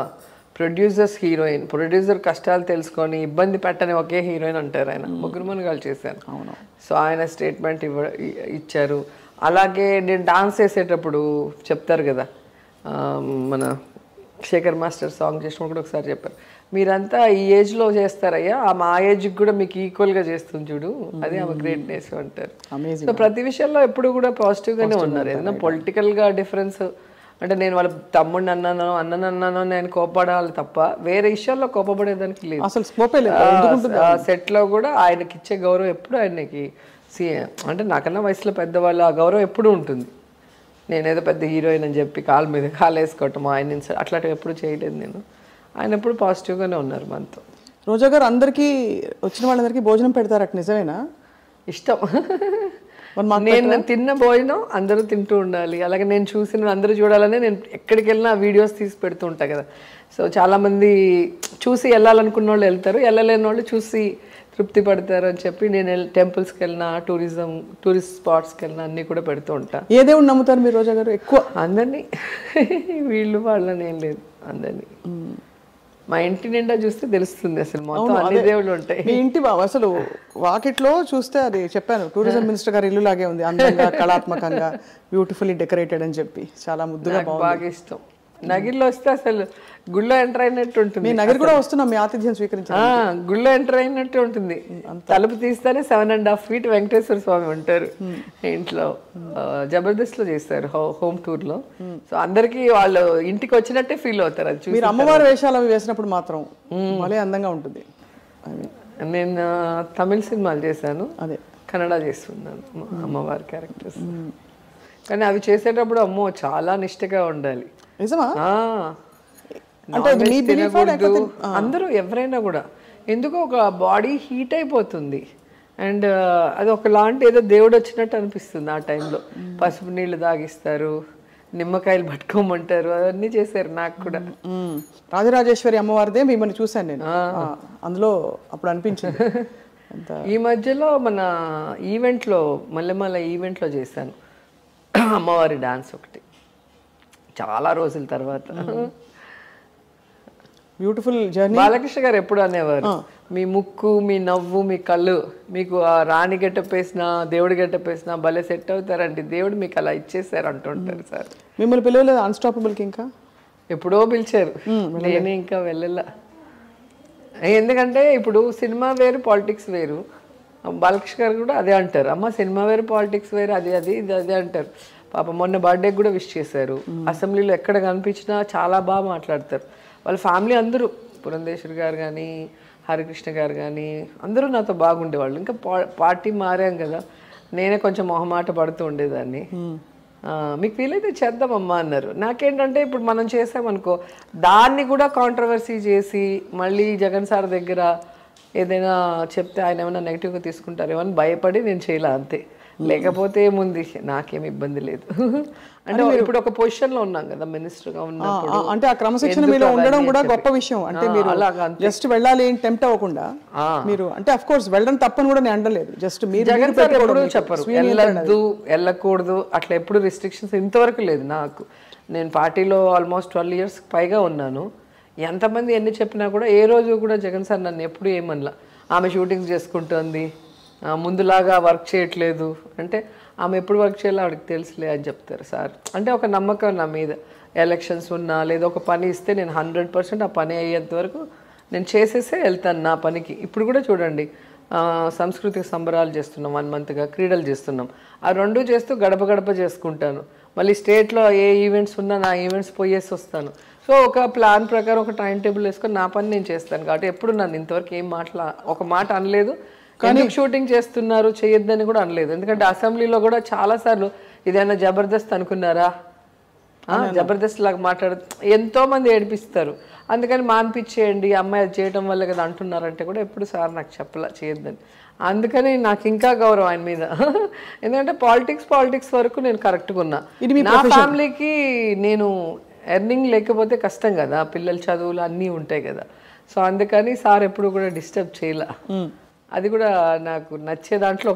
ప్రొడ్యూసర్స్ హీరోయిన్, ప్రొడ్యూసర్ కష్టాలు తెలుసుకొని ఇబ్బంది పెట్టని ఒకే హీరోయిన్ అంటారు ఆయన. ముగ్గురు మనగాలు చేశాను. అవును. సో ఆయన స్టేట్మెంట్ ఇచ్చారు. అలాగే నేను డాన్స్ చేసేటప్పుడు చెప్తారు కదా, మన శేఖర్ మాస్టర్ సాంగ్ చేసినప్పుడు కూడా ఒకసారి చెప్పారు, మీరంతా ఈ ఏజ్లో చేస్తారయ్యా, మా ఏజ్కి కూడా మీకు ఈక్వల్గా చేస్తుంది చూడు, అదే ఆమె గ్రేట్నెస్ అంటారు. సో ప్రతి విషయంలో ఎప్పుడు కూడా పాజిటివ్గానే ఉన్నారు. ఏదైనా పొలిటికల్గా డిఫరెన్స్ అంటే నేను వాళ్ళ తమ్ముడిని అన్నానో నేను కోపడాలి తప్ప వేరే విషయాల్లో కోపపడేదానికి లేదు. అసలు సెట్లో కూడా ఆయనకి ఇచ్చే గౌరవం ఎప్పుడు ఆయనకి అంటే నాకన్నా వయసులో పెద్దవాళ్ళు ఆ గౌరవం ఎప్పుడూ ఉంటుంది. నేనేదో పెద్ద హీరోయిన్ అని చెప్పి కాలు మీద కాలు వేసుకోవటం ఆయన అట్లాంటివి ఎప్పుడు చేయలేదు నేను. ఆయన ఎప్పుడు పాజిటివ్గానే ఉన్నారు మనతో. రోజా గారు అందరికీ వచ్చిన వాళ్ళందరికీ భోజనం పెడతారట, నిజమేనా? ఇష్టం. నేను తిన్న భోజనం అందరూ తింటూ ఉండాలి, అలాగే నేను చూసిన అందరూ చూడాలని నేను ఎక్కడికి వెళ్ళినా వీడియోస్ తీసి పెడుతూ ఉంటాను కదా. సో చాలామంది చూసి వెళ్ళాలనుకున్న వాళ్ళు వెళ్తారు, వెళ్ళలేని వాళ్ళు చూసి తృప్తి పడతారు అని చెప్పి నేను టెంపుల్స్కి వెళ్ళినా, టూరిస్ట్ స్పాట్స్కి వెళ్ళినా అన్నీ కూడా పెడుతూ ఉంటాను. ఏ దేవుడు నమ్ముతారు మీరు రోజా గారు? ఎక్కువ అందరినీ, వీళ్ళు వాళ్ళని ఏం లేదు, అందరినీ. మా ఇంటి నిండా చూస్తే తెలుస్తుంది అసలు మొత్తం అన్ని దేవుళ్ళు ఉంటాయి. మీ ఇంటి అసలు వాకిట్లో చూస్తే అది చెప్పాను, టూరిజం మినిస్టర్ గారి ఇల్లు లాగే ఉంది, అందంగా కళాత్మకంగా బ్యూటిఫుల్లీ డెకరేటెడ్ అని చెప్పి చాలా ముద్దుగా బాగా ఇష్టం. నగిరిలో వస్తే అసలు గుళ్ళో ఎంటర్ అయినట్టు ఉంటుంది. నగిరి కూడా వస్తున్నాం మీ ఆతిథ్యం స్వీకరించాలి. గుళ్ళో ఎంటర్ అయినట్టు ఉంటుంది. తలుపు తీస్తేనే 7.5 feet వెంకటేశ్వర స్వామి ఉంటారు ఇంట్లో. జబర్దస్త్ లో చేస్తారు హోమ్ టూర్ లో. సో అందరికి వాళ్ళు ఇంటికి వచ్చినట్టే ఫీల్ అవుతారు. అది చూసి మీరు అమ్మవారి వేషాలు అవి వేసినప్పుడు మాత్రం భలే అందంగా ఉంటుంది. నేను తమిళ సినిమాలు చేశాను, అదే కన్నడ చేస్తున్నాను అమ్మవారి క్యారెక్టర్స్. కానీ అవి చేసేటప్పుడు అమ్మో చాలా నిష్టగా ఉండాలి. నిజమా? నాన్ వెజ్ తినకూడదు అందరూ ఎవరైనా కూడా. ఎందుకు ఒక బాడీ హీట్ అయిపోతుంది అండ్ అది ఒకలాంటి ఏదో దేవుడు వచ్చినట్టు అనిపిస్తుంది ఆ టైంలో. పసుపు నీళ్ళు తాగిస్తారు, నిమ్మకాయలు పట్టుకోమంటారు, అవన్నీ చేశారు నాకు కూడా. రాజరాజేశ్వరి అమ్మవారిదే మిమ్మల్ని చూశాను నేను అందులో, అప్పుడు అనిపించింది. ఈ మధ్యలో మన ఈవెంట్లో మల్లెమల్ల ఈవెంట్లో చేశాను అమ్మవారి డాన్స్ ఒకటి చాలా రోజుల తర్వాత. Beautiful journey. బాలకృష్ణ గారు ఎప్పుడు అనేవారు, మీ ముక్కు, మీ నవ్వు, మీ కళ్ళు, మీకు ఆ రాణి గెటప్ వేసినా దేవుడి గెటప్ వేసినా భలే సెట్ అవుతారండి, దేవుడు మీకు అలా ఇచ్చేసారు అంటుంటారు సార్. మిమ్మల్ని పిలవలేదు అన్స్టాపబుల్కి? ఇంకా ఎప్పుడో పిలిచారు, నేనే ఇంకా వెళ్ళలా. ఎందుకంటే ఇప్పుడు సినిమా వేరు పాలిటిక్స్ వేరు. బాలకృష్ణ గారు కూడా అదే అంటారు, అమ్మ సినిమా వేరు పాలిటిక్స్ వేరు, అది అది ఇది అదే అంటారు. పాప మొన్న బర్త్డేకి కూడా విష్ చేశారు. అసెంబ్లీలో ఎక్కడ కనిపించినా చాలా బాగా మాట్లాడతారు. వాళ్ళ ఫ్యామిలీ అందరూ, పురంధేశ్వరి గారు కానీ హరికృష్ణ గారు కానీ అందరూ నాతో బాగుండేవాళ్ళు. ఇంకా పార్టీ మారాం కదా, నేనే కొంచెం మొహమాట పడుతూ ఉండేదాన్ని. మీకు వీలైతే చేద్దామమ్మా అన్నారు. నాకేంటంటే ఇప్పుడు మనం చేసామనుకో దాన్ని కూడా కాంట్రవర్సీ చేసి మళ్ళీ జగన్ సార్ దగ్గర ఏదైనా చెప్తే ఆయన ఏమైనా నెగిటివ్గా తీసుకుంటారేమో అని భయపడి నేను చేయలే అంతే. లేకపోతే ఏముంది, నాకేం ఇబ్బంది లేదు. అంటే ఇప్పుడు ఒక పొజిషన్లో ఉన్నాం కదా మినిస్టర్గా ఉన్నప్పుడు, అంటే ఆ క్రమశిక్షణ మీలో ఉండడం కూడా గొప్ప విషయం. అంటే మీరు జస్ట్ వెళ్ళాలి టెంప్ట్ అవ్వకుండా మీరు, అంటే అఫ్ కోర్స్ వెళ్ళడం తప్పని కూడా నేను అనలేదు, జస్ట్ మీరు జగన్ సార్ ఎప్పుడు చెప్పరు వెళ్ళద్దు వెళ్ళకూడదు అట్లా ఎప్పుడు రిస్ట్రిక్షన్స్ ఇంతవరకు లేదు నాకు. నేను పార్టీలో ఆల్మోస్ట్ 12 years పైగా ఉన్నాను. ఎంతమంది ఎన్ని చెప్పినా కూడా ఏ రోజు కూడా జగన్ సార్ నన్ను ఎప్పుడు ఏమనలా. ఆమె షూటింగ్స్ చేసుకుంటుంది, ముందులాగా వర్క్ చేయట్లేదు అంటే, ఆమె ఎప్పుడు వర్క్ చేయాలో ఆవిడకి తెలుసులే అని చెప్తారు సార్. అంటే ఒక నమ్మకం నా మీద. ఎలక్షన్స్ ఉన్నా లేదా ఒక పని ఇస్తే నేను 100% ఆ పని అయ్యేంత వరకు నేను చేసేసే వెళ్తాను నా పనికి. ఇప్పుడు కూడా చూడండి, సంస్కృతిక సంబరాలు చేస్తున్నాం, 1 monthగా క్రీడలు చేస్తున్నాం. ఆ 2 చేస్తూ గడప గడప చేసుకుంటాను. మళ్ళీ స్టేట్లో ఏ ఈవెంట్స్ ఉన్నా నా ఈవెంట్స్ పోయేసి వస్తాను. సో ఒక ప్లాన్ ప్రకారం ఒక టైం టేబుల్ వేసుకొని నా పని నేను చేస్తాను. కాబట్టి ఎప్పుడు నన్ను ఇంతవరకు ఏం ఒక మాట అనలేదు. కానీ షూటింగ్ చేస్తున్నారు చేయొద్దని కూడా అనలేదు. ఎందుకంటే అసెంబ్లీలో కూడా చాలాసార్లు ఇదైనా జబర్దస్త్ అనుకున్నారా, జబర్దస్త్ లాగా ఎంతో మంది ఏడిపిస్తారు, అందుకని మానిపించేయండి అమ్మాయి అది చేయడం వల్ల కదా అంటున్నారంటే కూడా ఎప్పుడు సార్ నాకు చెప్పలా చేయొద్దని. అందుకని నాకు ఇంకా గౌరవం ఆయన మీద. ఎందుకంటే పాలిటిక్స్ వరకు నేను కరెక్ట్గా ఉన్నా. నా ఫ్యామిలీకి నేను ఎర్నింగ్ లేకపోతే కష్టం కదా, పిల్లల చదువులు అన్నీ ఉంటాయి కదా. సో అందుకని సార్ ఎప్పుడు కూడా డిస్టర్బ్ చేయలే. అది కూడా నాకు నచ్చే దాంట్లో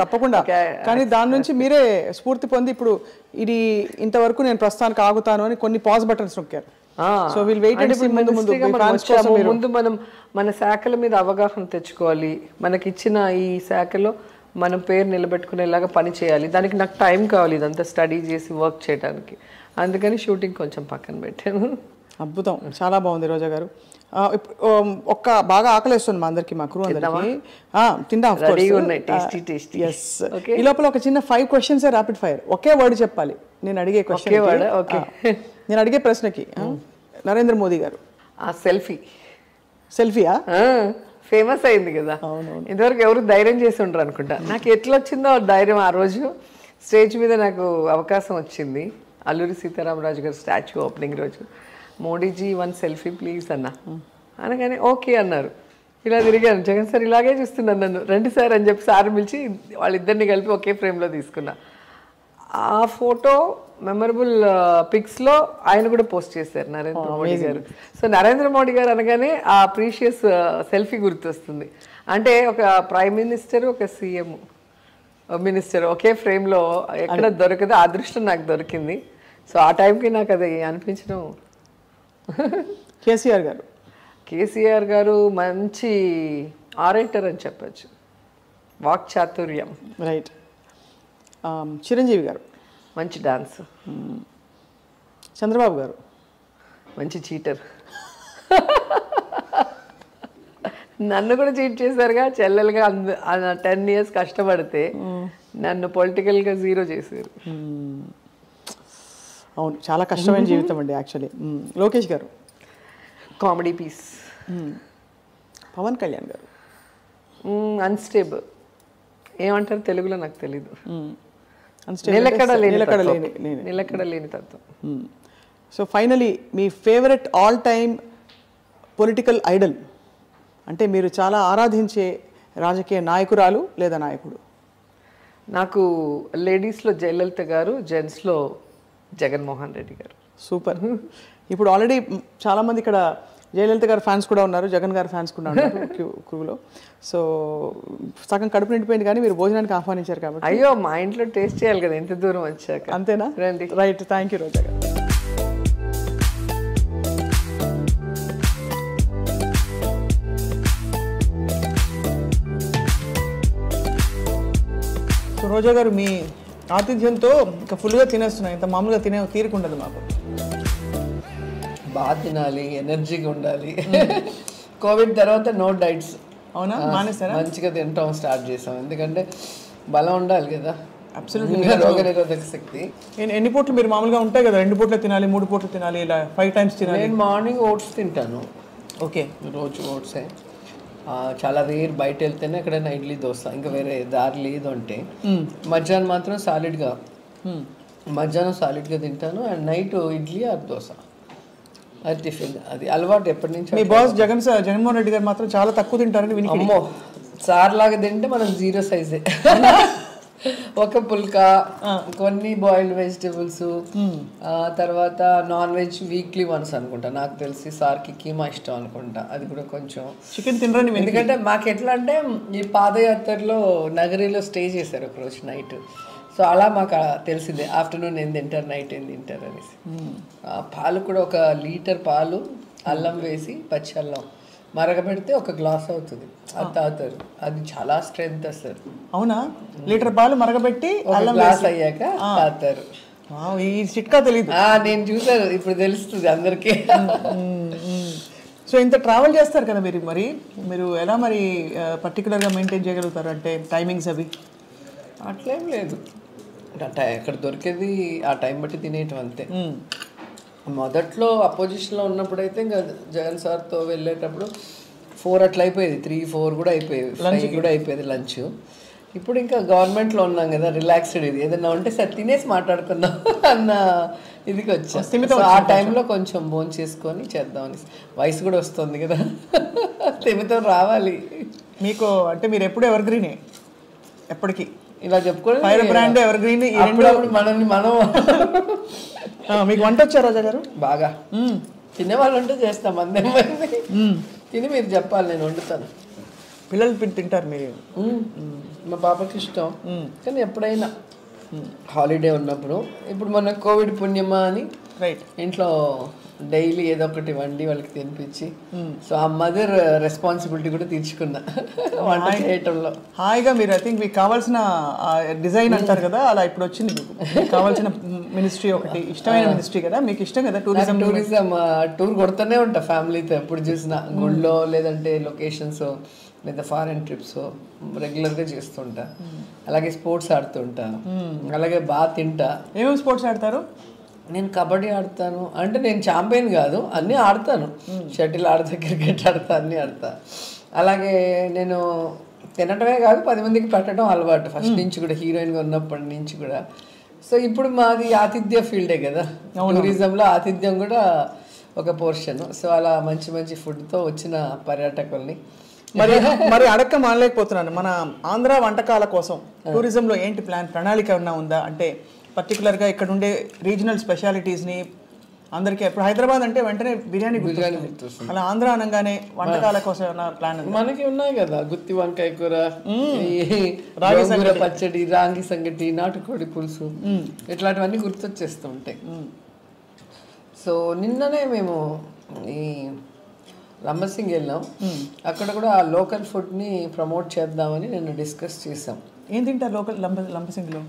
తప్పకుండా. కానీ దాని నుంచి మీరే స్ఫూర్తి పొంది ఇప్పుడు ఇది ఇంతవరకు నేను ప్రస్తుతానికి ఆగుతాను అని కొన్ని పాజ్ బటన్స్ నొక్కారు. So we'll wait and see. ముందు మనం మన శాఖల మీద అవగాహన తెచ్చుకోవాలి. మనకి ఇచ్చిన ఈ శాఖలో మనం పేరు నిలబెట్టుకునేలాగా పని చేయాలి. దానికి నాకు టైం కావాలి ఇదంతా స్టడీ చేసి వర్క్ చేయడానికి. అందుకని షూటింగ్ కొంచెం పక్కన పెట్టాను. అద్భుతం, చాలా బాగుంది రోజా గారు. ఒక్క బాగా ఆకలిస్తుంది మా అందరికి, మా క్రూ అందరికి. తిందాం. ఈ లోపల ఒక చిన్న 5 questions ర్యాపిడ్ ఫైర్, ఒకే వర్డ్ చెప్పాలి నేను అడిగే క్వశ్చన్. నేను అడిగే ప్రశ్నకి నరేంద్ర మోదీ గారు. సెల్ఫీయా? ఫేమస్ అయింది కదా, ఇంతవరకు ఎవరు ధైర్యం చేసి ఉండరు అనుకుంటా. నాకు ఎట్లా వచ్చిందో ధైర్యం, ఆ రోజు స్టేజ్ మీద నాకు అవకాశం వచ్చింది. అల్లూరి సీతారామరాజు గారు స్టాచ్యూ ఓపెనింగ్ రోజు, మోడీజీ 1 selfie ప్లీజ్ అన్న అనగానే ఓకే అన్నారు. ఇలా తిరిగాను, జగన్ సార్ ఇలాగే చూస్తున్నాను నన్ను, రండి సార్ అని చెప్పి సార్ పిలిచి వాళ్ళిద్దరిని కలిపి ఒకే ఫ్రేమ్లో తీసుకున్నా. ఆ ఫోటో మెమరబుల్ పిక్స్లో ఆయన కూడా పోస్ట్ చేశారు నరేంద్ర మోడీ గారు. సో నరేంద్ర మోడీ గారు అనగానే ఆ ప్రీషియస్ సెల్ఫీ గుర్తొస్తుంది. అంటే ఒక ప్రైమ్ మినిస్టర్, ఒక సీఎం మినిస్టర్ ఒకే ఫ్రేమ్లో ఎక్కడ దొరకదో ఆ అదృష్టం నాకు దొరికింది. సో ఆ టైంకి నాకు అది అనిపించడం. కేసీఆర్ గారు మంచి ఆరేటర్ అని చెప్పచ్చు, వాక్ చాతుర్యం. రైట్. చిరంజీవి గారు మంచి డాన్స్. చంద్రబాబు గారు మంచి చీటర్. నన్ను కూడా చీట్ చేశారుగా, చెల్లెలుగా 10 years కష్టపడితే నన్ను పొలిటికల్గా 0 చేశారు. అవును, చాలా కష్టమైన జీవితం అండి యాక్చువల్లీ. లోకేష్ గారు కామెడీ పీస్. పవన్ కళ్యాణ్ గారు అన్స్టేబుల్, ఏమంటారు తెలుగులో నాకు తెలీదు. నిలకడలేని తత్వం. సో ఫైనలీ మీ favourite all time political idol అంటే మీరు చాలా ఆరాధించే రాజకీయ నాయకురాలు లేదా నాయకుడు? నాకు లేడీస్లో జయలలిత గారు, జెంట్స్లో జగన్మోహన్ రెడ్డి గారు. సూపర్. ఇప్పుడు ఆల్రెడీ చాలామంది ఇక్కడ జయలలిత గారు ఫ్యాన్స్ కూడా ఉన్నారు, జగన్ గారు ఫ్యాన్స్ కూడా ఉన్నారు క్రూలో. సో సగం కడుపు నిండిపోయింది, కానీ మీరు భోజనానికి ఆహ్వానించారు కాబట్టి. అయ్యో, మా ఇంట్లో టేస్ట్ చేయాలి కదా ఎంత దూరం వచ్చాక. అంతేనా? రండి. రైట్, థ్యాంక్ యూ రోజా గారు. సో రోజా గారు, మీ ఆతిథ్యంతో ఇంకా ఫుల్గా తినేస్తున్నాయి, ఇంత మామూలుగా తినే తీరుకుండదు మాకు. బాగా తినాలి, ఎనర్జీగా ఉండాలి. కోవిడ్ తర్వాత నో డైట్స్. అవునా? మానేస్తారా? మంచిగా తినటం స్టార్ట్ చేసాం, ఎందుకంటే బలం ఉండాలి కదా. అబ్సల్యూట్లీ. రోగనిరోధక శక్తి. ఎన్ని పూట్లు మీరు మామూలుగా ఉంటాయి కదా, 2 పూట్లు తినాలి, 3 పూట్లు తినాలి, ఇలా 5 times తినాలి? నేను మార్నింగ్ ఓట్స్ తింటాను. ఓకే. రోజు ఓట్సే. చాలా రేర్ బయట వెళ్తేనే ఎక్కడైనా ఇడ్లీ దోశ, ఇంకా వేరే దారి లేదు అంటే. మధ్యాహ్నం మాత్రం సాలిడ్గా, మధ్యాహ్నం సాలిడ్గా తింటాను. And night idli or dosa, అది టిఫిన్. అది అలవాటు ఎప్పటి నుంచి. మీ బాస్ జగన్మోహన్ రెడ్డి గారు మాత్రం చాలా తక్కువ తింటారని విని. అమ్మో, సార్ లాగా తింటే మనం 0 సైజే. ఒక పుల్కా, కొన్ని బాయిల్డ్ వెజిటేబుల్స్, తర్వాత నాన్ వెజ్ వీక్లీ వన్స్ అనుకుంటా. నాకు తెలిసి సార్కి కీమా ఇష్టం అనుకుంటా, అది కూడా కొంచెం. చికెన్ తినరని. ఎందుకంటే మాకు ఎట్లా అంటే ఈ పాదయాత్రలో నగరిలో స్టే చేశారు ఒకరోజు నైట్. సో అలా మాకు తెలిసిందే ఆఫ్టర్నూన్ ఏం తింటారు, నైట్ ఏం తింటారు అనేసి. పాలు కూడా 1 లీటర్ పాలు, అల్లం వేసి, పచ్చి అల్లం మరగబెడితే 1 గ్లాస్ అవుతుంది, అది తాగుతారు. అది చాలా స్ట్రెంగ్త్ అసలు. అవునా? లీటర్ పాలు మరగబెట్టి అల్లం గ్లాస్ అయ్యాక తాగుతారు. ఈ చిట్కా తెలియదు. నేను చూసాను, ఇప్పుడు తెలుస్తుంది అందరికీ. సో ఇంత ట్రావెల్ చేస్తారు కదా మీరు, మీరు ఎలా మరి పర్టికులర్గా మెయింటైన్ చేయగలుగుతారు అంటే టైమింగ్స్ అవి? అట్లేం లేదు, ఎక్కడ దొరికేది ఆ టైం బట్టి తినేయటం అంతే. మొదట్లో అపోజిషన్లో ఉన్నప్పుడైతే ఇంకా జగన్ సార్తో వెళ్ళేటప్పుడు 4 అట్లా అయిపోయేది, 3-4 కూడా అయిపోయేది, 5 కూడా అయిపోయేది లంచ్. ఇప్పుడు ఇంకా గవర్నమెంట్లో ఉన్నాం కదా, రిలాక్స్డ్. ఇది ఏదైనా ఉంటే సరే తినేసి మాట్లాడుకుందాం అన్న ఇదికి వచ్చా. ఆ టైంలో కొంచెం భోజనం చేసుకొని చేద్దామని. వయసు కూడా వస్తుంది కదా, తిమితో రావాలి. మీకు అంటే మీరు ఎప్పుడు ఎవర్ గ్రీనే, ఎప్పటికీ ఇలా చెప్పుకోవాలి. Fire brand ever green. మనల్ని మనం. మీకు వంట వచ్చా రోజా గారు? బాగా. తినేవాళ్ళు ఉంటే చేస్తాం, అందేమైంది. తిని మీరు చెప్పాలి, నేను వండుతాను. పిల్లలు తింటారు మీరు? మా పాపకి ఇష్టం, కానీ ఎప్పుడైనా హాలిడే ఉన్నప్పుడు. ఇప్పుడు మన కోవిడ్ పుణ్యమా అని రైట్ ఇంట్లో డైలీ ఏదో ఒకటి వండి వాళ్ళకి తినిపించి, సో ఆ మదర్ రెస్పాన్సిబిలిటీ కూడా తీర్చుకున్నా వంట చేయటంలో. హాయిగా మీరు ఐ థింక్ మీకు కావాల్సిన డిజైన్ అంటారు కదా, అలా ఇప్పుడు వచ్చింది. మీకు కావాల్సిన మినిస్ట్రీ ఒకటి, ఇష్టమైన మినిస్ట్రీ కదా, మీకు ఇష్టం కదా టూరిజం. టూర్ కొడుతూనే ఉంటా ఫ్యామిలీతో, ఎప్పుడు చూసినా గుళ్ళో లేదంటే లొకేషన్స్ లేదా ఫారెన్ ట్రిప్స్ రెగ్యులర్గా చేస్తుంటా. అలాగే స్పోర్ట్స్ ఆడుతుంటా, అలాగే బాగా తింటా. ఏమేమి స్పోర్ట్స్ ఆడతారు? నేను కబడ్డీ ఆడతాను, అంటే నేను ఛాంపియన్ కాదు, అన్నీ ఆడతాను. షటిల్ ఆడతా, క్రికెట్ ఆడతా, అన్నీ ఆడతా. అలాగే నేను తినటమే కాదు 10 మందికి పెట్టడం అలవాటు ఫస్ట్ నుంచి కూడా, హీరోయిన్గా ఉన్నప్పటి నుంచి కూడా. సో ఇప్పుడు మాది ఆతిథ్య ఫీల్డే కదా, టూరిజంలో ఆతిథ్యం కూడా ఒక పోర్షన్. సో అలా మంచి మంచి ఫుడ్తో వచ్చిన పర్యాటకుల్ని మరి అడక్క మానలేకపోతున్నాను. మన ఆంధ్ర వంటకాల కోసం టూరిజంలో ఏంటి ప్రణాళిక ఏమన్నా ఉందా? అంటే పర్టికులర్గా ఇక్కడ ఉండే రీజనల్ స్పెషాలిటీస్ని అందరికీ, ఇప్పుడు హైదరాబాద్ అంటే వెంటనే బిర్యానీ గుర్తొస్తుంది, అలా ఆంధ్ర అనగానే వంటకాల కోసం ఏమైనా ప్లాన్? మనకి ఉన్నాయి కదా, గుత్తి వంకాయ కూర, పచ్చడి, రాగి సంగటి, నాటుకోడి పులుసు, ఇట్లాంటివన్నీ గుర్తొచ్చేస్తూ ఉంటాయి. సో నిన్ననే మేము ఈ లంబసింగ్ వెళ్ళాం, అక్కడ కూడా ఆ లోకల్ ఫుడ్ని ప్రమోట్ చేద్దామని నేను డిస్కస్ చేసాం. ఏం తింటారు లోకల్ లంబసింగ్లో?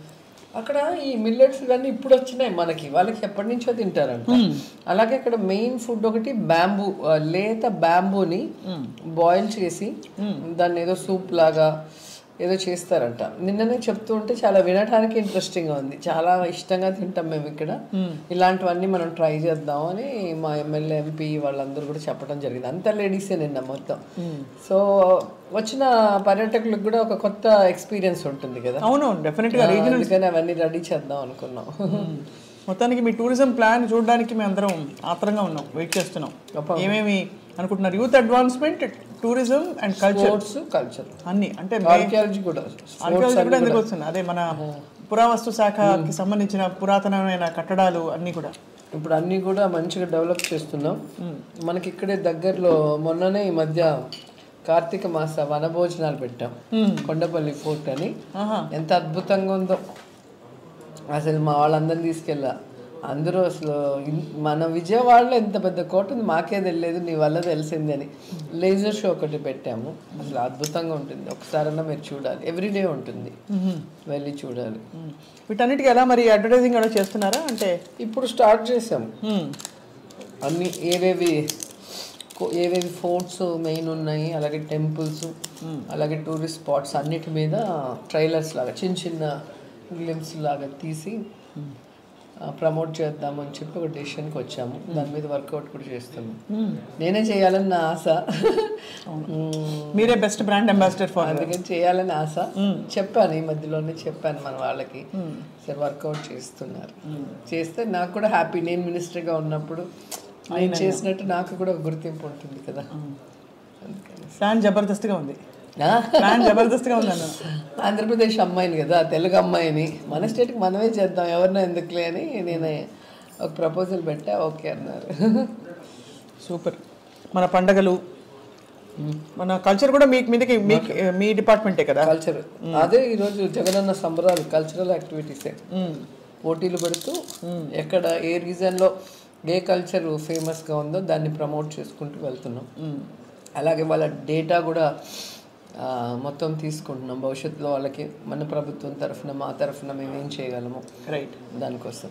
అక్కడ ఈ మిల్లెట్స్ ఇవన్నీ ఇప్పుడు వచ్చినాయి మనకి, వాళ్ళకి ఎప్పటి నుంచో తింటారంట. అలాగే అక్కడ మెయిన్ ఫుడ్ ఒకటి బ్యాంబూ, లేత బ్యాంబూని బాయిల్ చేసి దాన్ని ఏదో సూప్ లాగా ఏదో చేస్తారంట. నిన్ననే చెప్తూ ఉంటే చాలా వినడానికి ఇంట్రెస్టింగ్గా ఉంది. చాలా ఇష్టంగా తింటాం మేము ఇక్కడ. ఇలాంటివన్నీ మనం ట్రై చేద్దామని మా ఎమ్మెల్యే ఎంపీ వాళ్ళందరూ కూడా చెప్పడం జరిగింది. అంతా లేడీసే నిన్న మొత్తం. సో వచ్చిన పర్యాటకులకు కూడా ఒక కొత్త ఎక్స్పీరియన్స్ ఉంటుంది కదా. అవును, డెఫినెట్గా. అందుకని అవన్నీ రెడీ చేద్దాం అనుకున్నాం. మొత్తానికి మీ టూరిజం ప్లాన్ చూడడానికి మేము అందరం ఆత్రంగా ఉన్నాం, వెయిట్ చేస్తున్నాం. ఏమేమి అనుకుంటున్నారు? Youth advancement, tourism and culture అన్ని, అంటే ఆర్కియాలజీ కూడా ఎందుకు వస్తుంది? అదే మన పురావస్తు శాఖకి సంబంధించిన పురాతనమైన కట్టడాలు అన్ని కూడా ఇప్పుడు అన్నీ కూడా మంచిగా డెవలప్ చేస్తున్నాం. మనకి ఇక్కడే దగ్గరలో మొన్ననే ఈ మధ్య కార్తీక మాస వనభోజనాలు పెట్టాం కొండపల్లి ఫోర్ట్ అని. ఎంత అద్భుతంగా ఉందో అసలు. మా వాళ్ళందరినీ తీసుకెళ్ళా. అందరూ అసలు మన విజయవాడలో ఎంత పెద్ద కోట ఉంది మాకే తెలియదు, నీ వల్ల తెలిసింది అని. లేజర్ షో ఒకటి పెట్టాము. అసలు అద్భుతంగా ఉంటుంది. ఒకసారన్నా మీరు చూడాలి. ఎవ్రీడే ఉంటుంది, వెళ్ళి చూడాలి. వీటన్నిటికీ ఎలా మరి అడ్వర్టైజింగ్ కూడా చేస్తున్నారా? అంటే ఇప్పుడు స్టార్ట్ చేసాము. అన్ని ఏవేవి ఫోర్ట్స్ మెయిన్ ఉన్నాయి, అలాగే టెంపుల్స్, అలాగే టూరిస్ట్ స్పాట్స్ అన్నిటి మీద ట్రైలర్స్ లాగా చిన్న చిన్న గ్లిమ్స్ లాగా తీసి ప్రమోట్ చేద్దామని చెప్పి ఒక డెసిషన్కి వచ్చాము. దాని మీద వర్కౌట్ కూడా చేస్తున్నాం. నేనే చేయాలని నా ఆశ. మీరే బెస్ట్ బ్రాండ్ అంబాసిడర్ ఫర్, అందుకని చేయాలని ఆశ. చెప్పాను, ఈ మధ్యలోనే చెప్పాను మన వాళ్ళకి. సరే వర్కౌట్ చేస్తున్నారు. చేస్తే నాకు కూడా హ్యాపీ. నేను మినిస్టర్గా ఉన్నప్పుడు నేను చేసినట్టు నాకు కూడా ఒక గుర్తింపు ఉంటుంది కదా. ప్లాన్ జబర్దస్త్గా ఉంది. ఆంధ్రప్రదేశ్ అమ్మాయిని కదా, తెలుగు అమ్మాయిని, మన స్టేట్కి మనమే చేద్దాం, ఎవరినో ఎందుకులే అని నేను ఒక ప్రపోజల్ పెట్టా. ఓకే అన్నారు. సూపర్. మన పండగలు, మన కల్చర్ కూడా మీదకి మీ డిపార్ట్మెంటే కదా. కల్చర్ అదే ఈరోజు జగనన్న సంబరాలు కల్చరల్ యాక్టివిటీసే. పోటీలు పెడుతూ ఎక్కడ ఏ రీజన్లో ఏ కల్చర్ ఫేమస్గా ఉందో దాన్ని ప్రమోట్ చేసుకుంటూ వెళ్తున్నాం. అలాగే వాళ్ళ డేటా కూడా మొత్తం తీసుకుంటున్నాం. భవిష్యత్తులో వాళ్ళకి మన ప్రభుత్వం తరఫున, మా తరఫున మేము ఏం చేయగలము, రైట్, దానికోసం.